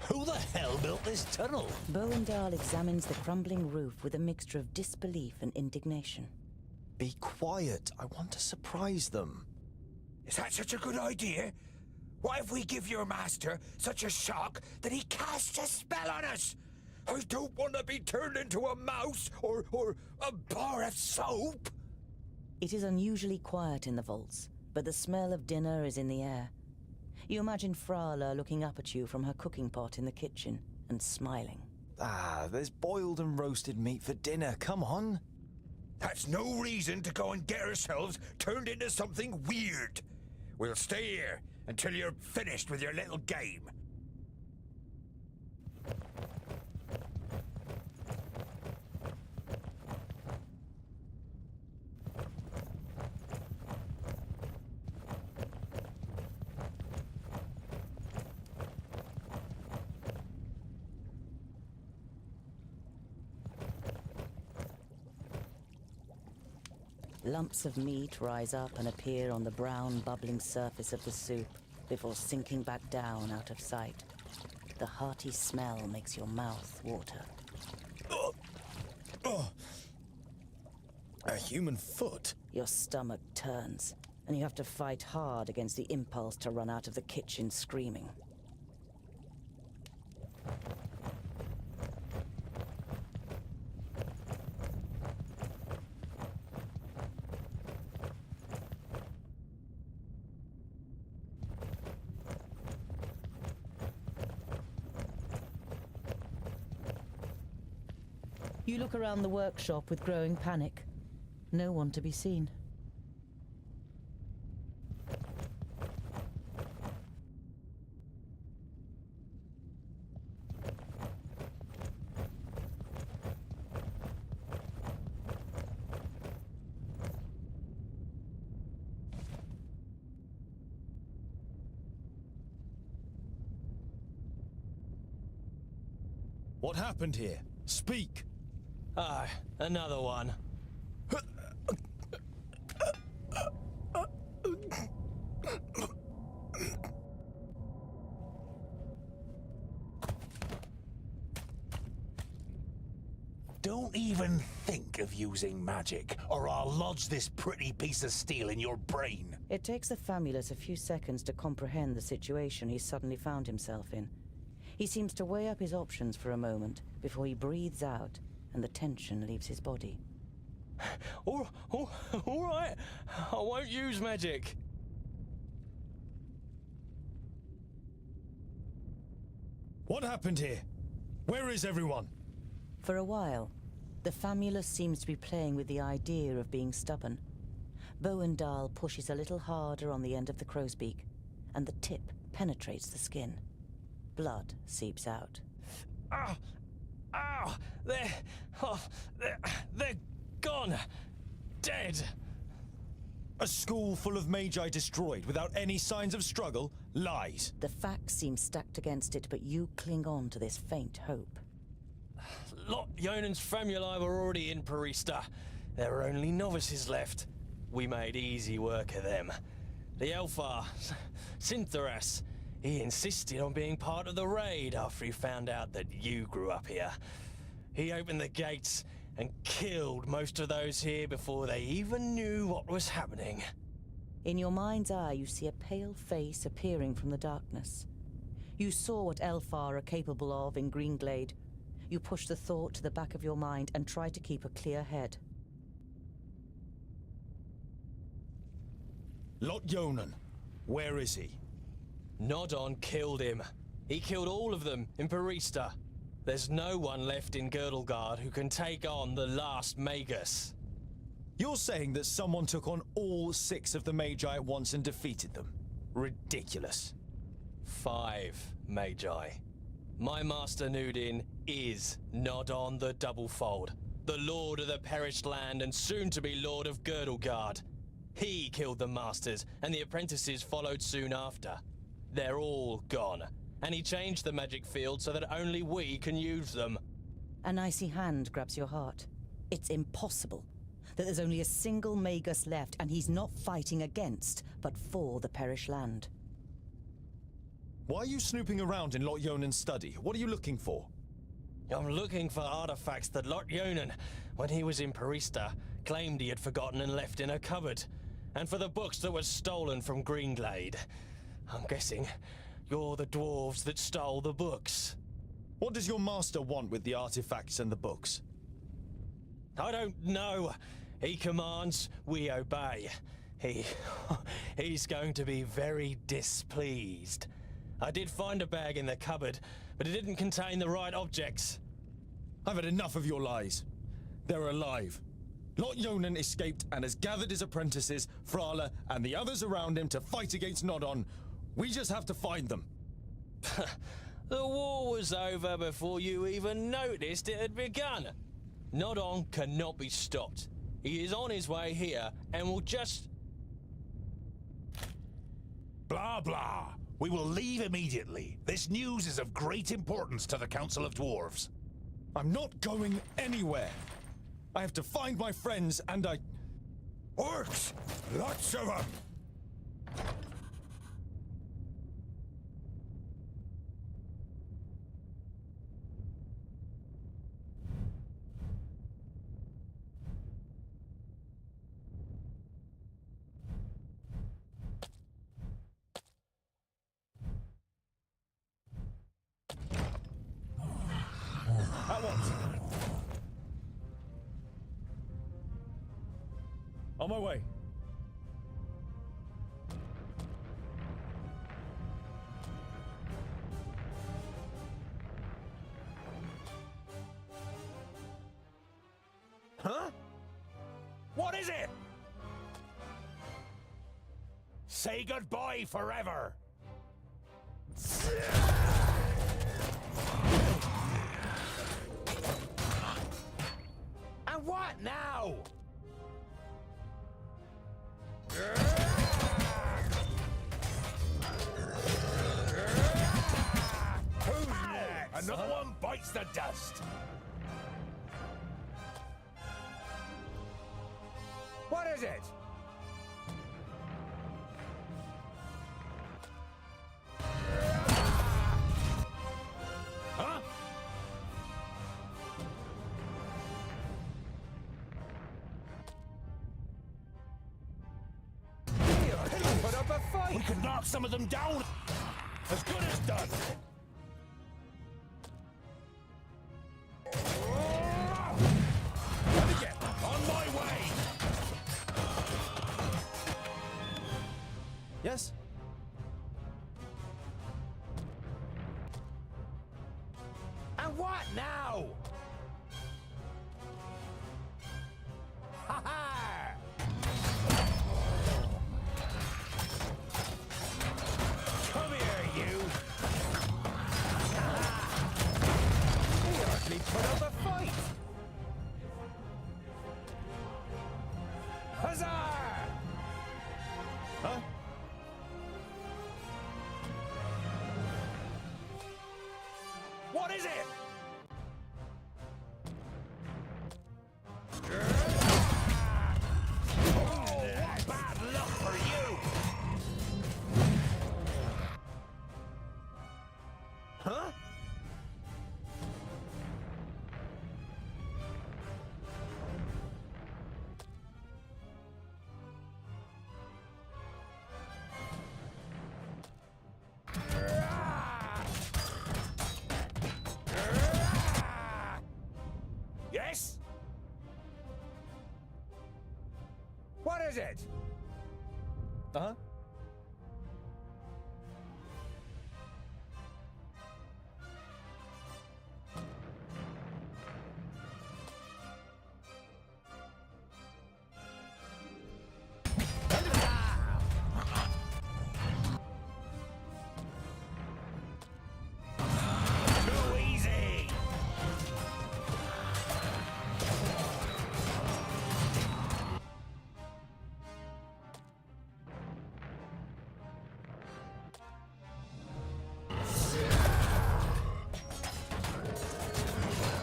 Who the hell built this tunnel? Boendal examines the crumbling roof with a mixture of disbelief and indignation. Be quiet. I want to surprise them. Is that such a good idea? What if we give your master such a shock that he casts a spell on us? I don't want to be turned into a mouse or a bar of soap. It is unusually quiet in the vaults, but the smell of dinner is in the air. You imagine Frala looking up at you from her cooking pot in the kitchen and smiling. Ah, there's boiled and roasted meat for dinner. Come on. That's no reason to go and get ourselves turned into something weird. We'll stay here until you're finished with your little game. Lumps of meat rise up and appear on the brown, bubbling surface of the soup before sinking back down out of sight. The hearty smell makes your mouth water. A human foot? Your stomach turns, and you have to fight hard against the impulse to run out of the kitchen screaming. You look around the workshop with growing panic. No one to be seen. What happened here? Speak! Ah, another one. Don't even think of using magic, or I'll lodge this pretty piece of steel in your brain. It takes the Famulus a few seconds to comprehend the situation he suddenly found himself in. He seems to weigh up his options for a moment before he breathes out and the tension leaves his body. All right, I won't use magic. What happened here? Where is everyone? For a while, the Famulus seems to be playing with the idea of being stubborn. Bowendahl pushes a little harder on the end of the crow's beak, and the tip penetrates the skin. Blood seeps out. Ah! Ow! They're gone! Dead! A school full of magi destroyed without any signs of struggle? Lies. The facts seem stacked against it, but you cling on to this faint hope. Lot Yonan's Famuli were already in Parista. There were only novices left. We made easy work of them. The Elfar, Sintheras, he insisted on being part of the raid after he found out that you grew up here. He opened the gates and killed most of those here before they even knew what was happening. In your mind's eye, you see a pale face appearing from the darkness. You saw what Elfar are capable of in Greenglade. You push the thought to the back of your mind and try to keep a clear head. Lot Yonan, where is he? Nodon killed him. He killed all of them in Parista. There's no one left in Girdlegard who can take on the last Magus. You're saying that someone took on all 6 of the Magi at once and defeated them? Ridiculous. 5 Magi. My master Nudin is Nodon the Doublefold, the Lord of the Perished Land and soon to be Lord of Girdlegard. He killed the masters, and the apprentices followed soon after. They're all gone, and he changed the magic field so that only we can use them. An icy hand grabs your heart. It's impossible that there's only a single Magus left, and he's not fighting against, but for the Perished Land. Why are you snooping around in Lot Yonan's study? What are you looking for? I'm looking for artifacts that Lot Yonan, when he was in Parista, claimed he had forgotten and left in a cupboard. And for the books that were stolen from Greenglade. I'm guessing you're the dwarves that stole the books. What does your master want with the artifacts and the books? I don't know. He commands, we obey. He's going to be very displeased. I did find a bag in the cupboard, but it didn't contain the right objects. I've had enough of your lies. They're alive. Lot Yonan escaped and has gathered his apprentices, Frala, and the others around him to fight against Nodon. We just have to find them. The war was over before you even noticed it had begun. Nodon cannot be stopped. He is on his way here and will just... Blah, blah. We will leave immediately. This news is of great importance to the Council of Dwarves. I'm not going anywhere. I have to find my friends and Orcs! Lots of them! At once. On my way. What is it? Say goodbye forever. And what now? Who's next? Another one bites the dust. What is it? Huh? Put up a fight. We could knock some of them down. As good as done. Let again. On my way. Yes? And what now? Ha ha! Come here, you! He hardly put up a fight! Huzzah! Huh? What is it? Oh, what bad luck for you! Huh? Yes? What is it? Uh-huh. Too easy!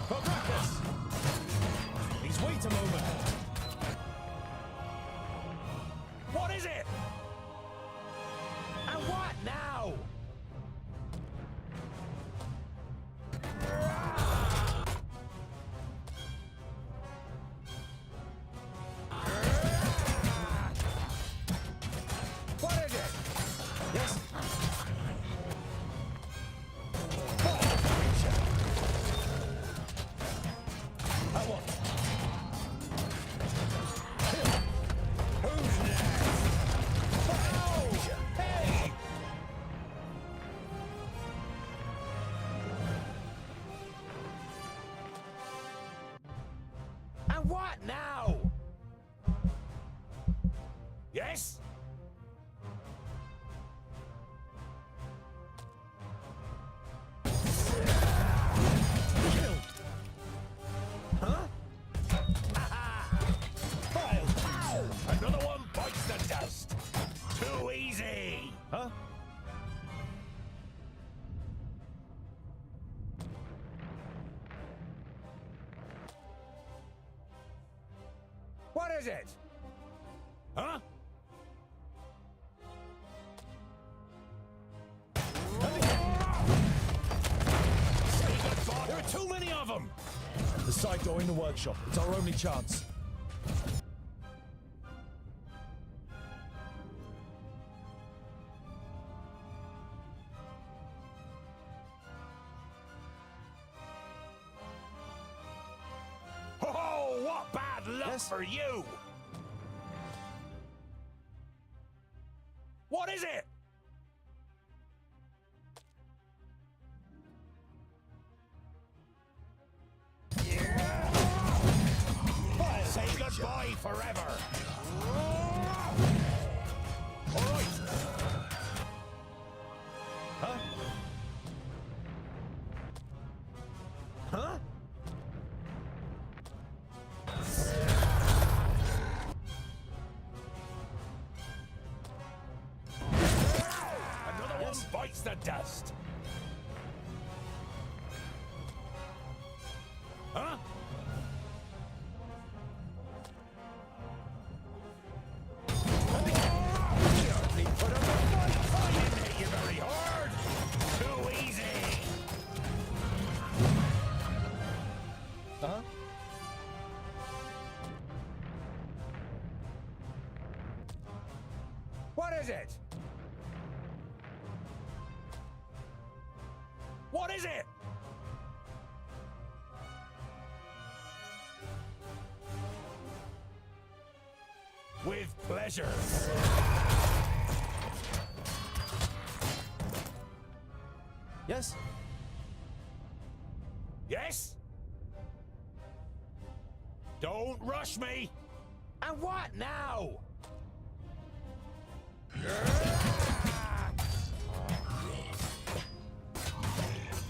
For practice! Please wait a moment. What is it? And what now? What is it? Yes? At once. Who's next? Oh! Hey! And what now? Yes? Huh? Another one bites the dust. Too easy. Huh? What is it? Huh? Say goodbye. There are too many of them! The side door in the workshop. It's our only chance. Oh, what bad luck Yes? for you! What is it? Say goodbye. Goodbye forever. All right. Huh? Huh? Another one bites the dust. Huh? Put up a fight. I didn't hit you very hard. Too easy. Uh-huh. What is it? What is it? With pleasure. Yes? Yes? Don't rush me. And what now?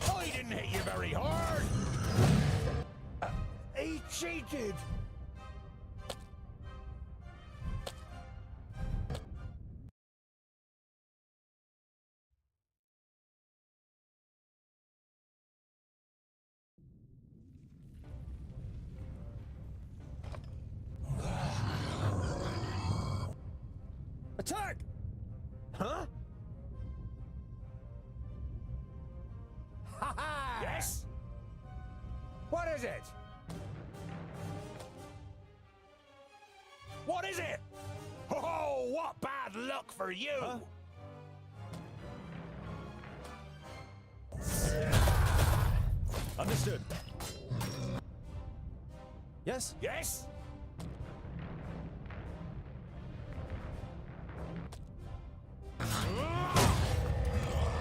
I didn't hit you very hard. He cheated. Attack! Huh? Ha ha! Yes? What is it? What is it? Oh, what bad luck for you! Huh? Understood. Yes? Yes?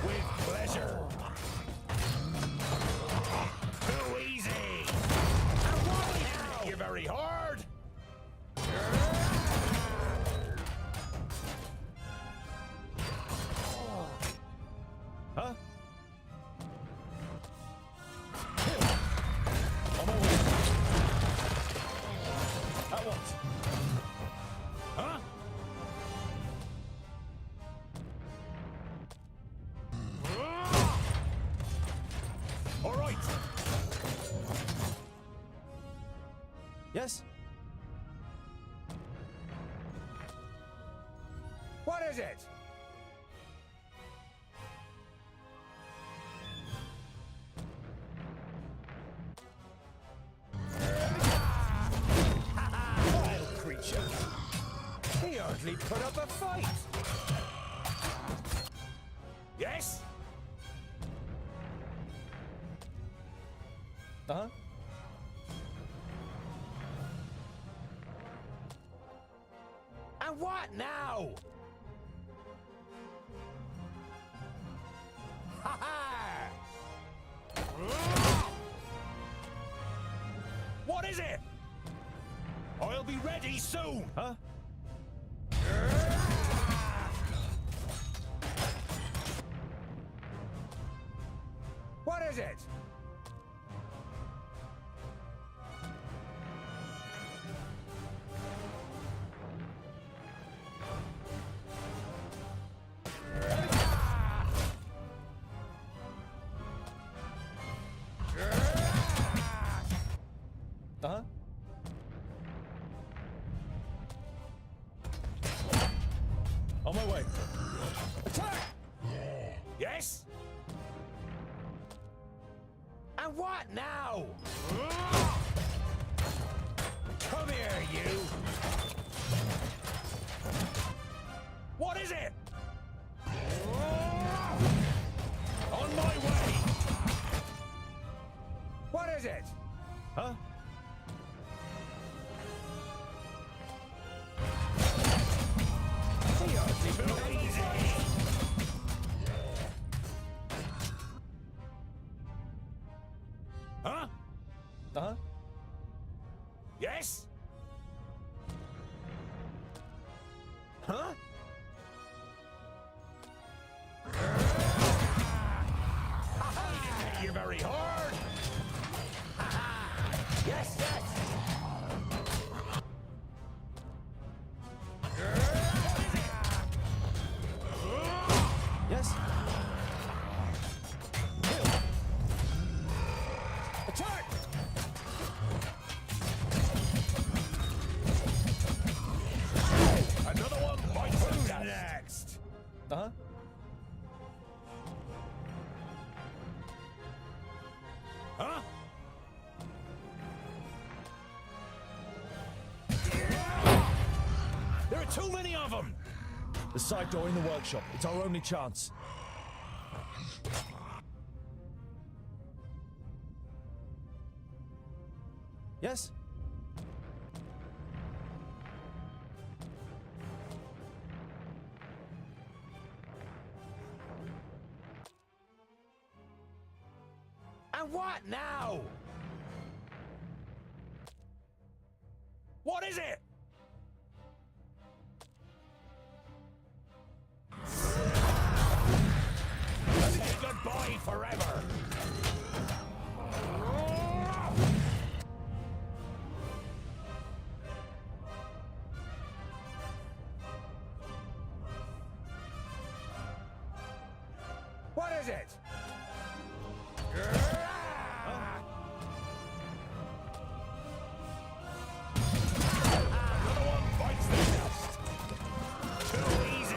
With pleasure. Too easy. And what now? Hit you very hard. Huh? On my way. At once. Huh? All right. Yes? What is it? Wild creature. He hardly put up a fight. Yes? Uh-huh. And what now? Ha ha! What is it? I'll be ready soon. Huh? What is it? Uh-huh. On my way. Attack! Yes? And what now? Come here, you! What is it? On my way! What is it? Huh? Huh? Uh-huh. Yes? Huh? Hit you very hard. Yes, yes. Yes? Attack! Another one bites the dust. Next. Uh-huh. Huh? There are too many of them. The side door in the workshop. It's our only chance. Yes? And what now? What is it? Say goodbye forever. What is it? Another one bites the dust. Too easy.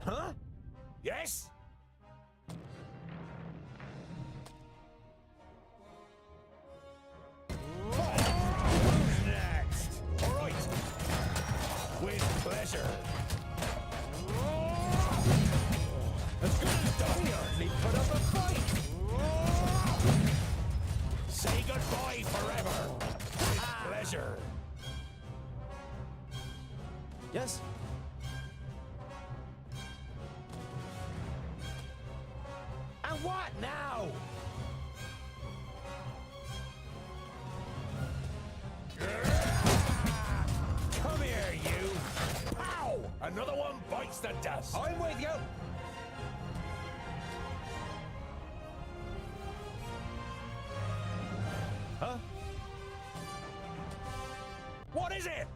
Huh? Yes? Who's next? All right. With pleasure. As good as done. We hardly put up a fight. Say goodbye forever. With pleasure. Yes? And what now? Come here, you! Pow! Another one bites the dust. I'm with you. Huh? What is it?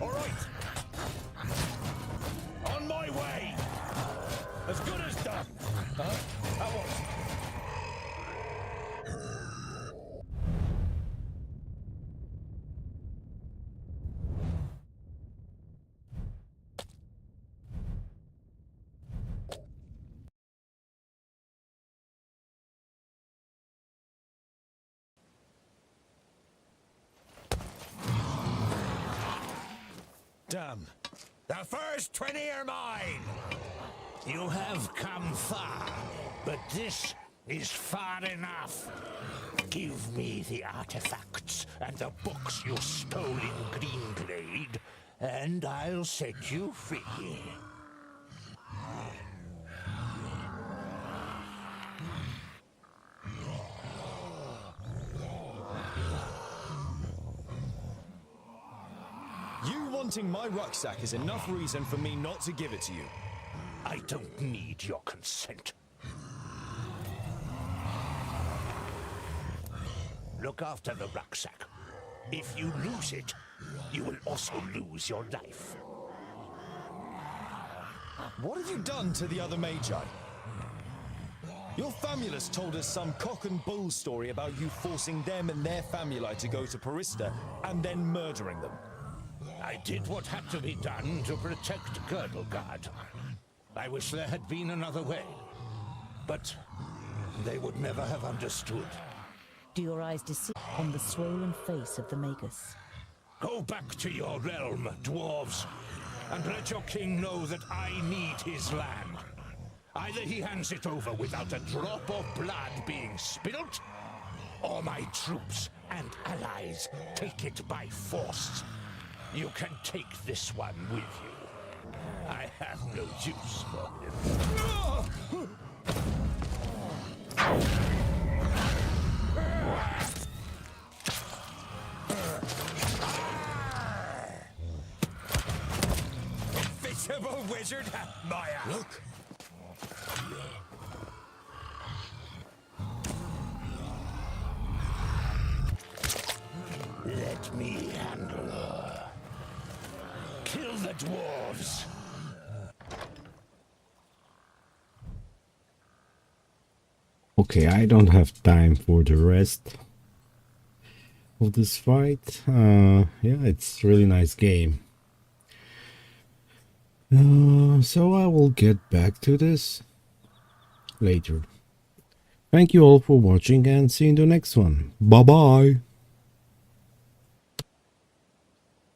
All right. On my way. As good as done. Huh? How was? Damn. The first 20 are mine. You have come far, but this is far enough. Give me the artifacts and the books you stole in Greenglade, and I'll set you free. You wanting my rucksack is enough reason for me not to give it to you. I don't need your consent. Look after the rucksack. If you lose it, you will also lose your life. What have you done to the other Magi? Your famulus told us some cock and bull story about you forcing them and their famuli to go to Parista and then murdering them. I did what had to be done to protect Girdlegard. I wish there had been another way, but they would never have understood. Do your eyes deceive on the swollen face of the Magus? Go back to your realm, dwarves, and let your king know that I need his land. Either he hands it over without a drop of blood being spilt, or my troops and allies take it by force. You can take this one with you. I have no use for him. Invisible wizard, Maya. Look. Let me handle her. Kill the dwarves. Okay, I don't have time for the rest of this fight. Yeah, it's really nice game. So I will get back to this later. Thank you all for watching and see you in the next one. Bye bye.